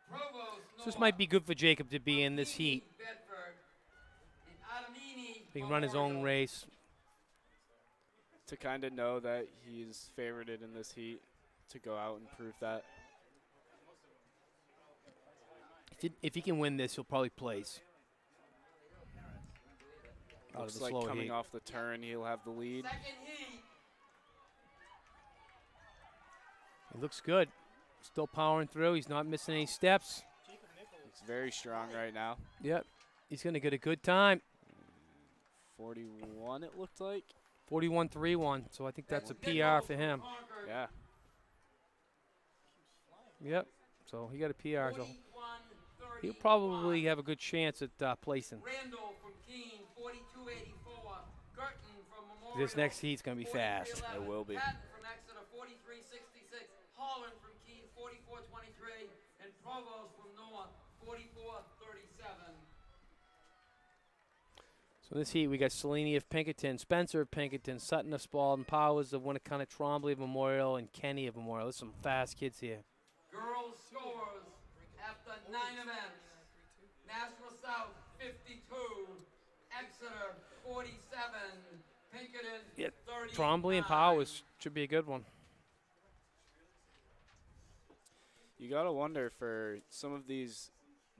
Provost So this might be good for Jacob to be in this heat. Bedford, and Adamini He can run his own Memorial. race. To kind of know that he's favorited in this heat, to go out and prove that. If he can win this, he'll probably place. Out of Looks the like slow coming heat. off the turn, he'll have the lead. Second heat. He looks good. Still powering through. He's not missing any steps. Looks very strong right now. Yep. He's going to get a good time. 41, it looked like. 41.31. So I think that's a Nichols PR for from him. Concord, Yeah. Yep. So he got a PR. So 41-30. he'll probably have a good chance at placing. Randall from Keene, 42.84. Girton from Memorial. This next heat's going to be fast. 43.11. It will be. Patton from Exeter, 43.66. Holland from Keene, 44.23. And Provost from North, 44.37. So in this heat, we got Selene of Pinkerton, Spencer of Pinkerton, Sutton of Spalding, Powers of Winnicott, Trombley of Memorial, and Kenny of Memorial. There's some fast kids here. Girls scores after 9 events. National South 52, Exeter 47, Pinkerton Yeah, 39. Trombley and Powers should be a good one. You got to wonder for some of these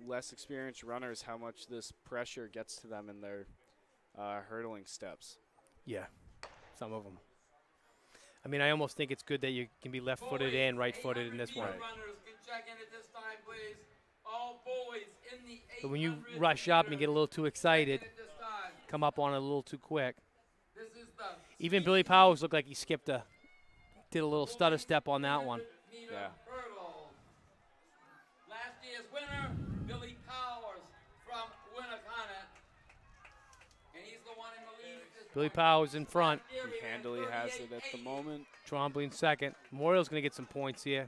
less experienced runners how much this pressure gets to them in their hurdling steps. Yeah, some of them. I mean, I almost think it's good that you can be left-footed and right-footed in this one. 800 runners can check in at this time, please. All boys in the But when you 800 rush up and get a little too excited, check in at this time. come up on it a little too quick. This is the Even Billy Powers looked like he did a little stutter step on that one. 300-meter Yeah. hurdle. Last year's winner, Billy Powers from Winnicott. And he's the one in the lead at this Billy point. Powers in front. Last year He ran handily has it at the 38.80. moment. Trombley in second. Memorial's going to get some points here.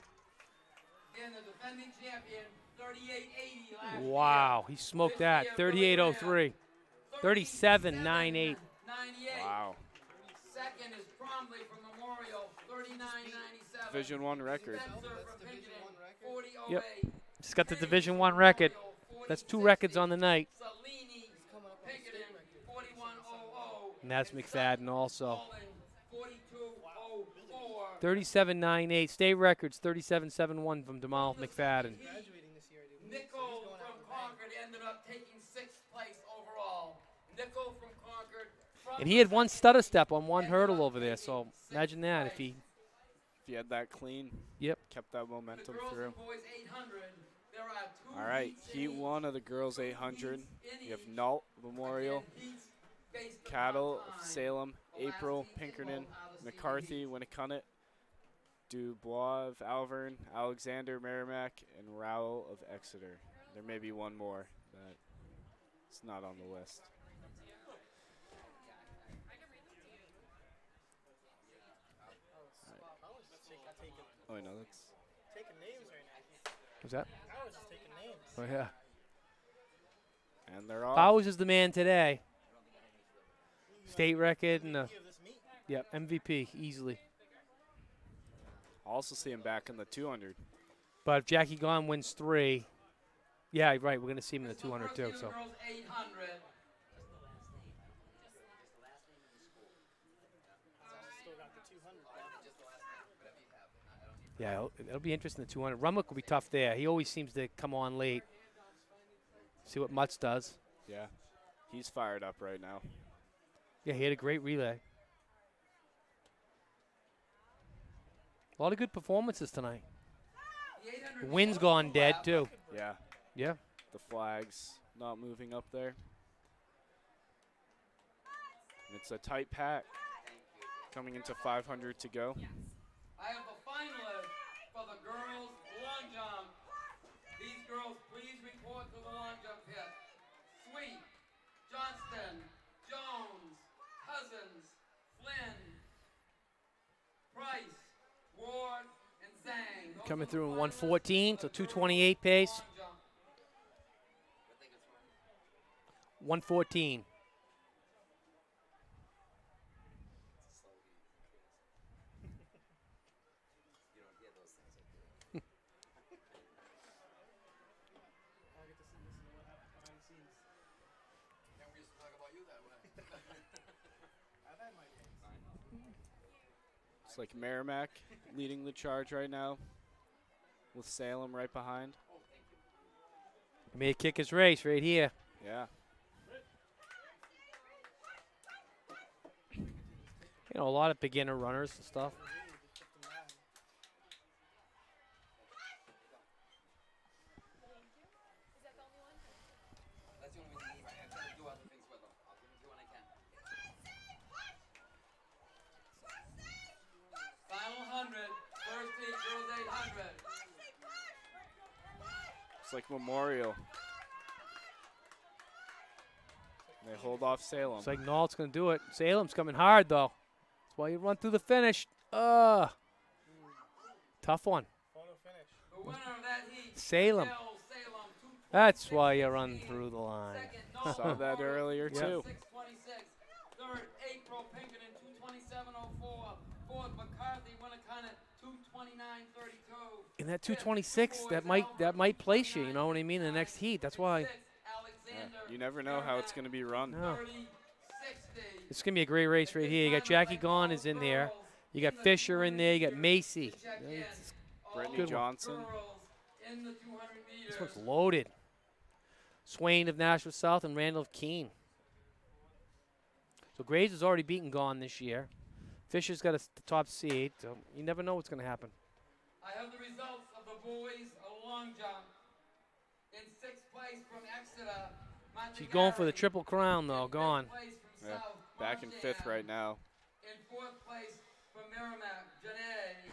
And the defending champion, 38.80 last year. Wow, he smoked that. 38.03. 37.98. 98. Wow. Second is Trombley from Memorial, 39.97. Division I record. Spencer from Pinkerton, 40.08. Yep. Just got the Division I record. That's 2 records on the night. Salini, Pinkerton, 41.00. And that's McFadden also. Holland, 42.04. 37.98. State records 37.71 from Demal McFadden. Nickel from Concord ended up taking 6th place overall. Nickel from Concord. And he had one stutter step on one hurdle over there. So imagine that if he. If you had that clean, Yep. kept that The momentum girls through. and boys 800, There are 2 All right, heats in Heat each. 1 of the girls 2 800. heats in You have each. Nault Memorial, Again, heats based upon Cattle of time. Salem, The last April, heats in Pinkerton, both are the McCarthy, senior Winnicunnet, Dubois of Alvern, Alexander, Merrimack, and Rowell of Exeter. There may be one more that is not on the list. Oh, wait, no, that's Taking names right now. What's that? I was just taking names. Oh, yeah. and they're off. Powers is the man today. State record and Of this meet. yep, MVP easily. Also see him back in the 200. But if Jackie Gone wins 3, yeah, right, we're going to see him in the This is the 200 first too. heat of So the girls 800. Still got the 200. yeah, it'll be interesting. The 200. Rumlick will be tough there. He always seems to come on late. See what Mutz does. Yeah, he's fired up right now. Yeah, he had a great relay. A lot of good performances tonight. The 800 The wind's is gone dead left. too. Yeah, Yeah. the flag's not moving up there. And it's a tight pack coming into 500 to go. I have the finalists for the girls long jump. These girls, please report to the long jump pit. Sweet, Johnston, Jones, Cousins, Flynn, Price, Ward, and Zhang. Those Coming are the through in finalists 114, for so the girls 228 pace. long jump. 114. I get to see this is what happens behind the scenes. Can't we just talk about you that way? I've had my days. It's like Merrimack leading the charge right now with Salem right behind. He may kick his race right here. Yeah. You know, a lot of beginner runners and stuff. That's the only reason I got to do other things with them. I'll give them to you when I can. Final 100, first heat, girls 800. It's like Memorial. They hold off Salem. It's like Nault's going to do it. Salem's coming hard, though. That's why you run through the finish. Tough one. Photo finish. The winner of that heat, Salem. Salem, 226. That's why you run through the line. Second, Noel Saw that Morris, earlier, Yeah. too. 626. Third, April Pinkerton, 227.04. Fourth, McCarthy, Winnicunnet, 229.32. And that 226, that might place you. You know what I mean? In the next heat. That's why. Yeah, you never know how it's going to be run. No. 30, 60. It's going to be a great race right here. You got Jackie Gone is in there. You got Fisher in there. You got Macy. It's- Brittany Good one. Johnson. Girls in the 200 This meters. one's loaded. Swain of Nashville South and Randall of Keene. So Graves has already beaten Gone this year. Fisher's got the top seed, so you never know what's going to happen. I have the results of the boys long jump. In 6th place from Exeter, She's going for the Montegari. triple crown, though. In 5th Gone. place from Yeah, South, back in 5th Marchand. right now. In 4th place from Merrimack, Janae.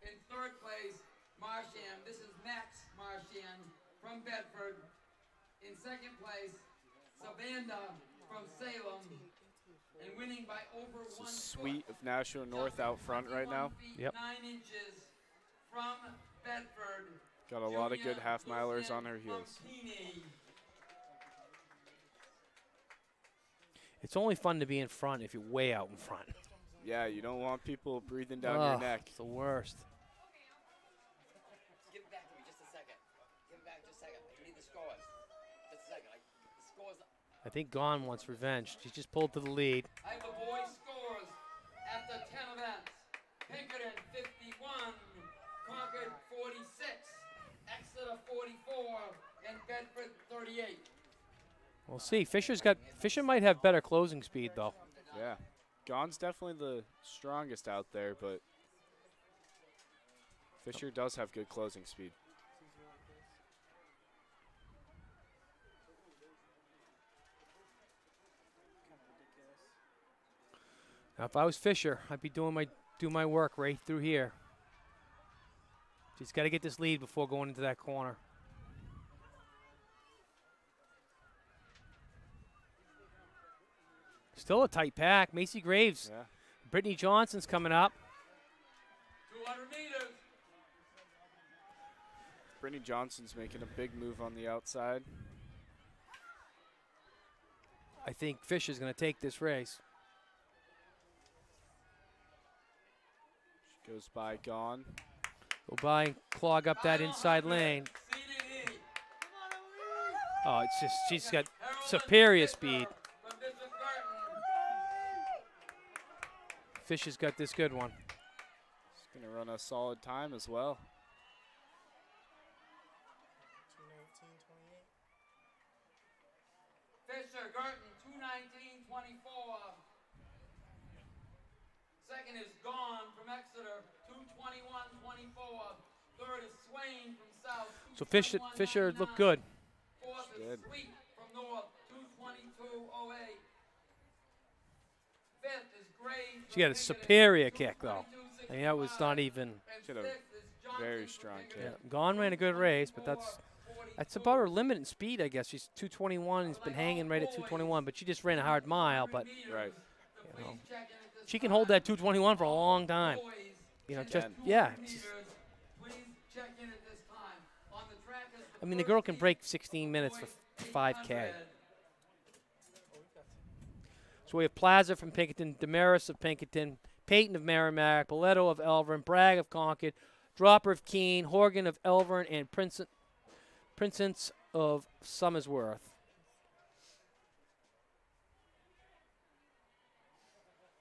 In 3rd place, Marchand. This is Max Marchand from Bedford. In 2nd place, Savanda from Salem. And winning by over It's a 1 Sweet foot. of Nashua North out front right now. 21 feet, Yep. 9 inches from Bedford. Got a lot of good Julia half-milers on Lucien her heels. Lumpini. It's only fun to be in front if you're way out in front. Yeah, you don't want people breathing down Ugh, your neck. It's the worst. Give it back to me just a second. Give it back just a second. I need the scores. Just a second. The scores. I think Gone wants revenge. She just pulled to the lead. I have the boys' scores after 10 events. Pinkerton 51, Concord 46, Exeter 44, and Bedford 38. We'll see. Fisher might have better closing speed though. Yeah. Gone's definitely the strongest out there, but Fisher does have good closing speed. Now, if I was Fisher, I'd be doing my work right through here. Just got to get this lead before going into that corner. Still a tight pack. Macy Graves. Yeah. Brittany Johnson's coming up. 200 meters. Brittany Johnson's making a big move on the outside. I think Fisher's going to take this race. She goes by Gone. Go by and clog up that inside lane. CDE. Oh, it's just, she's got superior speed. From Bishop Burton. Fisher's got this good one. She's going to run a solid time as well. 2:19:28. Fisher Burton, 2:19:24. Second is Gone from Exeter, 2:21:24. Third is Swain from South. So Fisher looked good. Fourth is Good. Sweet from North, 2:22:08. Fifth is Gray. She got a superior kick, though. I mean, that was not even. She had a very strong kick. Yeah, Gone ran a good race, but that's about her limit in speed, I guess. She's 2:21. She's been hanging right at 2:21, but she just ran a hard mile. But Right. you know, she can hold that 2:21 for a long time. You know, just yeah. Just, I mean, the girl can break 16 minutes for 5K. So we have Plaza from Pinkerton, Damaris of Pinkerton, Peyton of Merrimack, Boleto of Elvern, Bragg of Concord, Dropper of Keene, Horgan of Elvern, and Princess of Somersworth.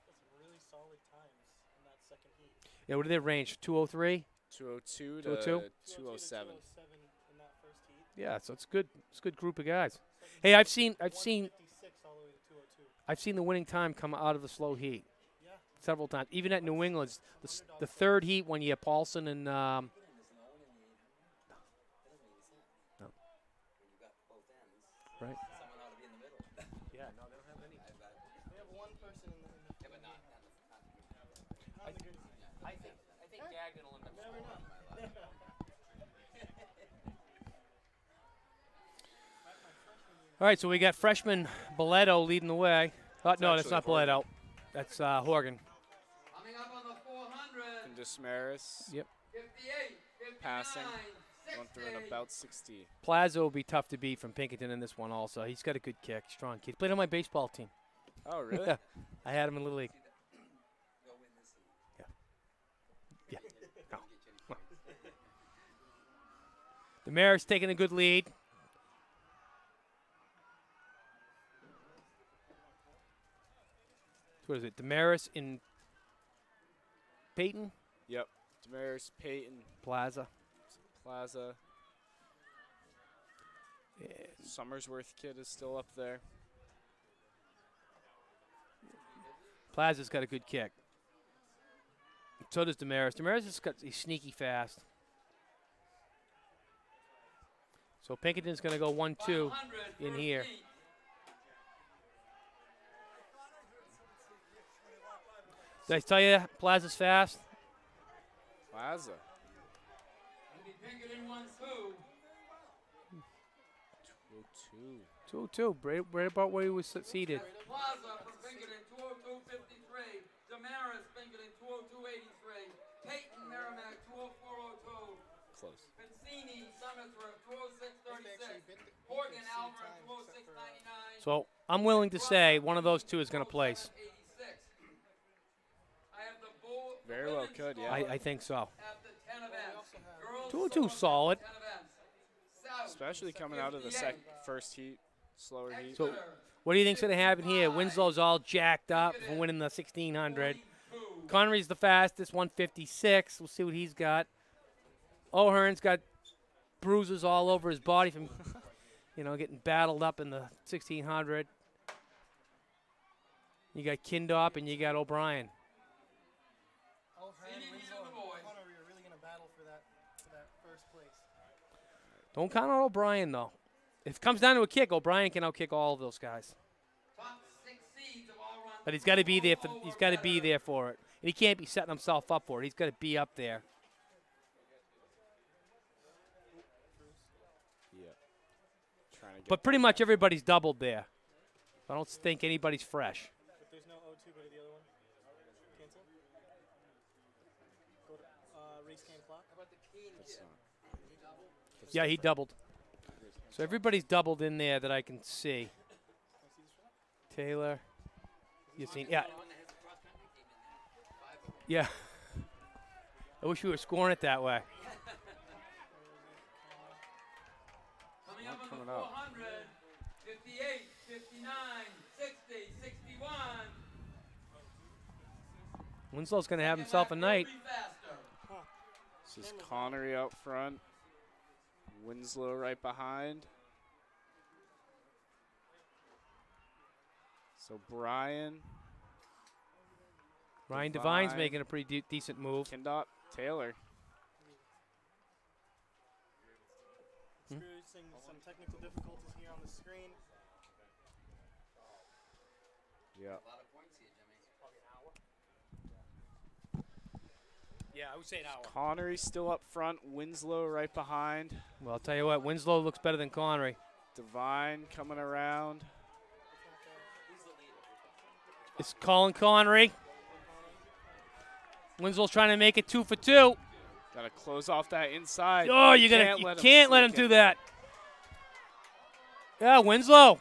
That's really solid times in that second heat. Yeah, what did they range? 203? 202 202? to 207. In that first heat. Yeah, so it's good. It's a good group of guys. Hey, I've seen 156 all the way to 202. I've seen the winning time come out of the slow heat Yeah. several times. Even at New England's, the third heat when you have Paulson and no. Right. Yeah, no, they don't have any. We have one person in the I think Gagnon will end up Never know. All right, so we got freshman Boleto leading the way. No, that's actually not Boleto. That's Horgan. Coming up on the 400. And Dismaris Yep. 58, 59, passing. Going 60. through in about 60. Plaza will be tough to beat from Pinkerton in this one also. He's got a good kick, strong kid. Played on my baseball team. Oh, really? Yeah. I had him in Little League. Go win this heat. Yeah. No. The Mayor's taking a good lead. What is it? Damaris in Peyton? Yep. Damaris, Peyton, Plaza. Plaza. Somersworth kid is still up there. Plaza's got a good kick. So does Damaris. Damaris he's sneaky fast. So Pinkerton's going to go 1-2 in here. Did I tell you Plaza's fast? Plaza. Pinkerton 1-2. 202. 2-2, right about where he was seated. Plaza from Pinkerton 202.53. Damaris Pinkerton 202.83. Peyton Merrimack 204.02. Close. Vincini Somersworth 206.36. Horgan Alvern 206.99. So I'm willing to say one of those two is going to place. Very well could, yeah. I think so. After 10 events. Girls 202 solid. 10 events. South, Especially coming out of the first heat, slower heat. So what do you think's going to happen here? Winslow's all jacked up from winning the 1600. Connery's the fastest, 156. We'll see what he's got. O'Hearn's got bruises all over his body from, getting battled up in the 1600. You got Kindop and you got O'Brien. O'Hearn, Winslow, and Connery are really going to battle for that first place. Don't count on O'Brien, though. If it comes down to a kick, O'Brien can outkick all of those guys. top 6 seeds of all run But he's got to be there for. He's got to be there for it. And he can't be setting himself up for it. He's got to be up there. Yeah. Trying to get But pretty much everybody's doubled there. I don't think anybody's fresh. If there's no O2, go to the other one. Cancel. Go to race cam clock. Yeah, he doubled. So everybody's doubled in there that I can see. Taylor. You've seen, yeah. Yeah. I wish we were scoring it that way. Coming up on Coming the up. 400, 58, 59, 60, 61. Winslow's going to have himself a night. Be faster. This is Connery out front. Winslow right behind. So Brian. Ryan Devine's Devine. making a pretty decent move. Kindop. Taylor. Experiencing some technical difficulties here on the screen. Yeah. A lot of points here, Jimmy. Yeah, I would say an hour. Connery still up front. Winslow right behind. Well, I'll tell you what, Winslow looks better than Connery. Devine coming around. It's Colin Connery. Winslow's trying to make it 2 for 2. Got to close off that inside. Oh, you can't let him do that. Yeah, Winslow. Wow.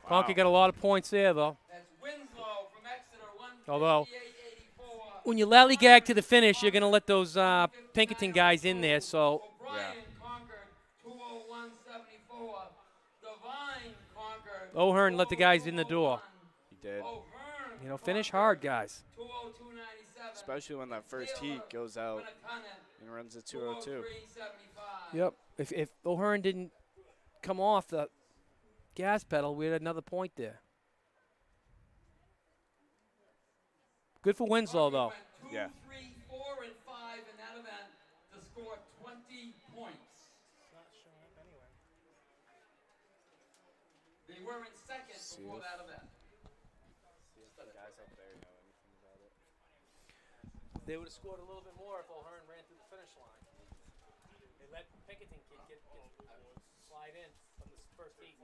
Conky got a lot of points there, though. That's Winslow from Exeter, Although, 158.84. when you lollygag to the finish, you're going to let those Pinkerton guys in there. So, O'Brien conquered 201.74. Devine conquered O'Hearn let the guys in the door. He did. O'Hearn You know, finish hard, guys. 202.97. Especially when that first heat goes out and runs a 202. 203.75. Yep. If O'Hearn didn't come off the gas pedal, we had another point there. Good for Winslow, though. Went 2, Yeah. 3, 4, and 5 in that event to score 20 points. Not showing up anywhere. They were in second See before if- that event. See if the guys up there know anything about it. They would have scored a little bit more if O'Hearn ran through the finish line. They let Pinkerton get slide in from the first heat.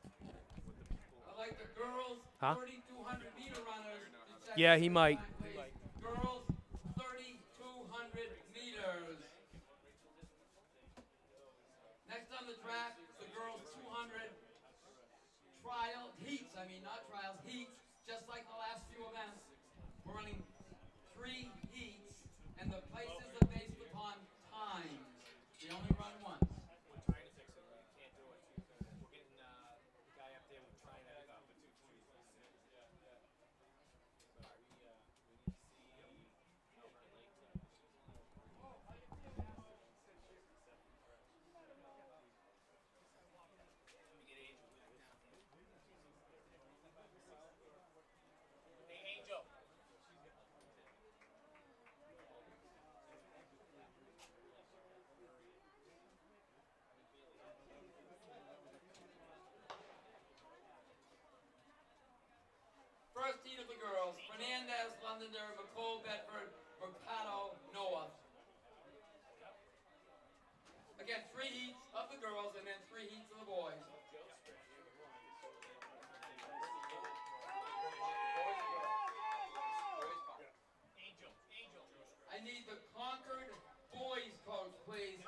I'd like the girls' Huh? 3,200 meter runners to check Yeah, in he the might. back, please. Girls, 3,200 meters. Next on the track, the girls' 200 trial heats. I mean, not trials, heats. Just like the last few events, we're running 3 heats, and the places are based upon times. We only run once. First heat of the girls, Fernandez, Londonderry, McCall, Bedford, Mercado, Noah. Again, 3 heats of the girls and then 3 heats of the boys. I need the Concord boys coach, please.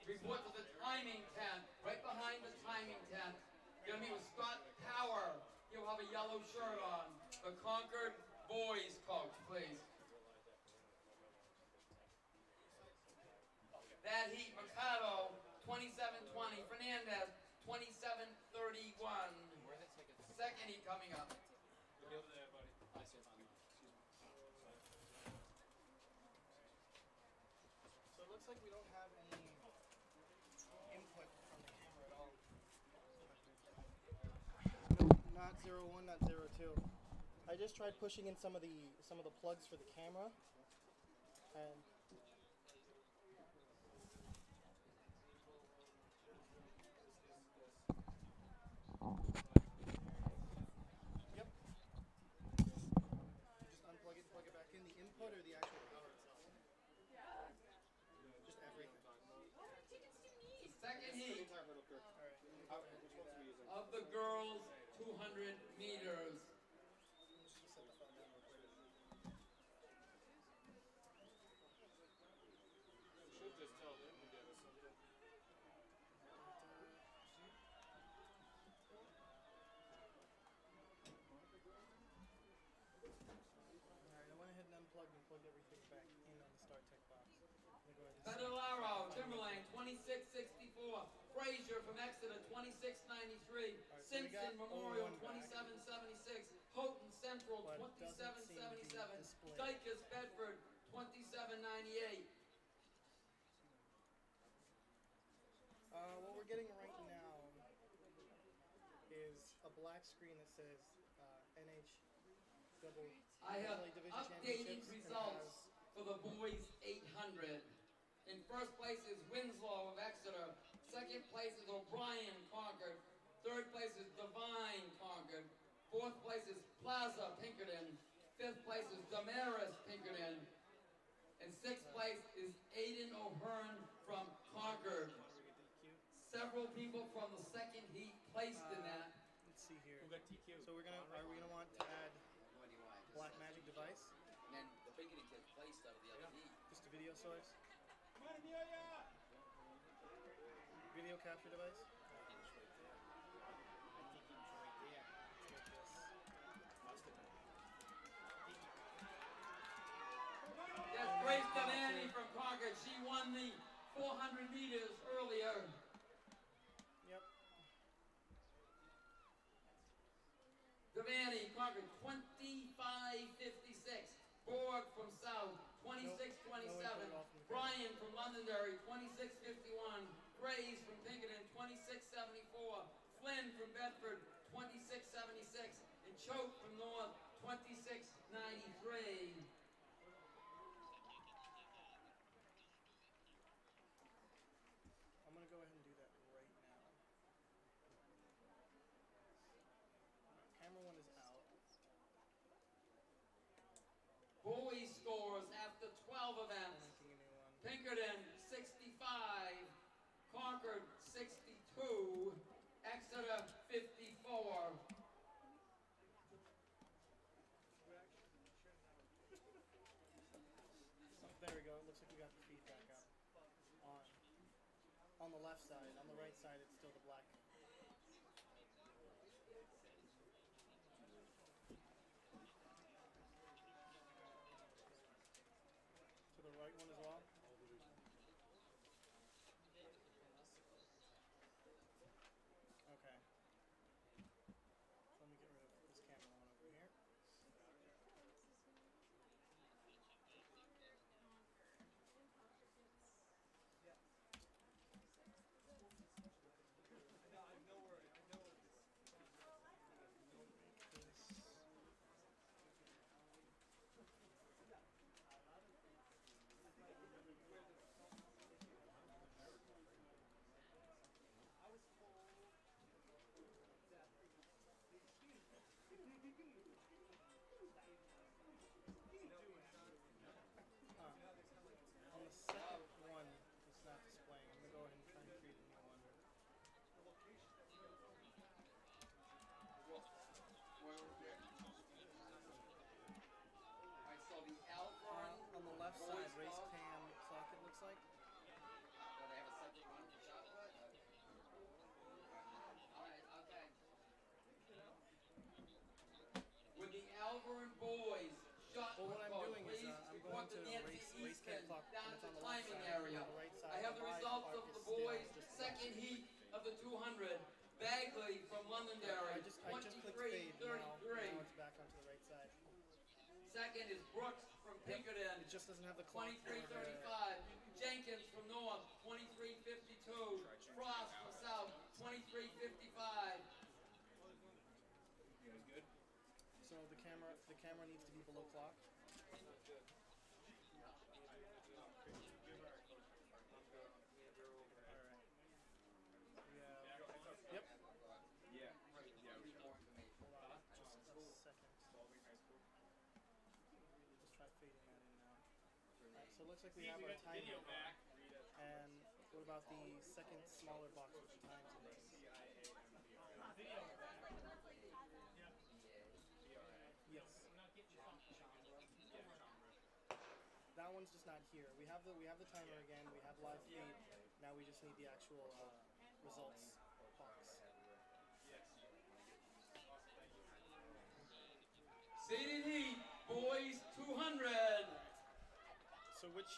Report to the timing tent, right behind the timing tent. Gonna be with Scott Power. He'll have a yellow shirt on. The Concord boys coach, please. That heat, Mercado, 27:20. Fernandez, 27:31. Second heat coming up. So it looks like we don't have any input from the camera at all. No, not 01, not 02. I just tried pushing in some of the plugs for the camera, and of the girls 200 meters. Should just tell them to give us something. Alright, I went ahead and unplugged and plugged everything back in on the Star Tech box. I'm gonna go ahead and Pedalaro, Timberlane, 2664. Frazier from Exeter, 2693. so we got Simpson Memorial, 01 back. 2776. Houghton Central, But it doesn't seem to be 2777. displayed. Dykus Bedford, 2798. What we're getting right now is a black screen that says NH double I have Division updated Championships. and results for the boys 800. In first place is Winslow of Exeter. Second place is O'Brien, Concord. Third place is Devine, Concord. Fourth place is Plaza, Pinkerton. Fifth place is Damaris, Pinkerton. And sixth place is Aiden O'Hearn from Concord. Several people from the second heat placed in that. Let's see here. Who got TQ? So are we gonna want to add What do you want? Black Magic device? And then the Pinkerton kid placed out of the other heat. Just a video source? Come on, Amelia! Video capture device? That's Grace Devaney from Concord. She won the 400 meters earlier. Yep. Devaney, Concord, 25:56. Borg from South, 26:27. Bryan from Londonderry, 26:51. Grays from Pinkerton, 26:74. Flynn from Bedford, 26:76. And Choate from North, 26:93. I'm gonna go ahead and do that right now. Camera one is out. Bowie scores after 12 events. Making a new one. Pinkerton, 65. Concord, 62. Exeter, 54. There we go. It looks like we got the feedback up. On the left side. On the right side, it's still the black. To the right one as well. Okay. Let me get rid of this camera one over here. On the second one, it's not displaying. I'm going to go ahead and try and create a new one. Alright, so the Alcorn, On the left Boys side, race Club. cam clock, it looks like. Well, they have a separate one for shot put? Alright, okay. With the Alcorn boys shot Well, what put I'm code, doing is please I'm report going to Nancy race cam Easton clock, down and at it's the on the left climbing side. area. On the right side, I have the live results part of is the still boys' just second heat of the 200. Bagley from Londonderry, I just clicked fade now. 23:33. Now it's back onto the right side. Second is Brooks from Pinkerton, It just doesn't have the clock. 23:35. Jenkins from North, 23:52. Frost from South, 23:55. So the camera needs to be below clock. Alright. Yep. Yeah. Hold on just a second. Just try fading that in now. Alright, so it looks like we have our timer. And what about the second smaller box with the times in it? one's just not here. We have the timer again. We have live feed. Now we just need the actual results box. Seeded heat, boys 200. So which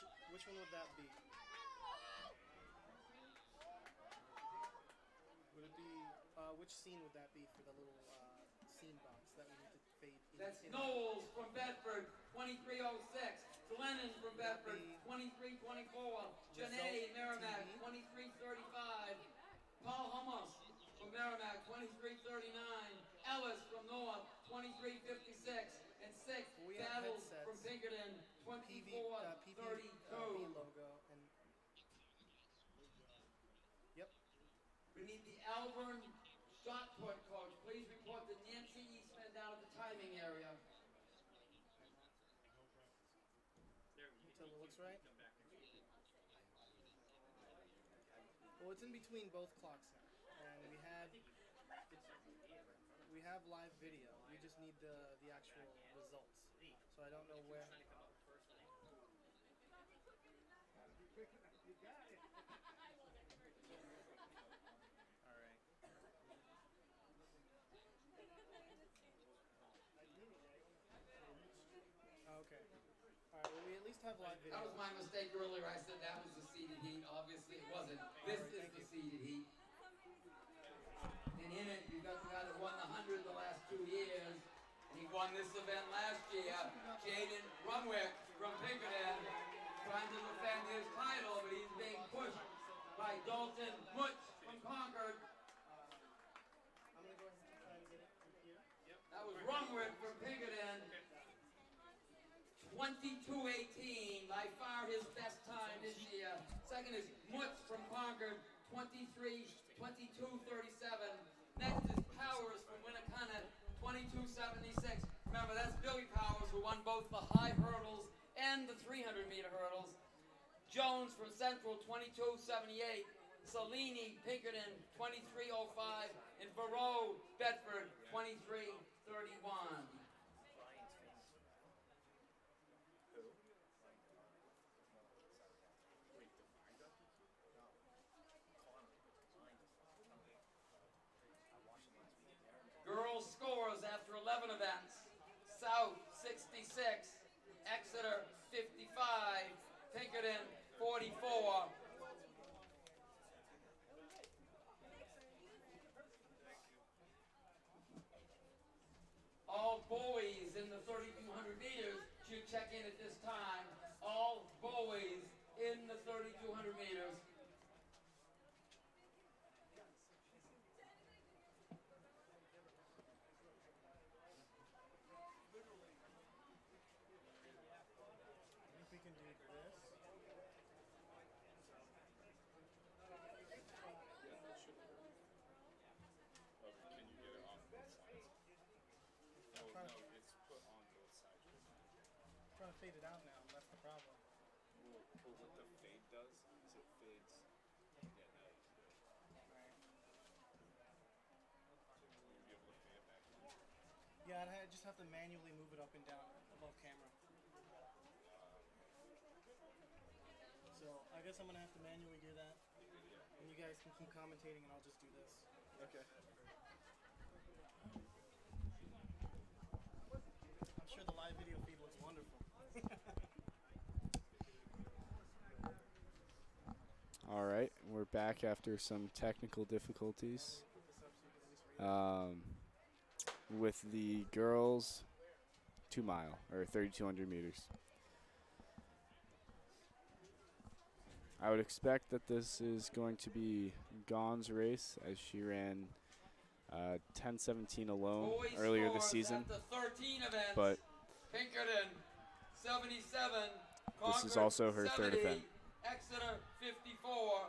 one would that be? Would it be which scene would that be for the little scene box that we need to fade? That's Knowles from Bedford, 2306. Glennon from Bedford, 2324. Janae Merrimack, 2335. Paul Hummus from Merrimack, 2339. Ellis from North, 2356. And 6, Battles from Pinkerton, 2432. Logo and yep. We need the Alburn shot put coach. Please report to Nancy Eastman down at the timing area. Until it looks right. Well, it's in between both clocks now, and we have live video. We just need the actual results. So I don't know where. All right. Okay. All right. Well, we at least have live video. That was my mistake earlier. I said that was the seeded heat. Obviously, it wasn't. This is the seeded heat. And in it, you've got the guy that won the 100 the last 2 years. And he won this event last year. Jaden Rumwick from Pinkerton, trying to defend his title, but he's being pushed by Dalton Mutch from Concord. I'm gonna go ahead and try and get it from here. That was Rumwick from Pinkerton. 22:18, by far his best time this year. Second is Mutz from Concord, 22:37. Next is Powers from Winnicott, 22:76. Remember, that's Billy Powers, who won both the high hurdles and the 300-meter hurdles. Jones from Central, 22:78. Salini, Pinkerton, 23:05. And Varro, Bedford, 23:31. Girls scores after 11 events. South 66, Exeter 55, Pinkerton 44. All boys in the 3,200 meters should check in at this time. All boys in the 3,200 meters. We can do this. Can you get it off both sides? No, no, it's put on both sides. I'm trying to fade it out now. That's the problem. Well, what the fade does is it fades. Yeah, that is good. Right. Will you be able to fade it back in? Yeah, I just have to manually move it up and down above camera. So I guess I'm gonna have to manually do that. And you guys can keep commentating, and I'll just do this. Okay. I'm sure the live video feed looks wonderful. All right, we're back after some technical difficulties with the girls 2 mile or 3,200 meters. I would expect that this is going to be Gaughan's race, as she ran 10:17 alone Boys earlier this scores season. at the 13 events. But Pinkerton 77. this is Concord, also her 70, third event. Exeter 54.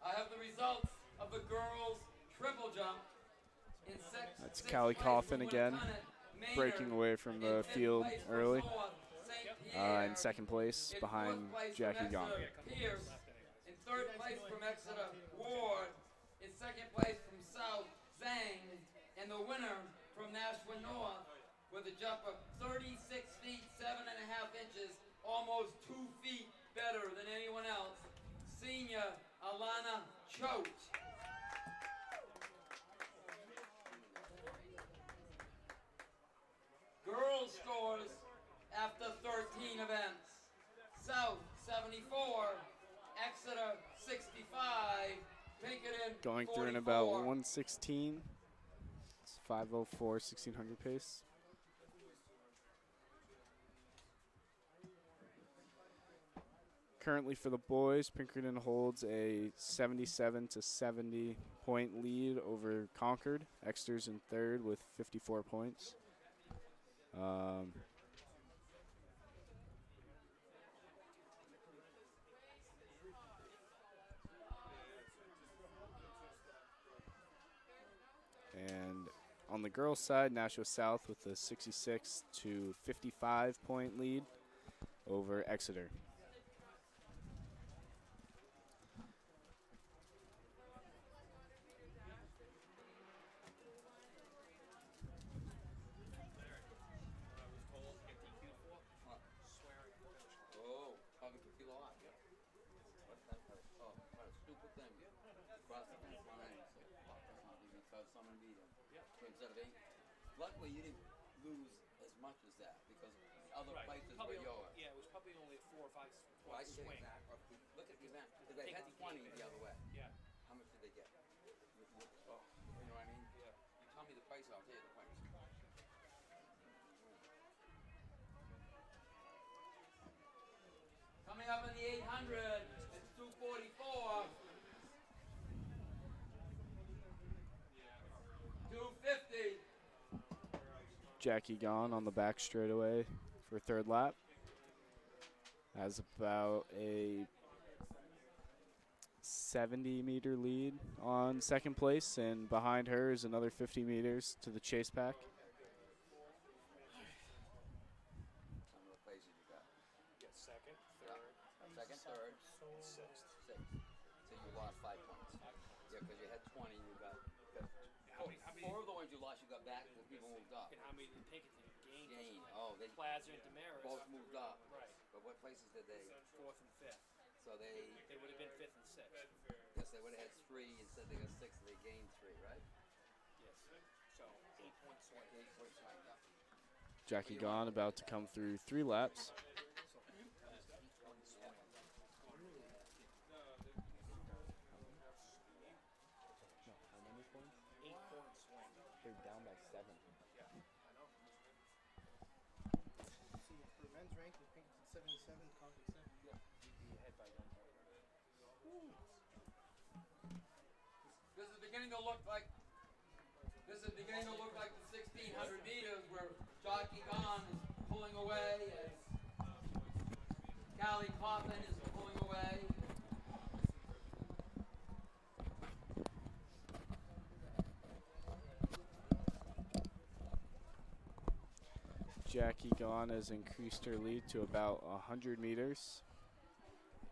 I have the results of the girls' triple jump. In That's Callie Coffin again, breaking away from the field early. In second place behind Jackie Gaughan. Pierce. In third place from Exeter, Ward. In second place from South, Zhang. And the winner from Nashua North with a jump of 36 feet, 7.5 inches, almost 2 feet better than anyone else, senior Alana Choate. Girls scores after 13 events. South 74, Exeter 65, Pinkerton Going 44. through in about 116. It's 5:04, 1600 pace. Currently for the boys, Pinkerton holds a 77 to 70 point lead over Concord. Exeter's in third with 54 points. And on the girls' side, Nashua South with a 66 to 55 point lead over Exeter. Oh, public if you lot. Oh, what a stupid thing. Cross the fence line and say, fuck, that's not even because someone beat him. So instead of 8. Luckily, you didn't lose as much as that because other places were yours. Yeah, it was probably only a 4 or 5 Well, I point didn't get swing. exact. Look at the event. Because they had 20 the other way. Yeah. How much did they get? Oh, you know what I mean? Yeah. You tell me the price, I'll tell you the price. Coming up in the 800, it's 244. 250. Jackie Gone on the back straightaway for third lap. Has about a 70-meter lead on second place, and behind her is another 50 meters to the chase pack. How many places you got? Get second, third, Second, third, sixth. 6. So you lost 5 points. Yeah, because you had 20, you got How many 4 of the ones you lost, you got back when people moved up. and how many did Pinkerton gain? Gain. Oh, they Plaza and Damaris. both moved up. Right. But what places did they? 4th and 5th. So they, They would have been 5th and 6th. guess they would have had 3 instead they got 6, they gained 3, right? Yes. So 8 point swing. 8 points, yeah. Jackie Gone about to come through 3 laps. They're down by 7. For men's ranking, Pinkerton 77, Concord 7. This is beginning to look like the 1600 meters where Jockey Gone is pulling away as Callie Coffin is pulling away. Jackie Gone has increased her lead to about 100 meters.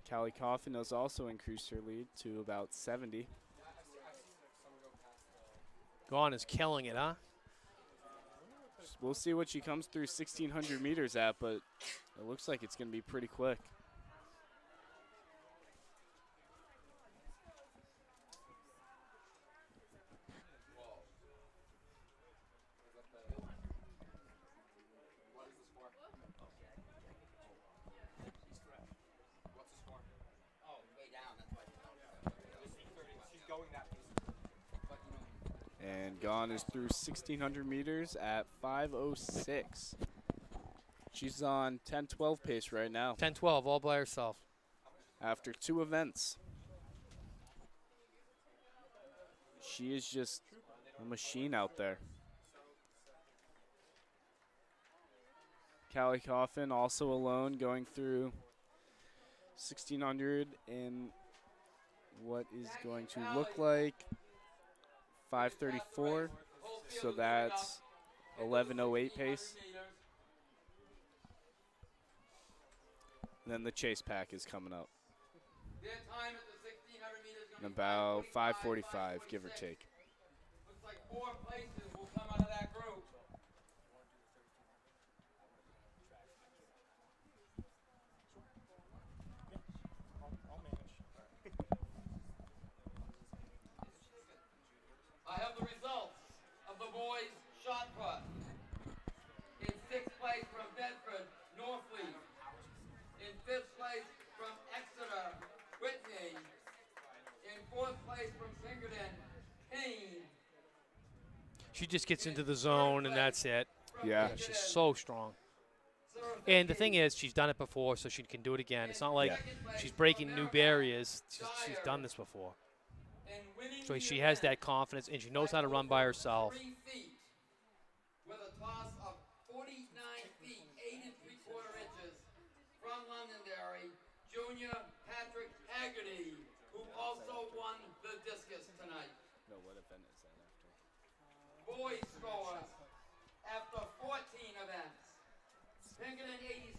Callie Coffin has also increased her lead to about 70. Gone is killing it, huh? We'll see what she comes through 1,600 meters at, but it looks like it's going to be pretty quick. And Gone is through 1,600 meters at 5:06. She's on 10:12 pace right now 10-12, all by herself. after 2 events. She is just a machine out there. Callie Coffin also alone going through 1,600 in what is going to look like 5:34. So that's 11:08 pace. And then the chase pack is coming up Their time at the 1600 meters is in going to be about 5:45, 5:45, give or 5:46. take. Looks like 4 places will She just gets into the zone, and that's it. Yeah. She's so strong. And the thing is, she's done it before, so she can do it again. It's not like she's breaking new barriers. She's done this before. So she has that confidence, and she knows how to run by herself. 3 feet with a toss of 49 feet, 8 3/4 inches from Londonderry, Junior Patrick Haggerty, who also won the discus tonight. No, what event is that after? Boys scores after 14 events. Pinkerton 87,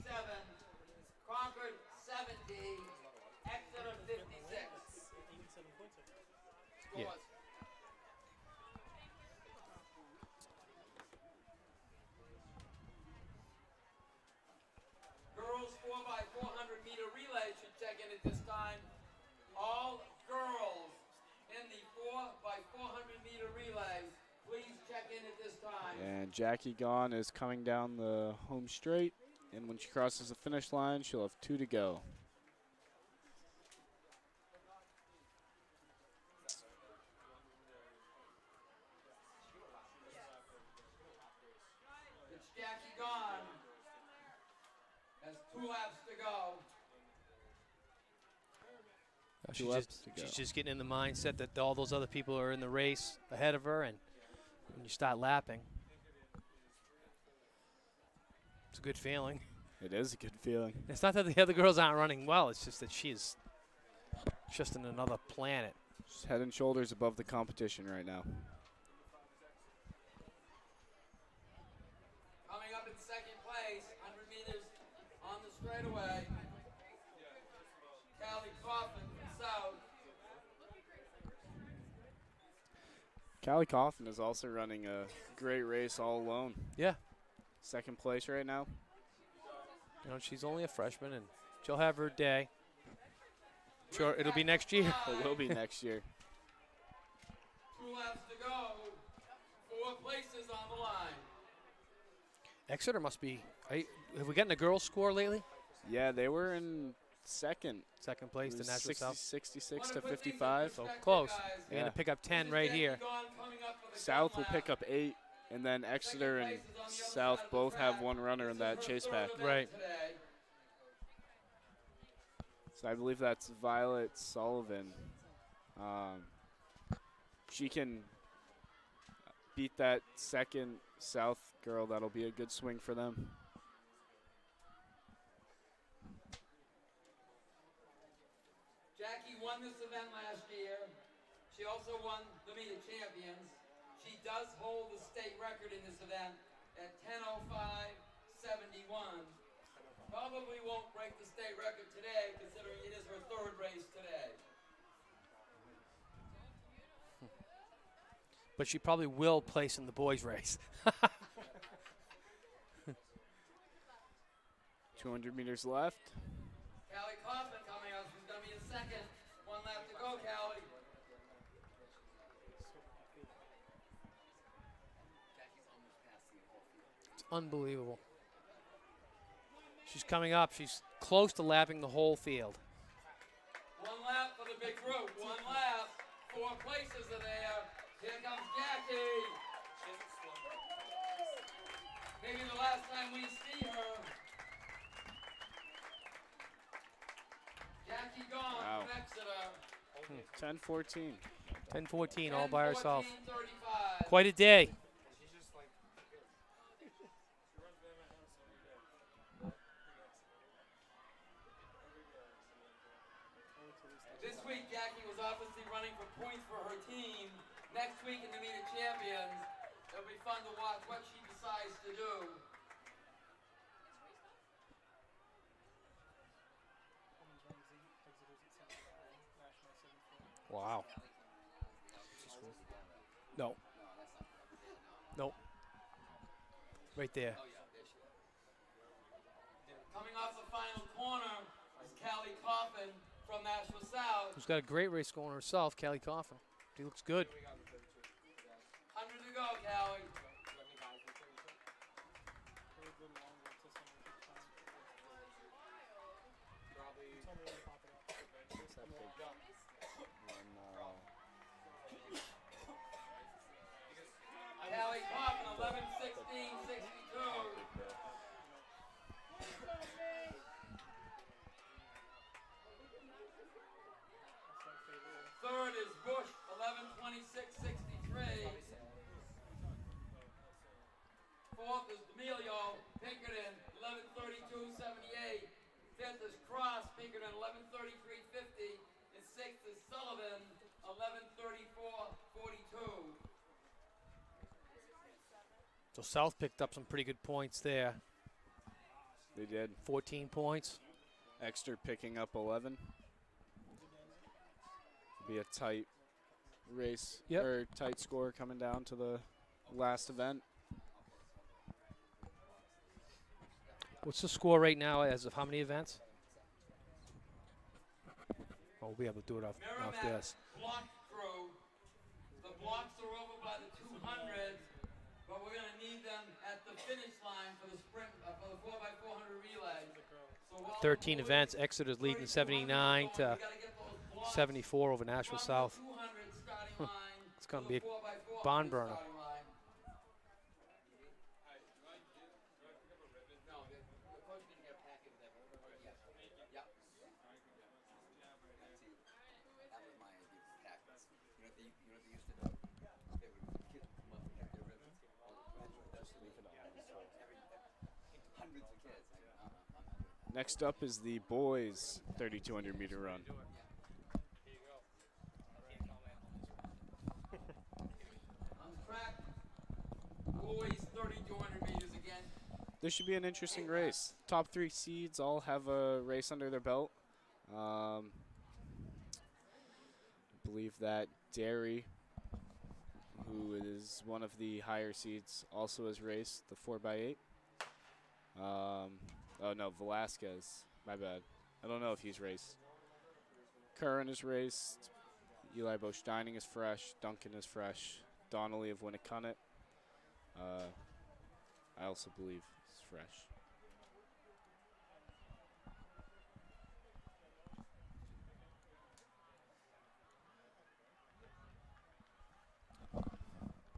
Concord 70, Exeter 56. Yeah. Scores. Girls 4x400 meter relay should check in at this time. All girls in the 4x400 meter relay, please check in at this time. And Jackie Gaughan is coming down the home straight. And when she crosses the finish line, she'll have 2 to go. It's Jackie Gaughan. Has 2 laps to go. Two laps to go. She's just getting in the mindset that all those other people are in the race ahead of her, and when you start lapping, it's a good feeling. It is a good feeling. It's not that the other girls aren't running well. It's just that she's just in another planet. She's head and shoulders above the competition right now. Coming up in second place, 100 meters on the straightaway. Callie Coffin from South. Callie Coffin is also running a great race all alone. Yeah. Second place right now. You know, she's only a freshman, and she'll have her day. Sure, it'll be next year. It will be next year. 2 laps to go. 4 places on the line. Exeter must be. Have we gotten a girls' score lately? Yeah, they were in second. Second place to Nashville 60, South. 66 to 55. So close. They're Yeah. going to pick up 10 right here. South will pick up 8, and then Exeter and South both have 1 runner in that chase pack. Right. So I believe that's Violet Sullivan. She can beat that second South girl. That'll be a good swing for them. Jackie won this event last year. She also won the Meet of Champions. She does hold the state record in this event at 10:05.71. Probably won't break the state record today, considering it is her 3rd race today. But she probably will place in the boys' race. 200 meters left. Callie Coffin coming up. She's going to be in second. 1 lap to go, Callie. It's unbelievable. She's coming up. She's close to lapping the whole field. 1 lap for the big group. 1 lap. 4 places are there. Here comes Jackie. Maybe the last time we see her. Jackie Gaughan Wow. from Exeter. 10-14. 10-14 all by herself. 10:14:35. Quite a day. This week, Jackie was obviously running for points for her team. Next week in the Meet of Champions, it'll be fun to watch what she decides to do. Wow. No. Nope. Right there. Coming off the final corner is Callie Coffin from Nashville South. Who's got a great race going herself, Callie Coffin. She looks good. 100 to go, Callie. Callie 11:16:62. Third is Bush, 11:26:63. Fourth is D'Amelio, Pinkerton, 11:32:78. Fifth is Cross, Pinkerton, 11:33:50. And sixth is Sullivan, 11:34:42. So South picked up some pretty good points there. They did. 14 points. Exeter picking up 11. Be a tight race or tight score coming down to the last event. What's the score right now as of how many events? Oh, we'll be able to do it off this. Block crew. The blocks are over by the 200, but we're going to need them at the finish line for the sprint, for the 4x400 relay. So 13 events. Exeter's leading 79 to 74 over Nashville South. It's going to be a barn burner. Next up is the boys 3,200 meter run. Boys 3,200 meters again. This should be an interesting race. Top 3 seeds all have a race under their belt. I believe that Derry, who is one of the higher seeds, also has raced the 4x8. Oh no, Velasquez, my bad. I don't know if he's raced. Curran is raced. Eli Bosch Dining is fresh. Duncan is fresh. Donnelly of Winnicunnet. I also believe is fresh.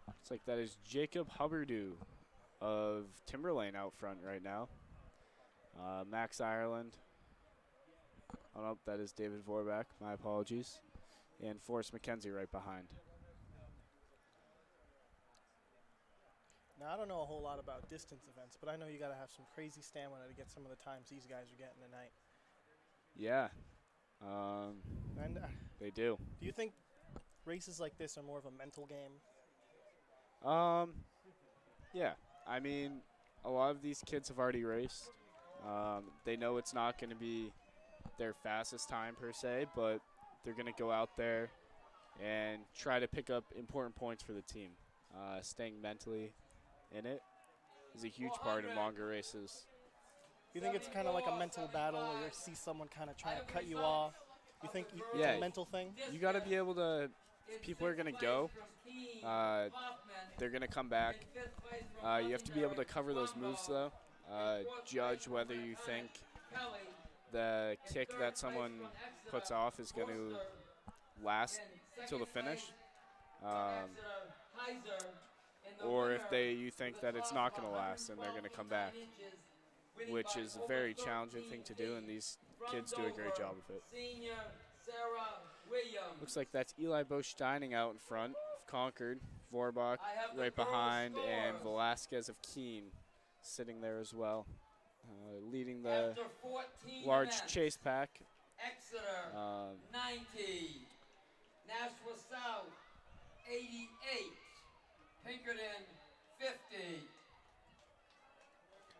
Looks like that is Jacob Hubbardu of Timberlane out front right now. Max Ireland. Oh no, that is David Vorback. My apologies. And Forrest McKenzie right behind. Now, I don't know a whole lot about distance events, but I know you got to have some crazy stamina to get some of the times these guys are getting tonight. Yeah. And They do. do you think races like this are more of a mental game? Yeah. I mean, a lot of these kids have already raced. They know it's not going to be their fastest time per se, but they're going to go out there and try to pick up important points for the team. Staying mentally in it is a huge part in longer races. You think it's kind of like a mental battle where you see someone kind of trying to cut you off? You think it's Yeah. a mental thing? You got to be able to, if people are going to go, they're going to come back. You have to be able to cover those moves, though. Judge whether you think the kick that someone puts off is going to last till the finish, or if you think that it's not going to last and they're going to come back, which is a very challenging thing to do, and these kids do a great job of it. Looks like that's Eli Bosch Dining out in front of Concord, Vorbach right behind, and Velasquez of Keene sitting there as well, leading the large chase pack. Exeter 90, Nashua South 88, Pinkerton 50.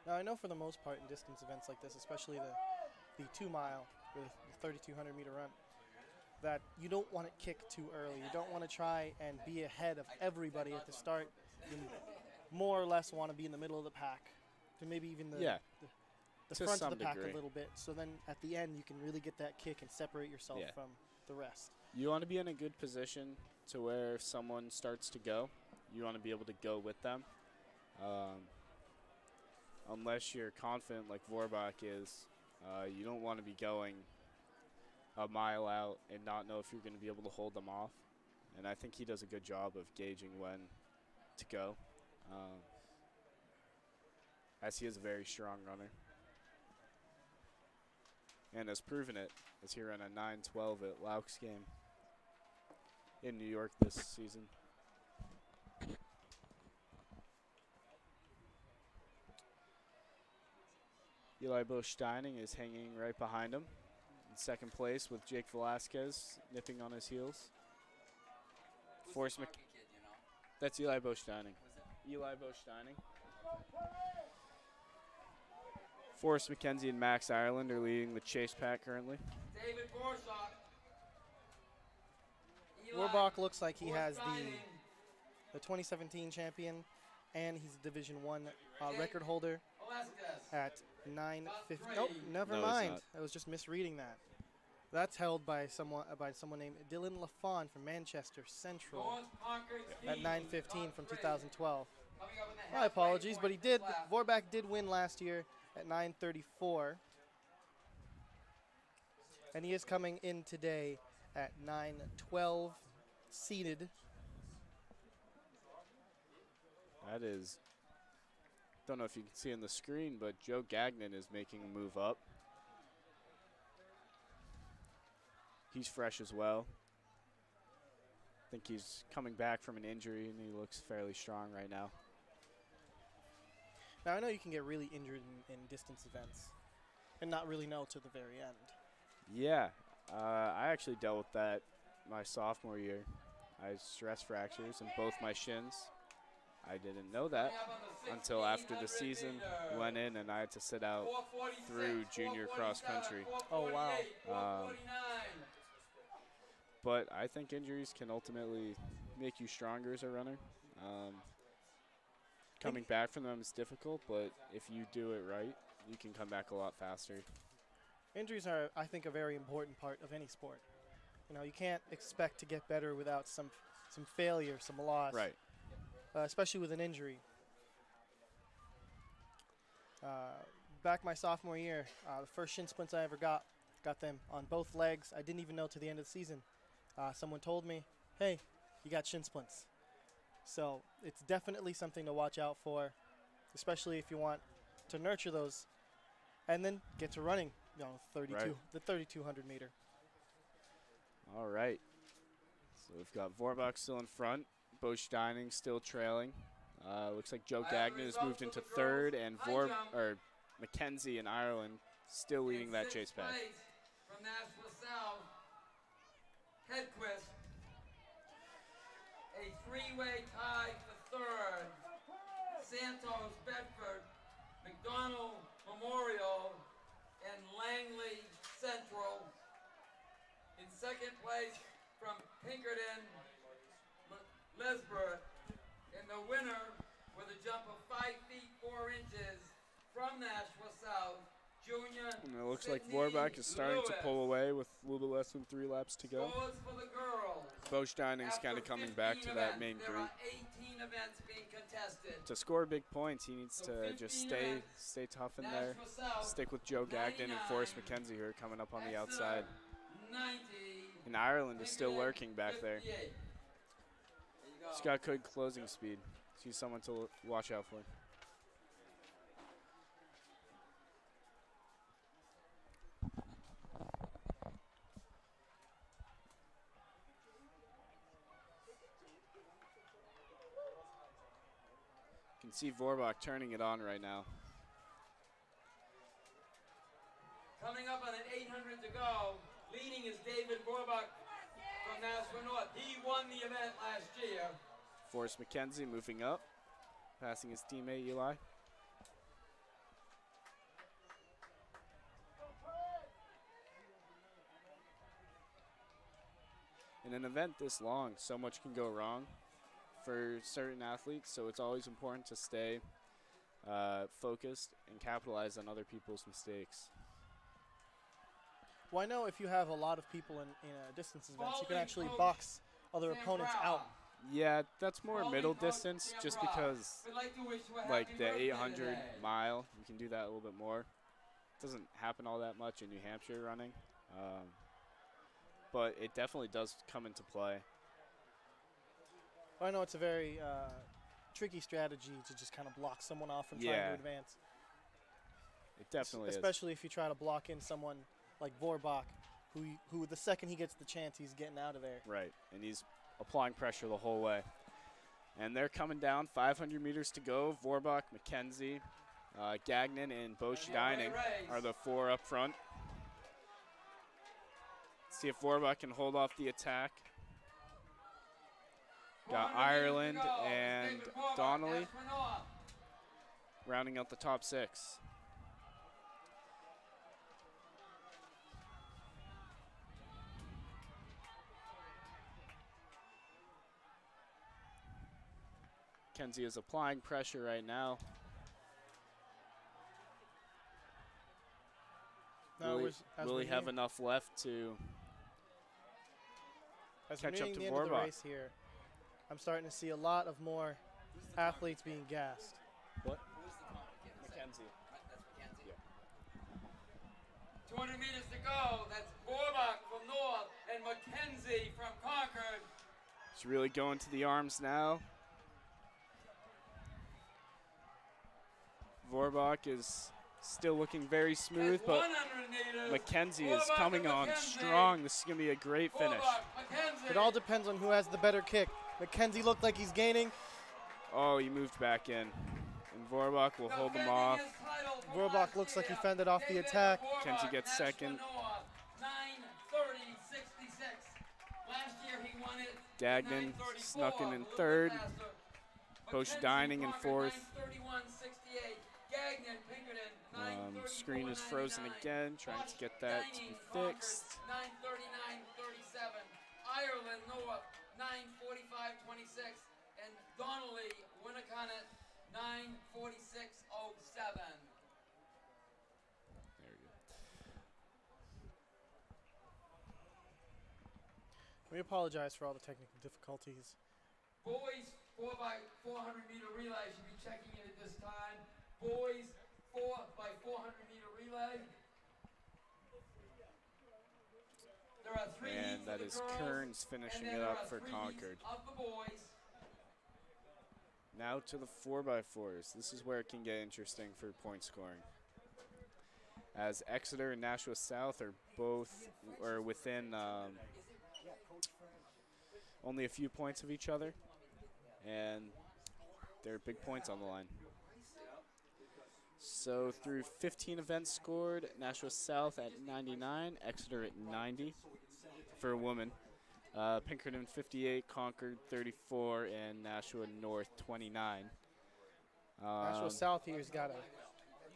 Now, I know for the most part in distance events like this, especially the 2 mile or the 3,200 meter run, that you don't want it kicked too early. You don't want to try and be ahead of everybody at the start. You more or less want to be in the middle of the pack, to maybe even the front of the pack a little bit. So then at the end, you can really get that kick and separate yourself from the rest. You want to be in a good position to where if someone starts to go, you want to be able to go with them. Unless you're confident like Vorbach is, you don't want to be going a mile out and not know if you're going to be able to hold them off. And I think he does a good job of gauging when to go. as he is a very strong runner. And has proven it as he ran a 9:12 at Lauk's game in New York this season. Eli Bush-Steining is hanging right behind him in second place with Jake Velasquez nipping on his heels. Who's Forrest the Mc- Markey kid, you know? That's Eli Bush-Steining. Was it? Eli Bush-Steining. Forrest McKenzie and Max Ireland are leading the chase pack currently. David Borshock. Warbach looks like he has Steining. the 2017 champion, and he's a Division I record holder Velasquez. at 9:50. Top Nope, three. never No, he's mind. not. I was just misreading that. That's held by someone named Dylan LaFawn from Manchester Central North Concord at Ski. 9:15 from Top three. 2012. Coming up in the My halfway apologies, point but he this did. lap. Vorbach did win last year at 9:34, and he is coming in today at 9:12, seated. That is, don't know if you can see on the screen, but Joe Gagnon is making a move up. He's fresh as well. I think he's coming back from an injury, and he looks fairly strong right now. Now I know you can get really injured in distance events, and not really know to the very end. Yeah, I actually dealt with that my sophomore year. I had stress fractures in both my shins. I didn't know that Coming up on the until after the 1600 season meter. went in, and I had to sit out 446, through junior cross country. 447, Oh, wow. 449. But I think injuries can ultimately make you stronger as a runner. Coming back from them is difficult, but if you do it right, you can come back a lot faster. Injuries are, I think, a very important part of any sport. You know, you can't expect to get better without some failure, some loss. Right. Especially with an injury. Back my sophomore year, the first shin splints I ever got them on both legs. I didn't even know to the end of the season. Someone told me, hey, you got shin splints. So it's definitely something to watch out for, especially if you want to nurture those and then get to running, you know, the 3,200 meter. All right. So we've got Vorbach still in front. Bo Steining still trailing. Looks like Joe I have Gagnon has results moved of into the third, girls' and high jump. Mackenzie in Ireland still leading In that sixth chase pack. place from Nashville South, Hedquist. A three-way tie for third. Santos, Bedford, McDonald Memorial, and Langley Central. In second place from Pinkerton, Lesbert. And the winner with a jump of 5 feet 4 inches from Nashville South, Junior. And it looks like Sydney Vorbach is starting to Lewis. pull away with a little bit less than 3 laps to go. Scores for the girls. Bo Steining's After kind of coming 15 back to that events, main there group. are 18 events being contested. To score big points, he needs So to just 15 stay events. tough in there. Nashville South, Stick with Joe Gagnon and Forrest 99. McKenzie, who are coming up on the Exeter, outside. 90. And Ireland is still Pinkerton, lurking back there. 58. There you go. He's got good closing speed. He's someone to watch out for. You can see Vorbach turning it on right now. Coming up on an 800 to go, leading is David Borbach from Nashville North. He won the event last year. Forrest McKenzie moving up, passing his teammate Eli. In an event this long, so much can go wrong for certain athletes, so it's always important to stay focused and capitalize on other people's mistakes. Well, I know if you have a lot of people in distance events, you can Bowling actually coach box other opponents Zambrella. out. Yeah, that's more Bowling middle coach distance, just Zambrella. because We'd like to wish you a like happy the birthday 800 today. mile, you can do that a little bit more. Doesn't happen all that much in New Hampshire running, but it definitely does come into play. Well, I know it's a very tricky strategy to just kind of block someone off from trying Yeah. to advance. It definitely is. Especially if you try to block in someone like Vorbach, who the second he gets the chance, he's getting out of there. Right, and he's applying pressure the whole way. And they're coming down, 500 meters to go. Vorbach, McKenzie, Gagnon, and Bosch Dining are the 4 up front. See if Vorbach can hold off the attack. Got Ireland and Donnelly rounding out the top 6. Kenzie is applying pressure right now. Will he have enough left to catch up to the end of the Vorbach? race here, I'm starting to see a lot of more athletes being gassed. What? Mackenzie. That's Mackenzie. Yeah. 200 meters to go. That's Vorbach from North and Mackenzie from Concord. He's really going to the arms now. Vorbach is still looking very smooth, That's but 100 meters. Mackenzie is Vorbach coming and on Mackenzie. strong. This is going to be a great finish. Vorbach, Mackenzie. It all depends on who has the better kick. McKenzie looked like he's gaining. Oh, he moved back in. And Vorbach will hold him Defending off. his title from Vorbach last looks like he year. fended off the David attack. Vorbach, Kenzie gets National second. North, 9:30.66. Last year he won it. Gagnon 9:34, snuck in a little bit third. faster. Bosch Mackenzie Dining in Concord, 4th. 9:31.68. Gagnon, Pinkerton, 9:34.99. Screen is frozen again, trying to get that to be fixed. 9:39.37. Ireland North, 9:45.26. And Donnelly, Winnicott, 9:46.07. There we go. We apologize for all the technical difficulties. Boys 4x400 meter relay should be checking in at this time. Boys 4x400 meter relay. There are 3 heats And that of the is girls, Kearns and finishing then it there up are for 3 heats Concord. of the boys. Now to the 4x4s. This is where it can get interesting for point scoring. As Exeter and Nashua South are both within only a few points of each other, and there are big points on the line. So through 15 events scored, Nashua South at 99, Exeter at 90 for a woman. Pinkerton 58, Concord 34, and Nashua North 29. Nashua South here's got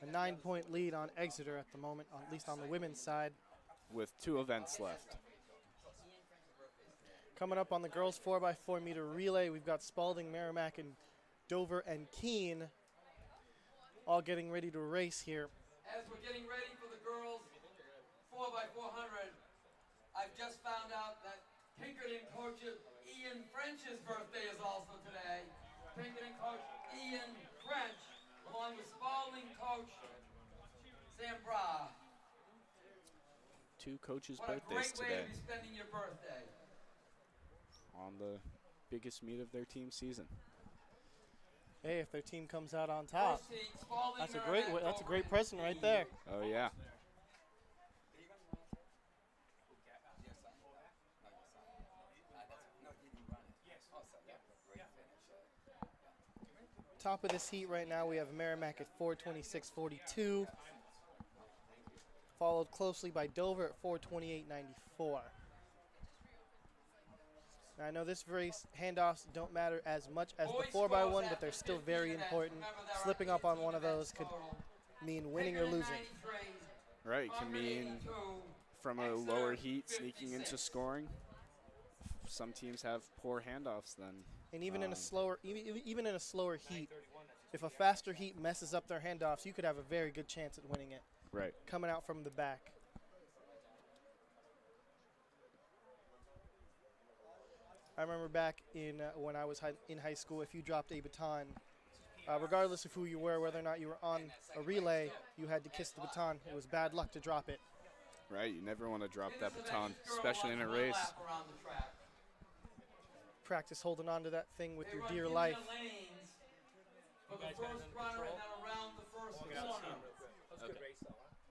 a 9-point lead on Exeter at the moment, at least on the women's side. With 2 events left. Coming up on the girls 4x4 meter relay, we've got Spalding, Merrimack, and Dover and Keene all getting ready to race here. As we're getting ready for the girls 4x400, I've just found out that Pinkerton coach Ian French's birthday is also today. Pinkerton coach Ian French, along with Spalding coach Sam Bra. 2 coaches' What a birthdays great way today to be spending your birthday. on the biggest meet of their team season. Hey, if their team comes out on top, First heat, Spalding, that's a great Merrimack, that's a Dover, great and present right Keene. there. Oh, yeah. Top of this heat right now, we have Merrimack at 4:26.42, followed closely by Dover at 4:28.94. Now I know this race handoffs don't matter as much as the 4x1, but they're still very important. Slipping up on one of those could mean winning or losing. Right, can mean from a lower heat sneaking into scoring. Some teams have poor handoffs then. And even in a slower, even in a slower heat, if a faster heat messes up their handoffs, you could have a very good chance at winning it. Right. Coming out from the back. I remember back in when I was in high school, if you dropped a baton, regardless of who you were, whether or not you were on a relay, you had to kiss the baton. It was bad luck to drop it. Right, you never want to drop that baton, especially in a race. Practice holding on to that thing with your dear life. For the first runner and then around the first corner.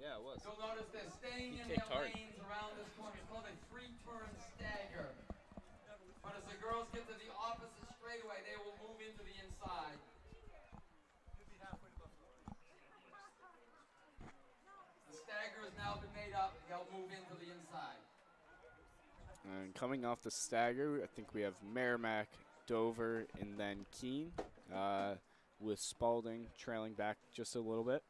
Yeah, it was. You'll notice they're staying He in their kicked hard. lanes around this corner. It's called a three-turn stagger. But as the girls get to the opposite straightaway, they will move into the inside. The stagger has now been made up. They'll move into the inside. And coming off the stagger, I think we have Merrimack, Dover, and then Keene, with Spalding trailing back just a little bit.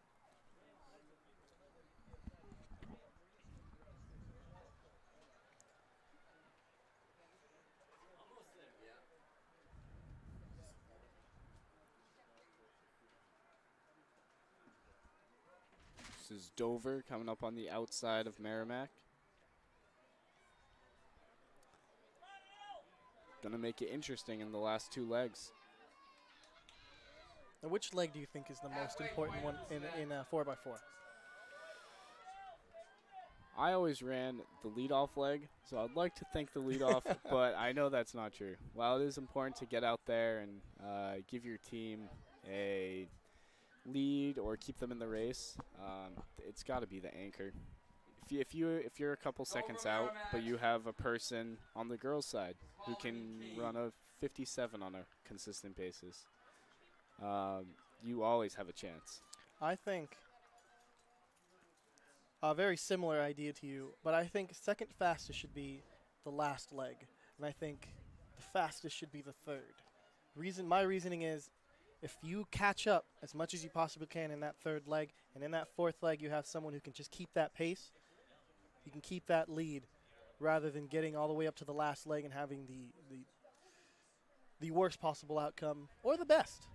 This is Dover coming up on the outside of Merrimack. Gonna make it interesting in the last two legs. Now, which leg do you think is the most important one in a 4x4? I always ran the leadoff leg, so I'd like to think the leadoff, but I know that's not true. While it is important to get out there and give your team a lead or keep them in the race, it's got to be the anchor. If you're a couple seconds out, but you have a person on the girls' side who can run a 57 on a consistent basis, you always have a chance. I think a very similar idea to you, but I think second fastest should be the last leg, and I think the fastest should be the third. My reasoning is, if you catch up as much as you possibly can in that third leg, and in that fourth leg you have someone who can just keep that pace, you can keep that lead, rather than getting all the way up to the last leg and having the worst possible outcome, or the best.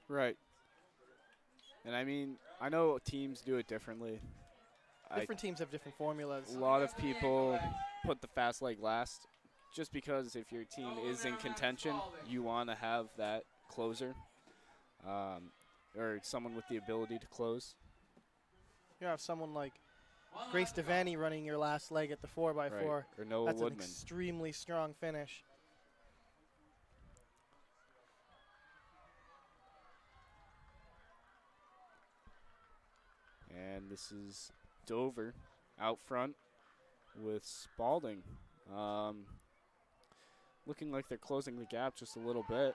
Right. And I mean, I know teams do it differently. Different teams have different formulas. A lot of people put the fast leg last just because if your team is in contention, you want to have that closer or someone with the ability to close. You have someone like Grace Devaney running your last leg at the 4x4. Right. Or Noah That's Woodman. an extremely strong finish. And this is Dover out front with Spalding. Looking like they're closing the gap just a little bit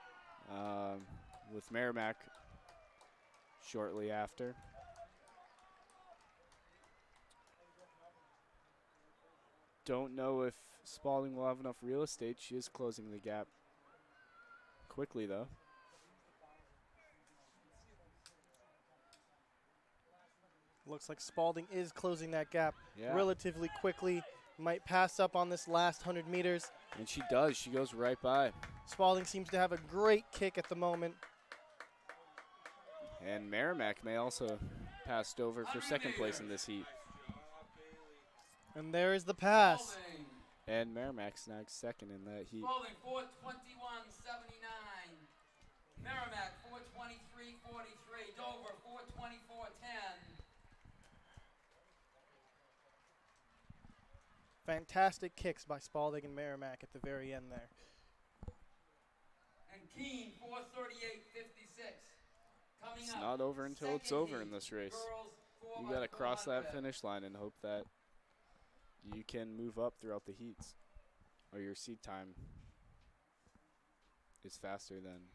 with Merrimack shortly after. Don't know if Spalding will have enough real estate. She is closing the gap quickly, though. Looks like Spalding is closing that gap Yeah. relatively quickly. Might pass up on this last 100 meters. And she does. She goes right by. Spalding seems to have a great kick at the moment. And Merrimack may also pass Dover for second place in this heat. And there is the pass. And Merrimack snags second in that heat. Spalding 4:21.79. Merrimack 4:23.43. Dover 4:24.10. Fantastic kicks by Spalding and Merrimack at the very end there. And Keene 4:38.56. Coming It's up, not over until it's second over in heat, this race. girls You got to cross that 4x400. finish line and hope that you can move up throughout the heats, or your seed time is faster than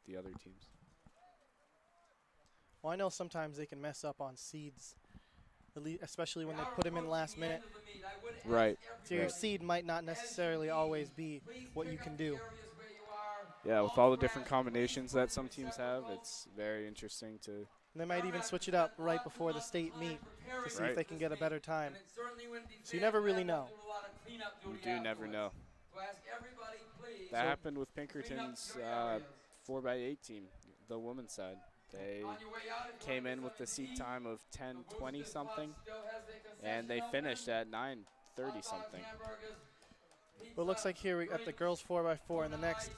the other teams. Well, I know sometimes they can mess up on seeds, especially when they put them in last minute. Right. So your seed might not necessarily always be what you can do. Yeah, with all the different combinations that some teams have, it's very interesting to. And they might even switch it up right before the state meet to see if they can get a better time. So you never really know. You do never know. That happened with Pinkerton's 4x8 team, the women's side. They came in with the seat time of 10:20 something, and they finished at 9:30 something. Well, it looks like here at the girls 4x4 in the next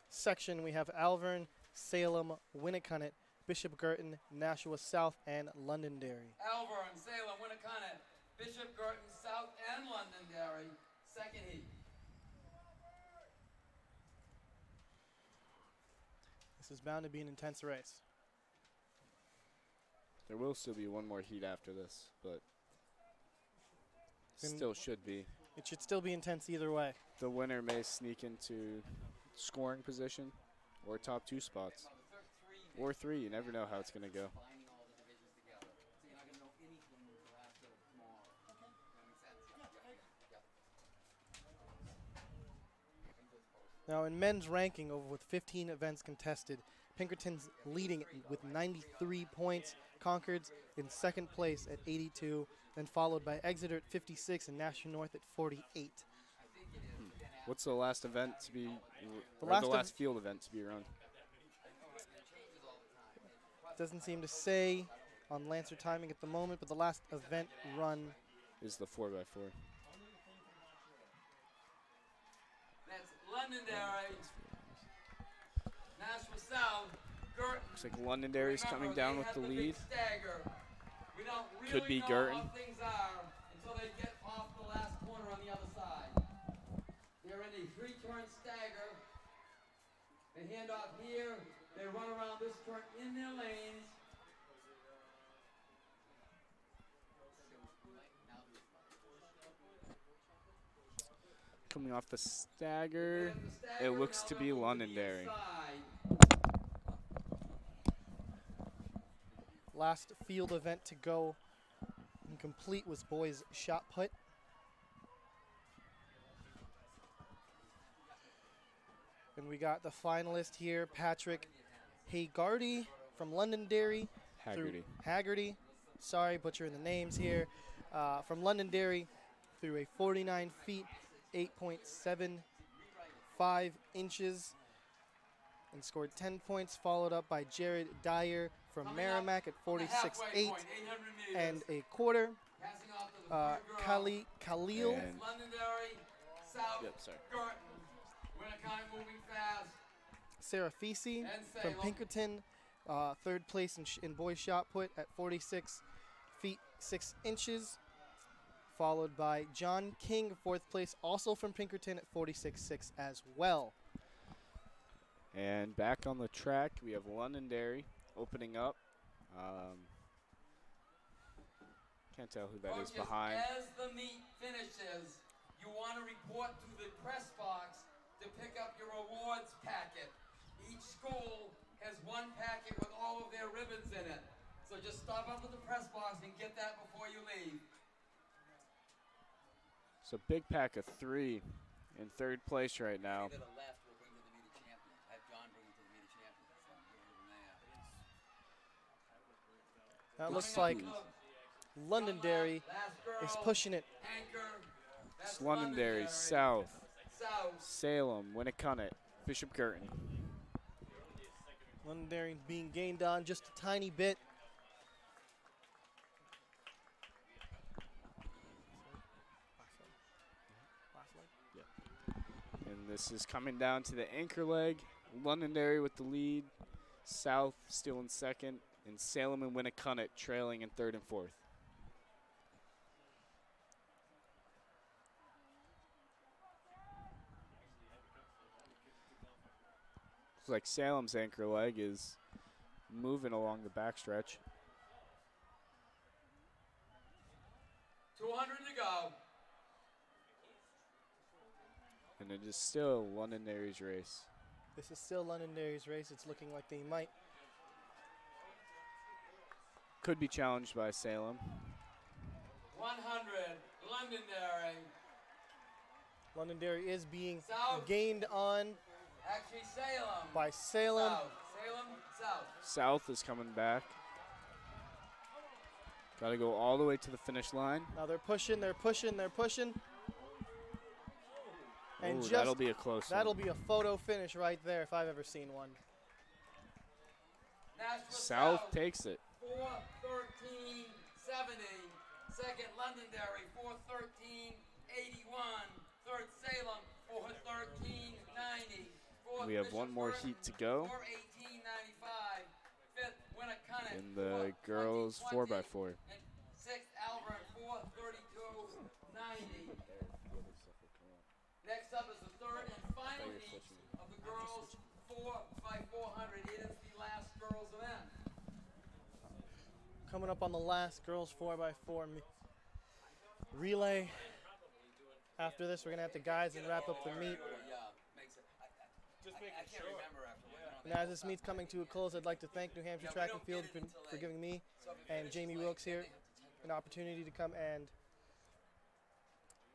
section we have Alvern, Salem, Winnicott, Bishop Girton, Nashua South, and Londonderry. Alvern, Salem, Winnicott, Bishop Girton South, and Londonderry, second heat. This is bound to be an intense race. There will still be one more heat after this, but still should be. It should still be intense either way. The winner may sneak into scoring position or top 2 spots. Or 3. You never know how it's going to go. Combining all the divisions together. So you're not going to know anything until after tomorrow. Okay. That makes sense? Yeah. Now in men's ranking, over with 15 events contested, Pinkerton's leading with 93 points. Concord's in second place at 82, then followed by Exeter at 56 and National North at 48. What's the last event to be, The the last field event to be run? Doesn't seem to say on Lancer timing at the moment, but the last event run Is the 4x4. That's Londonderry, Nashville South, Girton. Looks like Londonderry's coming down with the lead. Stagger. We don't really Could be know Girton. how things are until they get off the last corner on the other side. They're in a 3-turn stagger. They hand off here. They run around this turn in their lanes. Coming off the stagger, it looks to be Londonderry. last field event to go and complete was boys shot put. And we got the finalist here, Patrick Haygarty from Londonderry. Haggerty. Sorry, butchering the names here. From Londonderry through a 49 feet, 8.75 inches, and scored 10 points, followed up by Jared Dyer from Merrimack at 46.8 and a quarter. Khalil Londonderry, South, Yep, sorry. Girton. Winnicott moving fast. Sarah Feasey from Pinkerton, third place in boys shot put at 46 feet 6 inches, followed by John King, fourth place, also from Pinkerton at 46.6 as well. And back on the track, we have Londonderry opening up. Can't tell who that is Coaches, behind. as the meet finishes, you want to report to the press box to pick up your awards packet. Each school has one packet with all of their ribbons in it. So just stop up at the press box and get that before you leave. So big pack of 3 in third place right now. To the left will bring to the media champion. Have John bring it to the media champion. So I'm giving them there. That looks like Londonderry is pushing it. Anchor. It's Londonderry, South, South. Salem, Winnicott, Bishop Girton. Londonderry being gained on just a tiny bit. And this is coming down to the anchor leg. Londonderry with the lead. South still in second. And Salem and Winnicott trailing in third and fourth. Looks like Salem's anchor leg is moving along the backstretch. 200 to go. And it is still Londonderry's race. This is still Londonderry's race. It's looking like they might. Could be challenged by Salem. 100, Londonderry. Londonderry is being South. gained on Actually, Salem. by Salem. South. Salem, South. South is coming back. Got to go all the way to the finish line. Now they're pushing. And Ooh, just that'll be a close that'll one. be a photo finish right there if I've ever seen one. Nashville South takes it. 4:13:70. Second, Londonderry, 4:13:81. Third, Salem, 4:13:90. Fourth, We have one more heat to go. 4:18:95. Fifth, Winnicott, In the girls 4x4. And sixth, Albert, 4:32:90. Next up is the third and final heat of the girls 4x400. It is the last girls event. Coming up on the last girls 4x4 relay. After this, we're going to have the guys and wrap up the meet. Yeah, makes it. Just I making can't sure. remember after one. And as this meet's coming to a close, I'd like to thank New Hampshire Track and Field for giving me and Jamie Wilkes here an opportunity to come and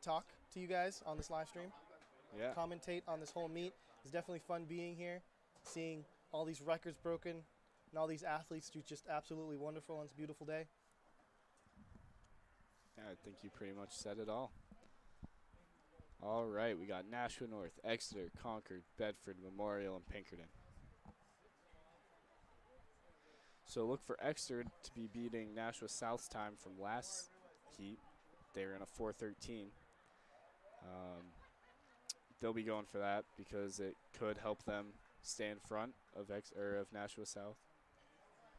talk to you guys on this live stream. Yeah. Commentate on this whole meet. It's definitely fun being here, seeing all these records broken and all these athletes do just absolutely wonderful on this beautiful day. Yeah, I think you pretty much said it all. All right, we got Nashua North, Exeter, Concord, Bedford, Memorial, and Pinkerton. So look for Exeter to be beating Nashua South's time from last heat. They were in a 4:13. They'll be going for that because it could help them stay in front of Nashua South.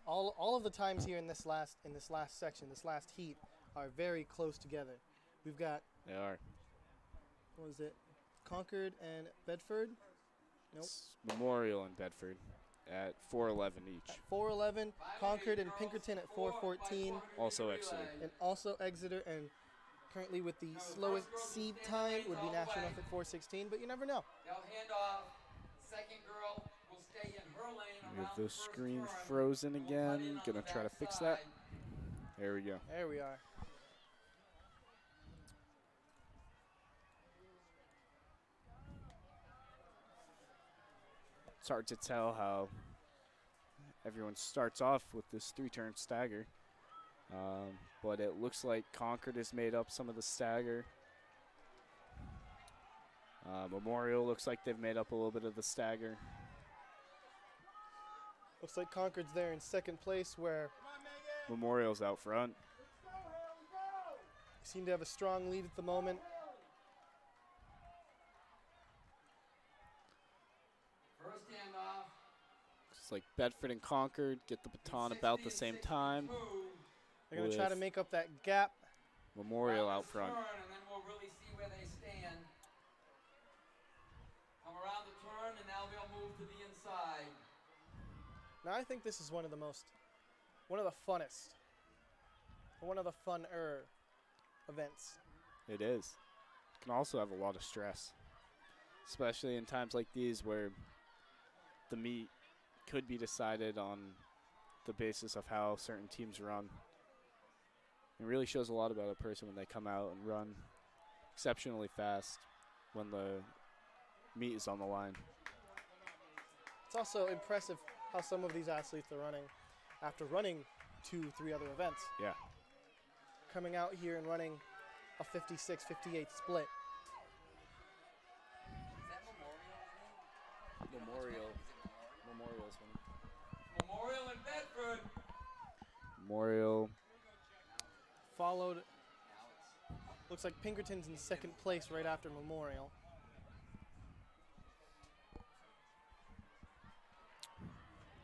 All of the times here in this last section, this last heat, are very close together. We've got, They are. what was it, Concord and Bedford? Nope. It's Memorial and Bedford at 4:11 each. At 4:11, Concord and Pinkerton at 4:14, Also Exeter. and also Exeter, and currently with the slowest seed time would be National North at 4:16, but you never know. They'll hand off. Second girl will stay in her lane. We have around the first screen turn. frozen We'll cut again. in on Gonna the try to back fix that. side. There we go. There we are. It's hard to tell how everyone starts off with this 3-turn stagger. But it looks like Concord has made up some of the stagger. Memorial looks like they've made up a little bit of the stagger. Looks like Concord's there in second place, where Memorial's out front. they seem to have a strong lead at the moment. First handoff. It's like Bedford and Concord get the baton about the same time. They're going to try to with make up that gap. Memorial Around out this front. turn, and then we'll really see where they stand. Come around the turn, and now they'll move to the inside. Now I think this is one of the funnest, one of the funner events. It is. Can also have a lot of stress, especially in times like these where the meet could be decided on the basis of how certain teams run. It really shows a lot about a person when they come out and run exceptionally fast when the meet is on the line. It's also impressive how some of these athletes are running after running 2-3 other events. Yeah. Coming out here and running a 56-58 split. Is that Memorial. Is it Memorial's winning. Memorial and Bedford. Memorial. Followed, looks like Pinkerton's in second place right after Memorial.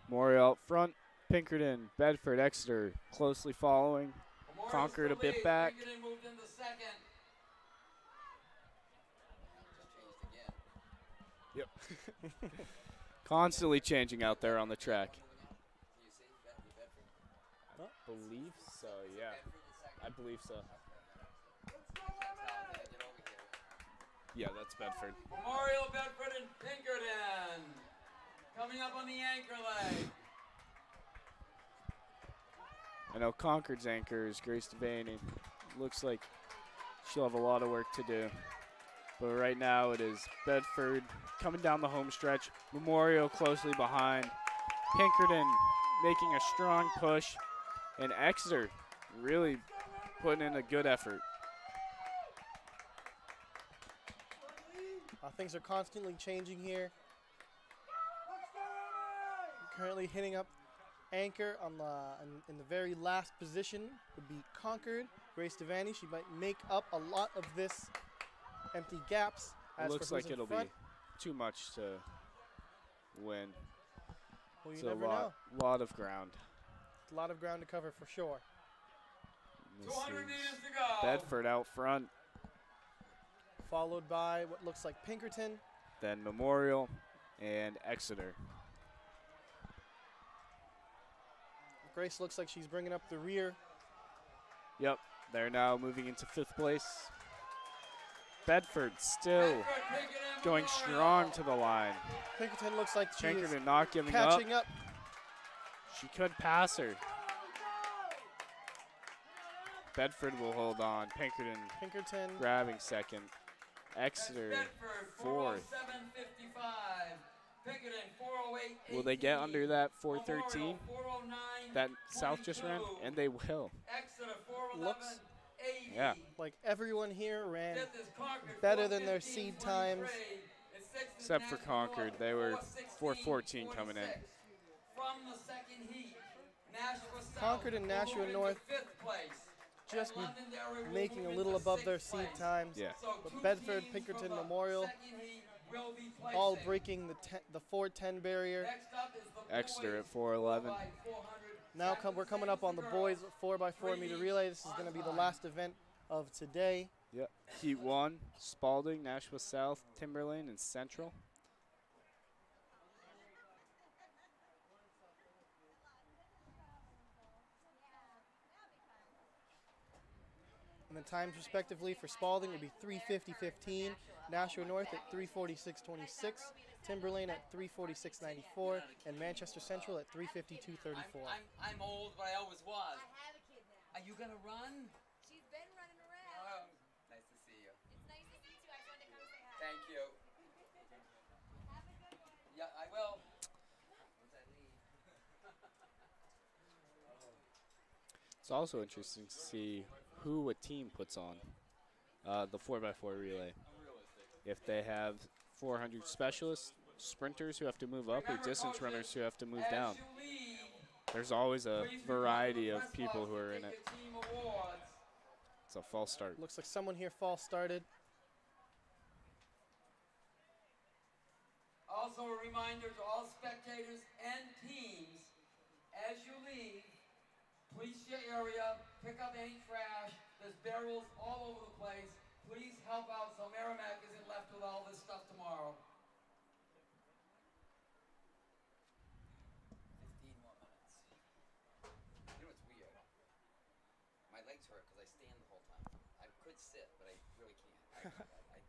Memorial out front. Pinkerton, Bedford, Exeter closely following. Memorial's Concord a the bit lead. back. Pinkerton moved into second. Just changed again. Yep. Constantly changing out there on the track. You see, Bedford. I believe so, yeah. Bedford the second. I believe so. Can't tell until I get over here. Yeah, that's Bedford. Memorial, Bedford, and Pinkerton. Coming up on the anchor leg. I know Concord's anchor is Grace Devaney. Looks like she'll have a lot of work to do. But right now it is Bedford coming down the home stretch. Memorial closely behind. Pinkerton making a strong push. And Exeter really putting in a good effort. Things are constantly changing here. Currently hitting up anchor on in the very last position would be Concord. Grace Devaney, she might make up a lot of this empty gaps. It looks like it'll front, be too much to win. well, you It's a never know. lot of ground. A lot of ground to cover for sure. This 200 is meters to go. Bedford out front, Followed by what looks like Pinkerton. then Memorial and Exeter. Grace looks like she's bringing up the rear. Yep, they're now moving into 5th place. Bedford still going strong to the line. Pinkerton looks like she is Pinkerton not giving catching up. She could pass her. Bedford will hold on. Pinkerton grabbing 2nd. Exeter 4th. Will they get under that 413 that South just ran? And they will. looks Yeah. like everyone here ran better than their seed times. Except for Concord. They were 414 coming in. From the 2nd heat, Nashua South Concord and Nashua will move North into 5th place. just And Londonderry will making move a little into above their 6th seed place. times. Yeah. So But two Bedford, teams Pinkerton, from the Memorial, 2nd heat will be all placing. breaking the 410 barrier. Next up is the Exeter boys at 411. 4x400. Now we're coming up on the boys 4x4 meter relay. This is going to be the last event of today. Yep. Heat 1, Spalding, Nashua South, Timberlane, and Central. And the times respectively for Spalding would be 3:50.15, Nashua North at 3:46.26, Timberlane at 3:46.94, and Manchester Central at 3:52.34. I'm old, but I always was. I have a kid now. Are you gonna run? She's been running around. Nice to see you. It's nice to see you too. I just wanted to come say hi. Thank you. Have a good one. Yeah, I will. Once I leave. It's also interesting to see who a team puts on the 4x4 relay. If they have 400 specialists, sprinters who have to move up, or distance runners who have to move down. There's always a variety of people who are in it. It's a false start. Looks like someone here false started. Also a reminder to all spectators and teams, as you leave, police your area, pick up any trash. There's barrels all over the place. Please help out so Merrimack isn't left with all this stuff tomorrow. 15 more minutes. You know what's weird? My legs hurt because I stand the whole time. I could sit, but I really can't. I can't. I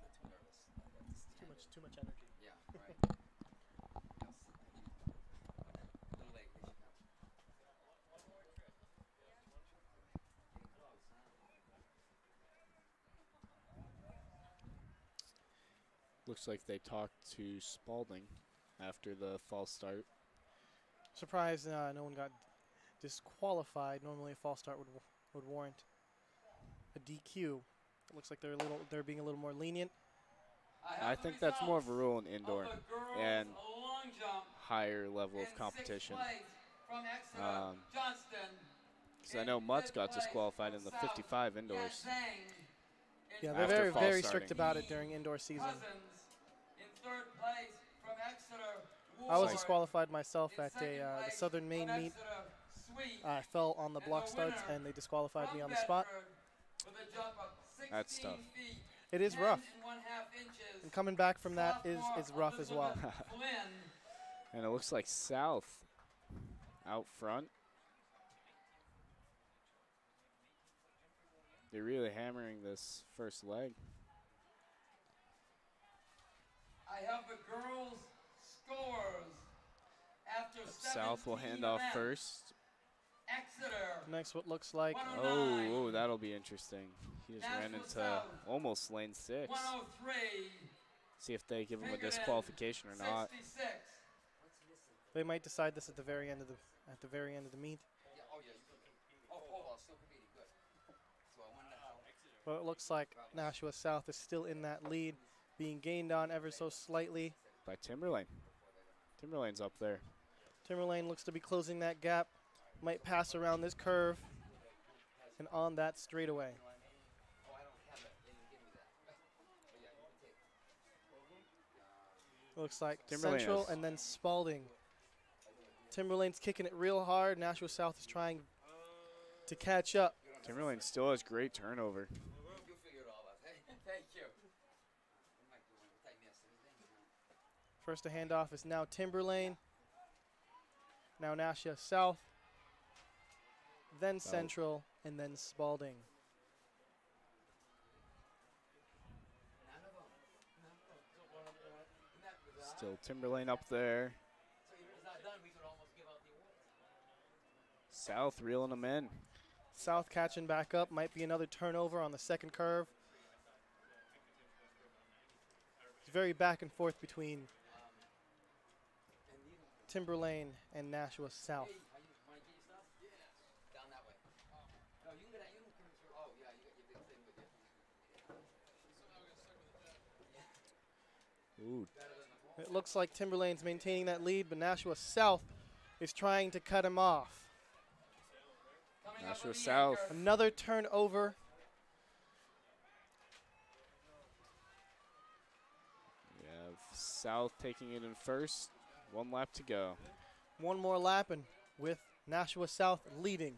get too nervous. I have to stand. Too much energy. Yeah, right. Yes. A little late, we should come. Looks like they talked to Spalding after the false start. Surprised no one got disqualified. Normally a false start would warrant a DQ. It looks like they're being a little more lenient. I think that's more of a rule in indoor and long jump higher level of in competition. 6th place from Exeter, Johnston. Because I know Mutt's got disqualified in the 55 indoors. Yeah, they're After very, false very starting. strict about it during indoor season. Cousins in 3rd place from Exeter. I was Ward disqualified myself in at 2nd the place Southern Main from meet. Exeter, Sweet. I fell on the And block the starts winner and they disqualified me from on the spot. Bedford with a jump of 16 That's tough. feet, It is 10 rough.1/2 inches. And coming back from that is Sophomore rough as well. Elizabeth Flynn. And it looks like South out front. They're really hammering this first leg. I have the girls' scores after 17 South will hand off events. first. Exeter. Next, what looks like 109. Oh, that'll be interesting. He just ran Nashua into South. almost lane 6. 103. See if they give him a Pinkerton, disqualification or not. 66. they might decide this at the very end of the meet. Yeah, oh yeah. Oh, well, still competing. Good. So I wanted to help. But it looks like Nashua South is still in that lead, being gained on ever so slightly. By Timberlane. Timberlane's up there. Timberlane looks to be closing that gap. Might pass around this curve and on that straightaway. Oh, I don't have that. They didn't give me that. But yeah, you can take it. Looks like Timberlane Central is- and then Spalding. Timberlane's kicking it real hard. Nashua South is trying to catch up. Timberlane still has great turnover. You figure it all out. Thank you. What am I doing? What I missed? Anything? First to hand off is now Timberlane. Now Nashua South, then Central, and then Spalding. Still Timberlane up there. South reeling them in. South catching back up. Might be another turnover on the second curve. It's very back and forth between Timberlane and Nashua South. Down that way. No, you can get out. You can come through. Oh, yeah, you got your big thing with you. Ooh, It looks like Timberlane's maintaining that lead, but Nashua South is trying to cut him off. Nashua South. Another turnover. We have South taking it in first. 1 lap to go. One more lap, and with Nashua South leading.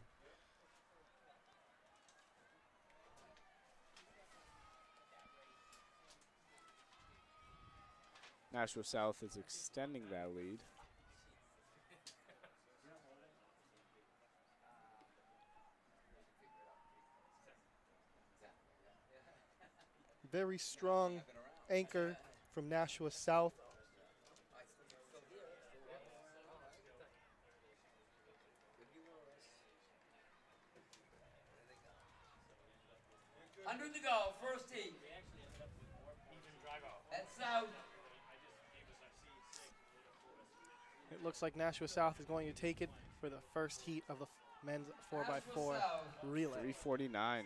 Nashua South is extending that lead. Very strong anchor from Nashua South. Under to go, first heat. At South. It looks like Nashua South is going to take it for the first heat of the men's 4x4 relay. 349.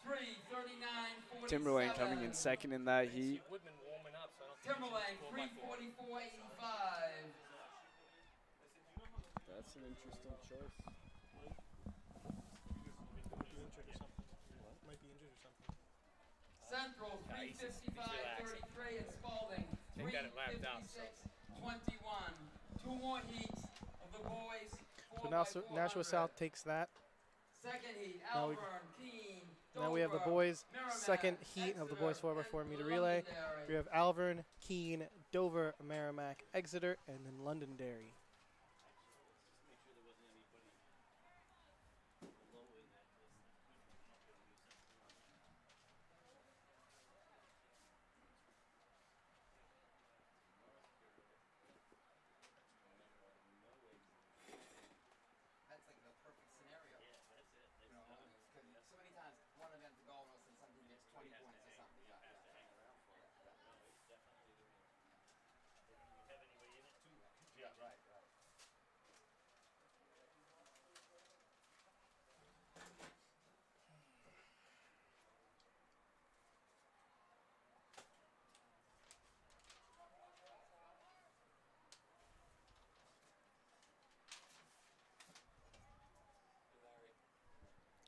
3:39.47. Timberlane coming in second in that heat. Timberlane 3:44.85. That's an interesting choice. Central 3:55.33 and Spalding 3:56.21. 2 more heats of the boys. So now Nashua South takes that. Second heat, Now we- Alvern, Keene, Now we have the Dover, boys' Merrimack, second heat of the boys' 4x4 meter relay. Londonderry. We have Alvern, Keene, Dover, Merrimack, Exeter, and then Londonderry. That's like the perfect scenario. You know, because so many times one event to go and all of a sudden something gets 20 points or something. Yeah, right.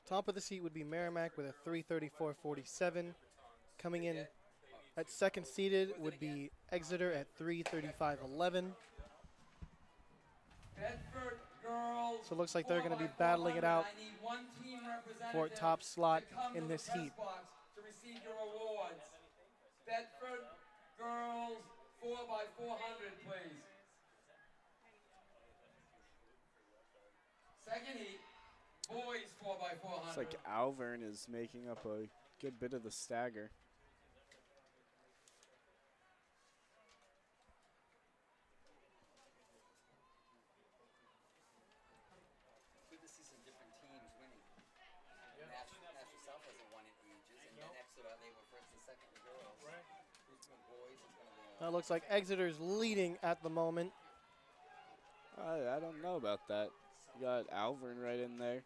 Top of the seat would be Merrimack with a 3:34.47. Coming in at second seated would be Exeter at 3:35.11. Bedford girls. So it looks like they're going to be 4x400. battling it out I need one team for representative top slot to come in to this the press heat. box to receive your awards. Bedford girls 4x400, please. Second heat, boys 4x400. Looks like Alvern is making up a good bit of the stagger. Good to see some different teams winning. Nashua South hasn't won in ages, and then Exeter, they were first and second in girls. Right. Who's the boys? It's going to be Now it looks like Exeter's leading at the moment. I don't know about that. You got Alvern right in there.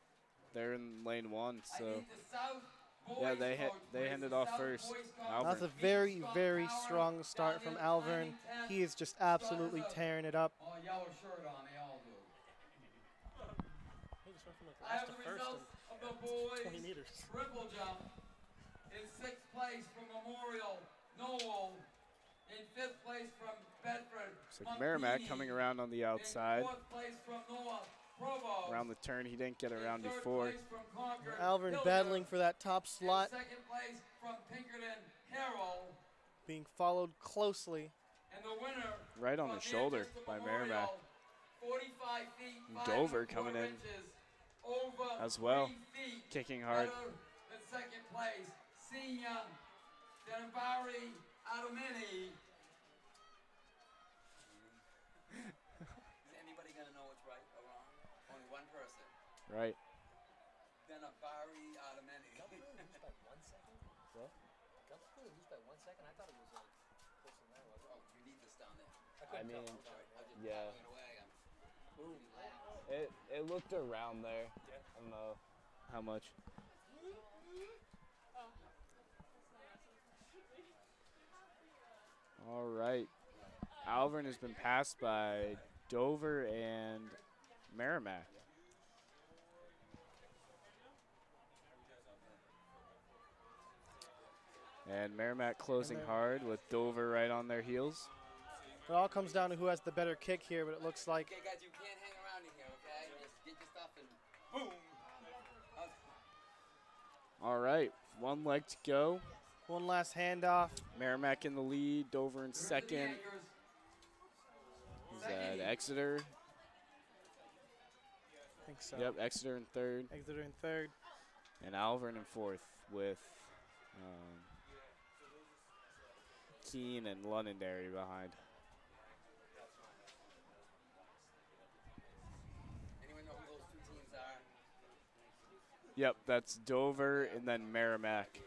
They're in lane 1, I so need the South boys yeah, coach, they please. handed The off South first. boys coach. Alvern. That's a very, very strong start from Alvern. He is just absolutely tearing it up. Oh, yellow shirt on, they all do. He just went from like I have the results of the boys 20 meters. triple jump. In 6th place from Memorial, Noel. In 5th place from Bedford, Looks like Merrimack Montpelier. coming around on the outside. In 4th place from Noah, Provo. Around the turn, he didn't get In around 3rd before. place from Concord, Alvern Hilliard. battling for that top slot, In 2nd place from Pinkerton, Harrell. being followed closely. And the winner Right on from the shoulder Manchester by Memorial, Merrimack. 45 feet, 5 Dover and coming 4 in inches over as well, 3 feet. kicking hard. Better than second place. Senior Denvari Adamini. Is anybody gonna know what's right or wrong? Only one person. Right. Denvari Adamini. Lose by 1 second? What? Lose by 1 second? I thought it was like close to that, wasn't Oh, you need this down there. I mean, I'm sorry. I'm just yeah. tapping it away. I'm relaxed. It looked around there. Yeah. I don't know how much. All right. Alvern has been passed by Dover and Merrimack. And Merrimack closing hard with Dover right on their heels. It all comes down to who has the better kick here, but it looks like Okay, guys, you can't hang around in here, okay? Just get your stuff and boom. All right, 1 leg to go. one last handoff. Merrimack in the lead, Dover in second. Is that Exeter? I think so. Yep, Exeter in third. Exeter in third. And Alvern in fourth with Keene and Londonderry behind. Anyone know who those two teams are? Yep, that's Dover and then Merrimack.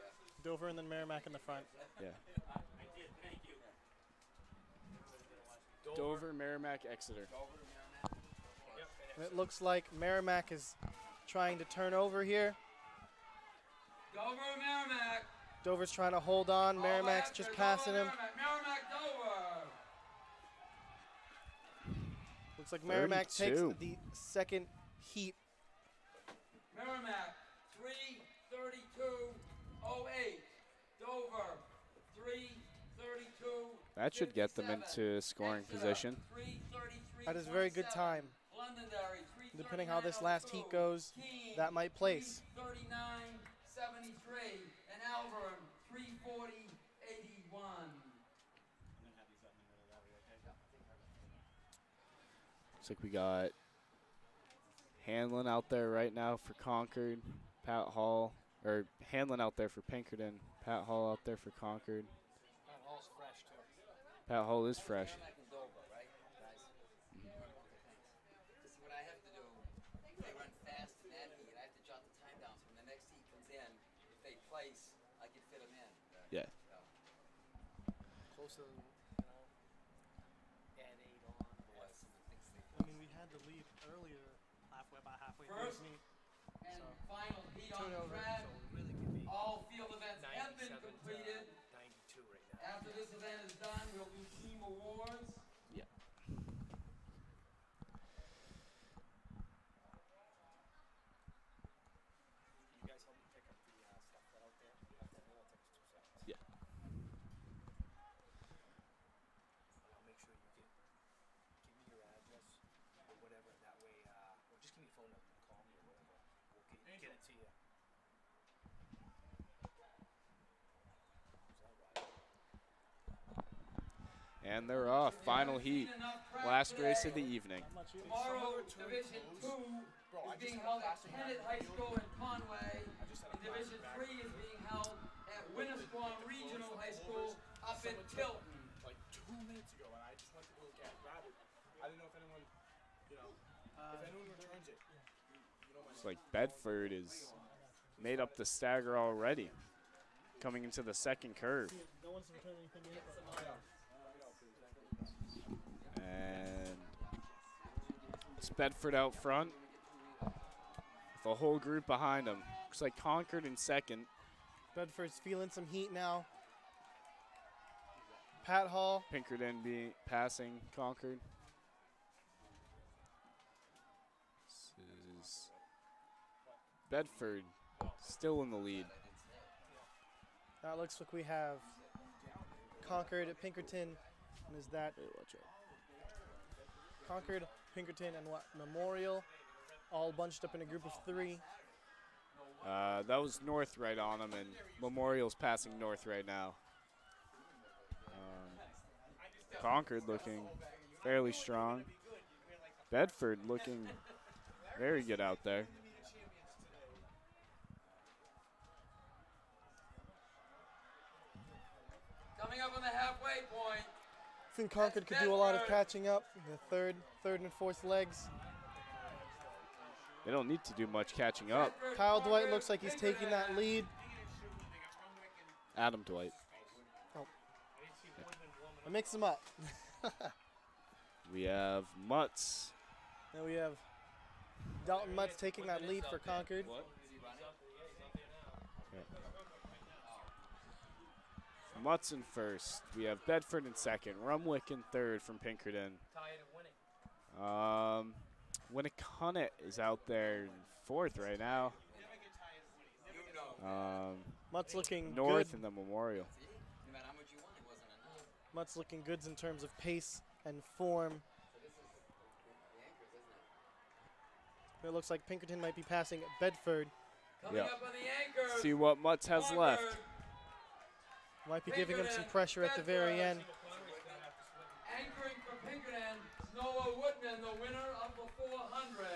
Dover and then Merrimack in the front. Yeah. Dover, Merrimack, Exeter. And it looks like Merrimack is trying to turn over here. Dover, Merrimack. Dover's trying to hold on. Merrimack's just passing him. Merrimack, Dover. Looks like Merrimack takes 32. the second heat. Merrimack, 3:32:08. Dover, 3:32. That should get them into scoring position. That is a very good time. Depending how this last heat goes, that might place. 39:73 and Alvern 3:40:81. Looks like we got Hanlon out there right now for Concord. Pat Hall, or Hanlon out there for Pinkerton. Pat Hall out there for Concord. Pat Hall's fresh, too. Pat Hall is fresh. Merrimack and Dover, right, guys? This is what I have to do. They run fast in that heat. I have to jot the time down so when the next heat comes in, if they place, I can fit them in. Yeah. Close to, add 8 on. I mean, we had the lead earlier, about halfway through First the meet. and final heat on the Turnover. track. Really could be All field events have been 97 to completed. 92 right now. After this event is done, we'll do team awards. Yeah. You guys help me pick up the stuff that out there. It'll take us 2 seconds. Yeah. I'll make sure you give me your address or whatever. That way, or just give me a phone number. Call me or whatever. We'll get it to you. And they're off. Final heat. Last race of the evening. Tomorrow, Division 2 is being held at Kennett High School in Conway. And Division 3 is being held at Winnisquam Regional High School up in Tilton. Like 2 minutes ago, and I just went to go grab it. I didn't know if anyone, if anyone returns it. It's like Bedford is made up the stagger already. Coming into the second curve. No one's returned anything yet. And it's Bedford out front with the whole group behind them. Looks like Concord in second. Bedford's feeling some heat now. Pat Hall. Pinkerton passing Concord. This is Bedford still in the lead. Now it looks like we have Concord at Pinkerton. And is that Hey, watch out. Concord, Pinkerton, and what? Memorial, all bunched up in a group of 3. That was North right on them, and Memorial's passing North right now. Concord looking fairly strong. Bedford looking very good out there. Coming up on the halfway point. I think Concord could do a lot of catching up in the third and fourth legs. They don't need to do much catching up. Kyle Dwight looks like he's taking that lead. Adam Dwight. I mix them up. We have Mutz. Then we have Dalton Mutz taking that lead for Concord. Mutz in first. We have Bedford in second. Rumwick in third from Pinkerton. Winnicott is out there in fourth right now. Mutz looking North good. in the Memorial. No matter how much you won, it wasn't enough. Mutz looking good in terms of pace and form. It looks like Pinkerton might be passing Bedford. Coming up on the anchors. See what Mutz has left. Might be giving him some pressure at the very end. Anchoring for Pinkerton, Noah Woodman, the winner of the 400.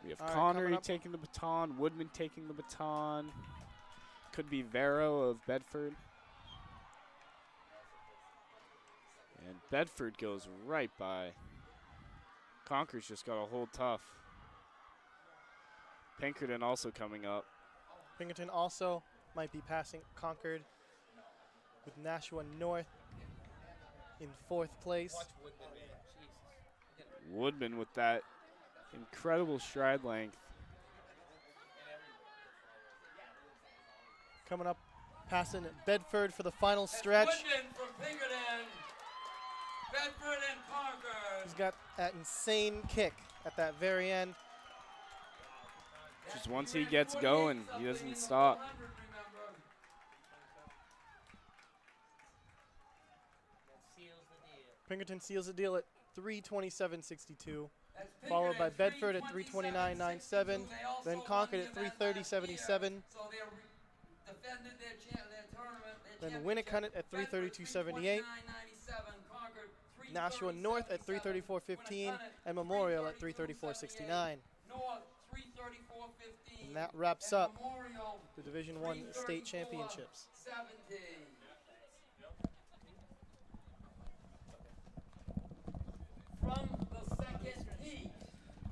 We have All right, Connery coming up. taking the baton, Woodman taking the baton. Could be Vero of Bedford. And Bedford goes right by. Concord's just got to hold tough. Pinkerton also coming up. Pinkerton also might be passing Concord, with Nashua North in fourth place. Woodman with that incredible stride length. Coming up, passing Bedford for the final stretch. Woodman from Pinkerton, Bedford and Concord. He's got that insane kick at that very end. Just once he gets going, he doesn't stop. Pinkerton seals the deal at 327.62, followed by Bedford at 329.97, then Concord at 330.77, then Winnicott at 332.78, Nashua North at 334.15, and Memorial at 334.69. And that wraps up the Division I state championships.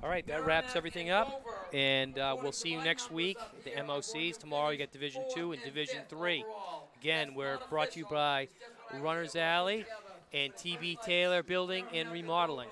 All right, that wraps everything up, and we'll see you next week at the MOCs. Tomorrow you get Division II and Division III. Again, we're brought to you by Runners Alley and TB Taylor Building and Remodeling.